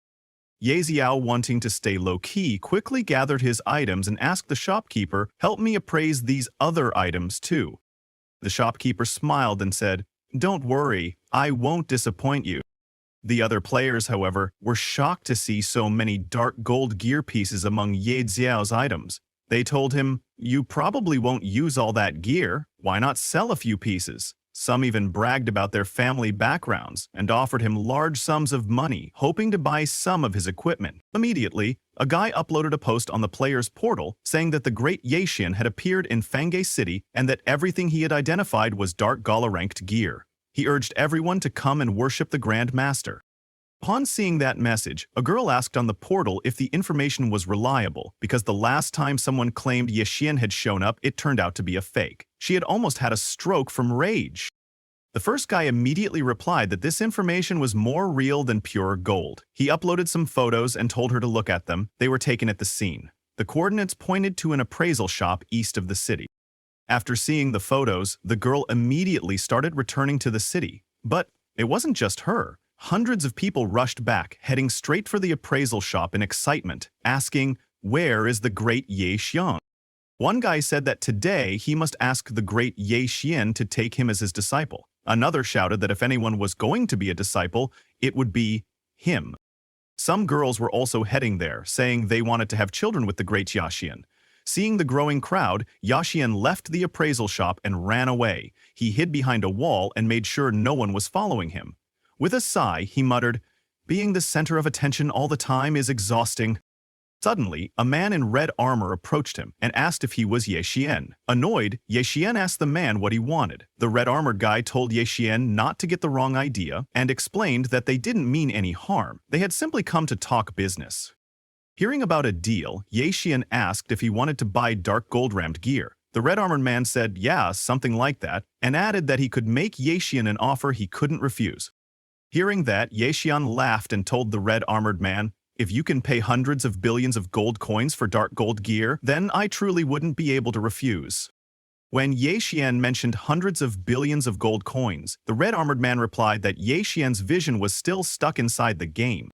[SPEAKER 1] Ye Xiao, wanting to stay low-key, quickly gathered his items and asked the shopkeeper, "Help me appraise these other items too." The shopkeeper smiled and said, "Don't worry, I won't disappoint you." The other players, however, were shocked to see so many dark gold gear pieces among Ye Xiao's items. They told him, "You probably won't use all that gear. Why not sell a few pieces?" Some even bragged about their family backgrounds and offered him large sums of money, hoping to buy some of his equipment. Immediately, a guy uploaded a post on the player's portal saying that the great Ye Xian had appeared in Fenghe City and that everything he had identified was Dark Gala-ranked gear. He urged everyone to come and worship the Grand Master. Upon seeing that message, a girl asked on the portal if the information was reliable, because the last time someone claimed Ye Xian had shown up, it turned out to be a fake. She had almost had a stroke from rage. The first guy immediately replied that this information was more real than pure gold. He uploaded some photos and told her to look at them. They were taken at the scene. The coordinates pointed to an appraisal shop east of the city. After seeing the photos, the girl immediately started returning to the city. But it wasn't just her. Hundreds of people rushed back, heading straight for the appraisal shop in excitement, asking, "Where is the great Ye Xian?" One guy said that today he must ask the great Ye Xian to take him as his disciple. Another shouted that if anyone was going to be a disciple, it would be him. Some girls were also heading there, saying they wanted to have children with the great Ye Xian. Seeing the growing crowd, Ye Xian left the appraisal shop and ran away. He hid behind a wall and made sure no one was following him. With a sigh, he muttered, "Being the center of attention all the time is exhausting." Suddenly, a man in red armor approached him and asked if he was Ye Xian. Annoyed, Ye Xian asked the man what he wanted. The red-armored guy told Ye Xian not to get the wrong idea and explained that they didn't mean any harm. They had simply come to talk business. Hearing about a deal, Ye Xian asked if he wanted to buy dark gold-rammed gear. The red-armored man said, yeah, something like that, and added that he could make Ye Xian an offer he couldn't refuse. Hearing that, Ye Xian laughed and told the red-armored man, if you can pay hundreds of billions of gold coins for dark gold gear, then I truly wouldn't be able to refuse. When Ye Xian mentioned hundreds of billions of gold coins, the red-armored man replied that Ye Xian's vision was still stuck inside the game.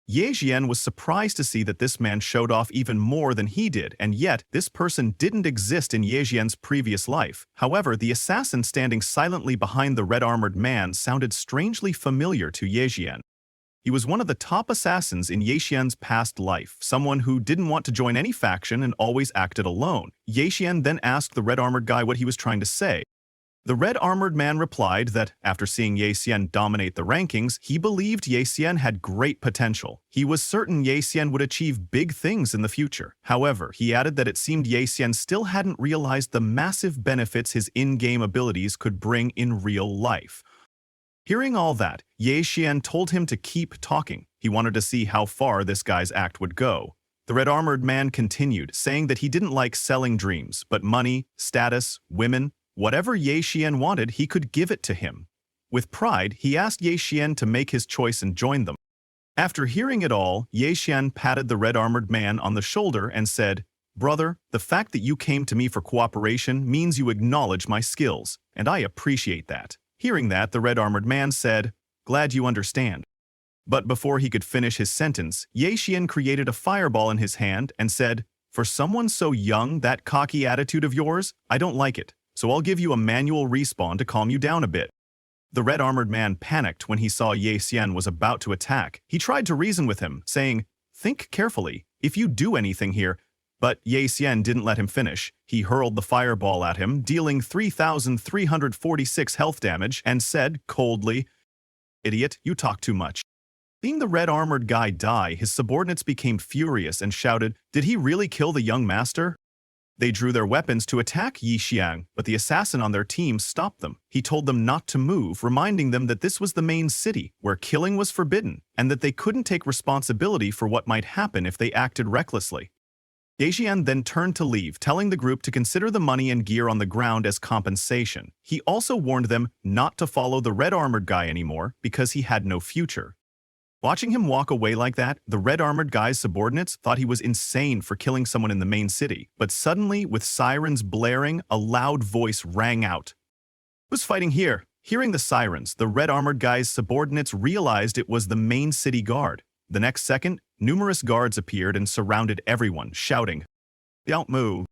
[SPEAKER 1] Ye Xian was surprised to see that this man showed off even more than he did, and yet this person didn't exist in Ye Xian's previous life. However, the assassin standing silently behind the red-armored man sounded strangely familiar to Ye Xian. He was one of the top assassins in Ye Xian's past life, someone who didn't want to join any faction and always acted alone. Ye Xian then asked the red-armored guy what he was trying to say. The red-armored man replied that, after seeing Ye Xian dominate the rankings, he believed Ye Xian had great potential. He was certain Ye Xian would achieve big things in the future. However, he added that it seemed Ye Xian still hadn't realized the massive benefits his in-game abilities could bring in real life. Hearing all that, Ye Xian told him to keep talking. He wanted to see how far this guy's act would go. The red-armored man continued, saying that he didn't like selling dreams, but money, status, women, whatever Ye Xian wanted, he could give it to him. With pride, he asked Ye Xian to make his choice and join them. After hearing it all, Ye Xian patted the red-armored man on the shoulder and said, "Brother, the fact that you came to me for cooperation means you acknowledge my skills, and I appreciate that." Hearing that, the red-armored man said, "Glad you understand." But before he could finish his sentence, Ye Xian created a fireball in his hand and said, "For someone so young, that cocky attitude of yours, I don't like it, so I'll give you a manual respawn to calm you down a bit." The red-armored man panicked when he saw Ye Xian was about to attack. He tried to reason with him, saying, "Think carefully. If you do anything here—" But Ye Xian didn't let him finish. He hurled the fireball at him, dealing 3,346 health damage, and said coldly, "Idiot, you talk too much." Seeing the red-armored guy die, his subordinates became furious and shouted, "Did he really kill the young master?" They drew their weapons to attack Ye Xian, but the assassin on their team stopped them. He told them not to move, reminding them that this was the main city, where killing was forbidden, and that they couldn't take responsibility for what might happen if they acted recklessly. Ye Xian then turned to leave, telling the group to consider the money and gear on the ground as compensation. He also warned them not to follow the red-armored guy anymore because he had no future. Watching him walk away like that, the red-armored guy's subordinates thought he was insane for killing someone in the main city. But suddenly, with sirens blaring, a loud voice rang out. "Who's fighting here?" Hearing the sirens, the red-armored guy's subordinates realized it was the main city guard. The next second, numerous guards appeared and surrounded everyone, shouting, "Don't move."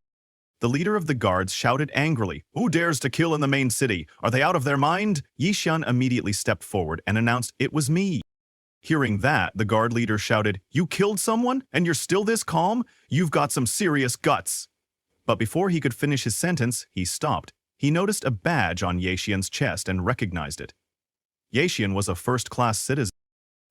[SPEAKER 1] The leader of the guards shouted angrily, "Who dares to kill in the main city? Are they out of their mind?" Ye Xian immediately stepped forward and announced, "It was me." Hearing that, the guard leader shouted, "You killed someone? And you're still this calm? You've got some serious guts." But before he could finish his sentence, he stopped. He noticed a badge on Ye Xian's chest and recognized it. Ye Xian was a first-class citizen.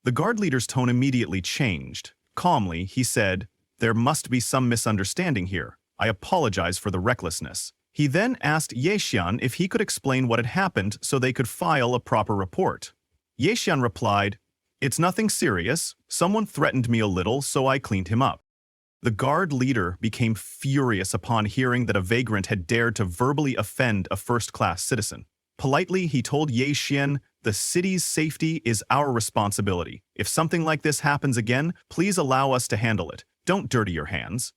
[SPEAKER 1] The guard leader's tone immediately changed. Calmly, he said, "There must be some misunderstanding here. I apologize for the recklessness." He then asked Ye Xian if he could explain what had happened so they could file a proper report. Ye Xian replied, "It's nothing serious. Someone threatened me a little, so I cleaned him up." The guard leader became furious upon hearing that a vagrant had dared to verbally offend a first-class citizen. Politely, he told Ye Xian, "The city's safety is our responsibility. If something like this happens again, please allow us to handle it. Don't dirty your hands."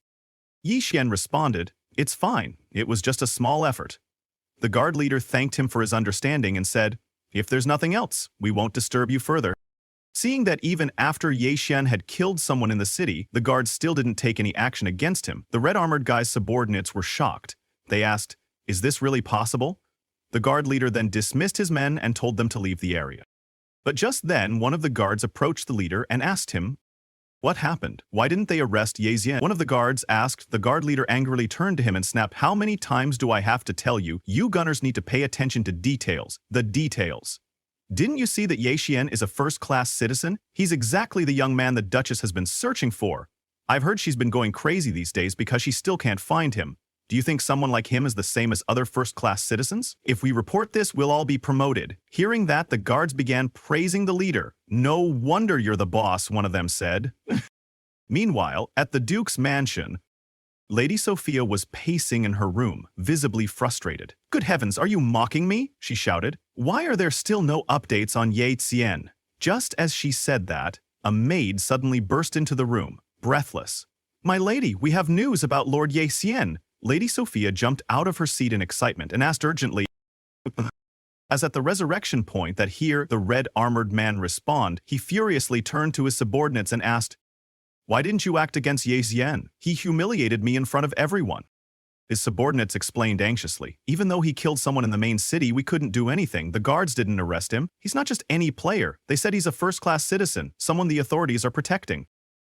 [SPEAKER 1] Ye Xian responded, "It's fine. It was just a small effort." The guard leader thanked him for his understanding and said, "If there's nothing else, we won't disturb you further." Seeing that even after Ye Xian had killed someone in the city, the guards still didn't take any action against him, the red-armored guy's subordinates were shocked. They asked, "Is this really possible?" The guard leader then dismissed his men and told them to leave the area. But just then, one of the guards approached the leader and asked him, "What happened? Why didn't they arrest Ye Xian?" One of the guards asked. The guard leader angrily turned to him and snapped, "How many times do I have to tell you? You gunners need to pay attention to details. The details. Didn't you see that Ye Xian is a first-class citizen? He's exactly the young man the Duchess has been searching for. I've heard she's been going crazy these days because she still can't find him. Do you think someone like him is the same as other first-class citizens? If we report this, we'll all be promoted." Hearing that, the guards began praising the leader. "No wonder you're the boss," one of them said. Meanwhile, at the Duke's mansion, Lady Sophia was pacing in her room, visibly frustrated. "Good heavens, are you mocking me?" she shouted. "Why are there still no updates on Ye Xian?" Just as she said that, a maid suddenly burst into the room, breathless. "My lady, we have news about Lord Ye Xian." Lady Sophia jumped out of her seat in excitement and asked urgently, as at the resurrection point that here the red-armored man respond, he furiously turned to his subordinates and asked, "Why didn't you act against Ye Xian? He humiliated me in front of everyone." His subordinates explained anxiously, "Even though he killed someone in the main city, we couldn't do anything. The guards didn't arrest him. He's not just any player. They said he's a first-class citizen, someone the authorities are protecting."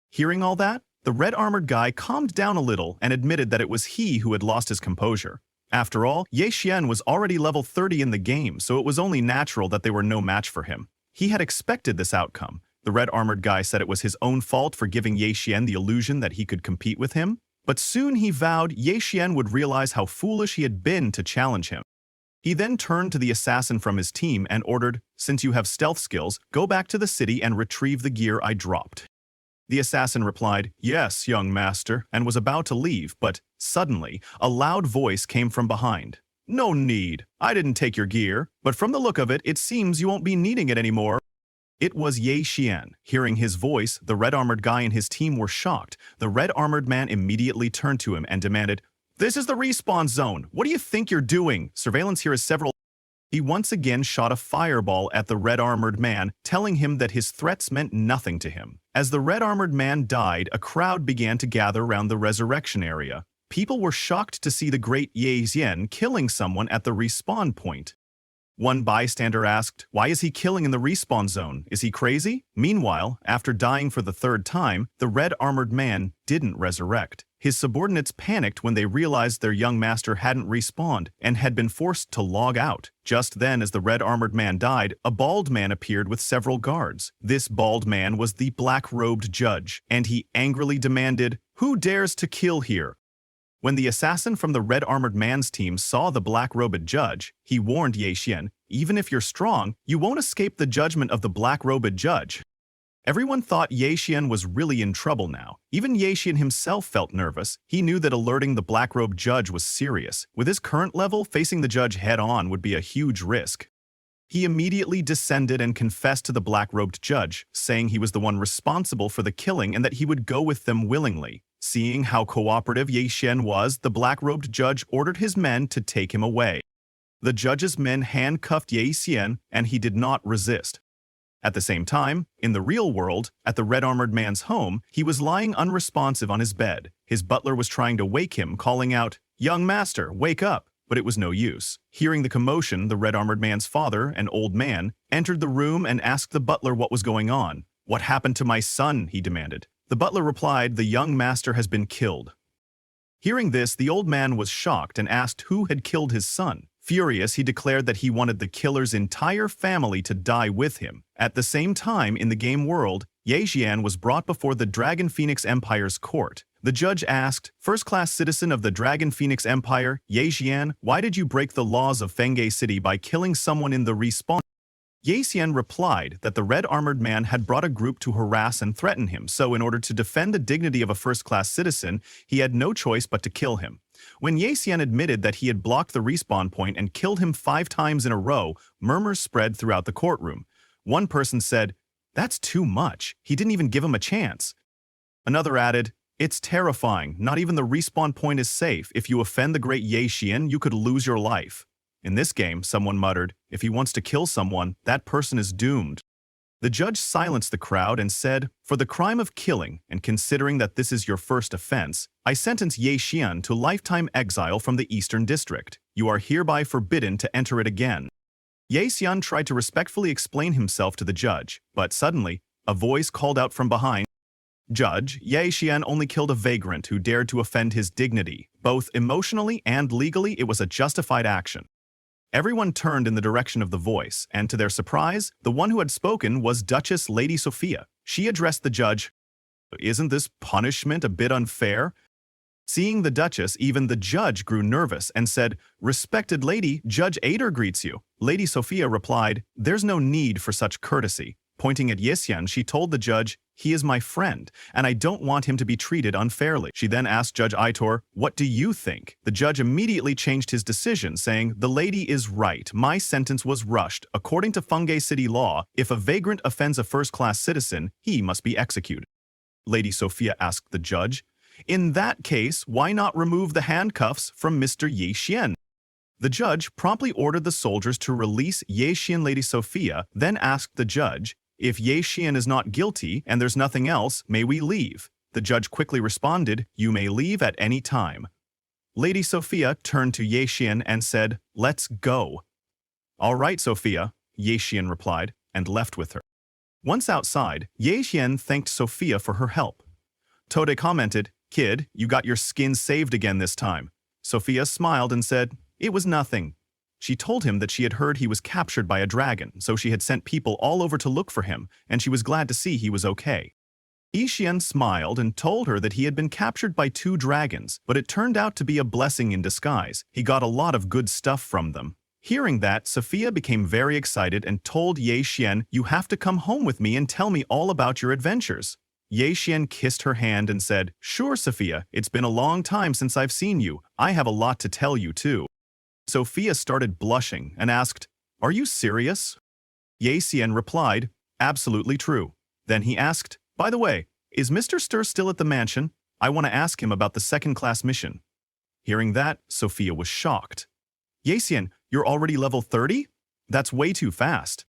[SPEAKER 1] Hearing all that, the red-armored guy calmed down a little and admitted that it was he who had lost his composure. After all, Ye Xian was already level 30 in the game, so it was only natural that they were no match for him. He had expected this outcome. The red-armored guy said it was his own fault for giving Ye Xian the illusion that he could compete with him, but soon he vowed Ye Xian would realize how foolish he had been to challenge him. He then turned to the assassin from his team and ordered, "Since you have stealth skills, go back to the city and retrieve the gear I dropped." The assassin replied, "Yes, young master," and was about to leave, but suddenly, a loud voice came from behind. "No need. I didn't take your gear, but from the look of it, it seems you won't be needing it anymore." It was Ye Xian. Hearing his voice, the red-armored guy and his team were shocked. The red-armored man immediately turned to him and demanded, "This is the respawn zone. What do you think you're doing? Surveillance here is several..." He once again shot a fireball at the red-armored man, telling him that his threats meant nothing to him. As the red-armored man died, a crowd began to gather around the resurrection area. People were shocked to see the great Ye Xian killing someone at the respawn point. One bystander asked, "Why is he killing in the respawn zone? Is he crazy?" Meanwhile, after dying for the third time, the red-armored man didn't resurrect. His subordinates panicked when they realized their young master hadn't respawned and had been forced to log out. Just then, as the red-armored man died, a bald man appeared with several guards. This bald man was the black-robed judge, and he angrily demanded, "Who dares to kill here?" When the assassin from the red-armored man's team saw the black-robed judge, he warned Ye Xian, "Even if you're strong, you won't escape the judgment of the black-robed judge." Everyone thought Ye Xian was really in trouble now. Even Ye Xian himself felt nervous. He knew that alerting the black-robed judge was serious. With his current level, facing the judge head-on would be a huge risk. He immediately descended and confessed to the black-robed judge, saying he was the one responsible for the killing and that he would go with them willingly. Seeing how cooperative Ye Xian was, the black-robed judge ordered his men to take him away. The judge's men handcuffed Ye Xian, and he did not resist. At the same time, in the real world, at the red-armored man's home, he was lying unresponsive on his bed. His butler was trying to wake him, calling out, "Young master, wake up!" But it was no use. Hearing the commotion, the red-armored man's father, an old man, entered the room and asked the butler what was going on. "What happened to my son?" he demanded. The butler replied, "The young master has been killed." Hearing this, the old man was shocked and asked who had killed his son. Furious, he declared that he wanted the killer's entire family to die with him. At the same time, in the game world, Ye Xian was brought before the Dragon Phoenix Empire's court. The judge asked, "First-class citizen of the Dragon Phoenix Empire, Ye Xian, why did you break the laws of Fenghe City by killing someone in the respawn?" Ye Xian replied that the red-armored man had brought a group to harass and threaten him, so in order to defend the dignity of a first-class citizen, he had no choice but to kill him. When Ye Xian admitted that he had blocked the respawn point and killed him 5 times in a row, murmurs spread throughout the courtroom. One person said, "That's too much. He didn't even give him a chance." Another added, "It's terrifying. Not even the respawn point is safe. If you offend the great Ye Xian, you could lose your life." In this game, someone muttered, "If he wants to kill someone, that person is doomed." The judge silenced the crowd and said, "For the crime of killing, and considering that this is your first offense, I sentence Ye Xian to lifetime exile from the Eastern District. You are hereby forbidden to enter it again." Ye Xian tried to respectfully explain himself to the judge, but suddenly, a voice called out from behind, "Judge, Ye Xian only killed a vagrant who dared to offend his dignity. Both emotionally and legally, it was a justified action." Everyone turned in the direction of the voice, and to their surprise, the one who had spoken was Duchess Lady Sophia. She addressed the judge, Isn't this punishment a bit unfair? Seeing the Duchess, even the judge grew nervous and said, "Respected lady, Judge Ader greets you." Lady Sophia replied, "There's no need for such courtesy." Pointing at Yexian, she told the judge, "He is my friend, and I don't want him to be treated unfairly." She then asked Judge Aitor, "What do you think?" The judge immediately changed his decision, saying, "The lady is right. My sentence was rushed. According to Fungay City law, if a vagrant offends a first-class citizen, he must be executed." Lady Sophia asked the judge, "In that case, why not remove the handcuffs from Mr. Ye Xian?" The judge promptly ordered the soldiers to release Ye Xian. Lady Sophia then asked the judge, "If Ye Xian is not guilty and there's nothing else, may we leave?" The judge quickly responded, "You may leave at any time." Lady Sophia turned to Ye Xian and said, "Let's go." "All right, Sophia," Ye Xian replied, and left with her. Once outside, Ye Xian thanked Sophia for her help. Tode commented, "Kid, you got your skin saved again this time." Sophia smiled and said, "It was nothing." She told him that she had heard he was captured by a dragon, so she had sent people all over to look for him, and she was glad to see he was okay. Ye Xian smiled and told her that he had been captured by 2 dragons, but it turned out to be a blessing in disguise. He got a lot of good stuff from them. Hearing that, Sophia became very excited and told Ye Xian, "You have to come home with me and tell me all about your adventures." Ye Xian kissed her hand and said, "Sure, Sophia, it's been a long time since I've seen you. I have a lot to tell you, too." Sophia started blushing and asked, "Are you serious?" Ye Xian replied, "Absolutely true." Then he asked, "By the way, is Mr. Stir still at the mansion? I want to ask him about the second-class mission." Hearing that, Sophia was shocked. "Ye Xian, you're already level 30? That's way too fast."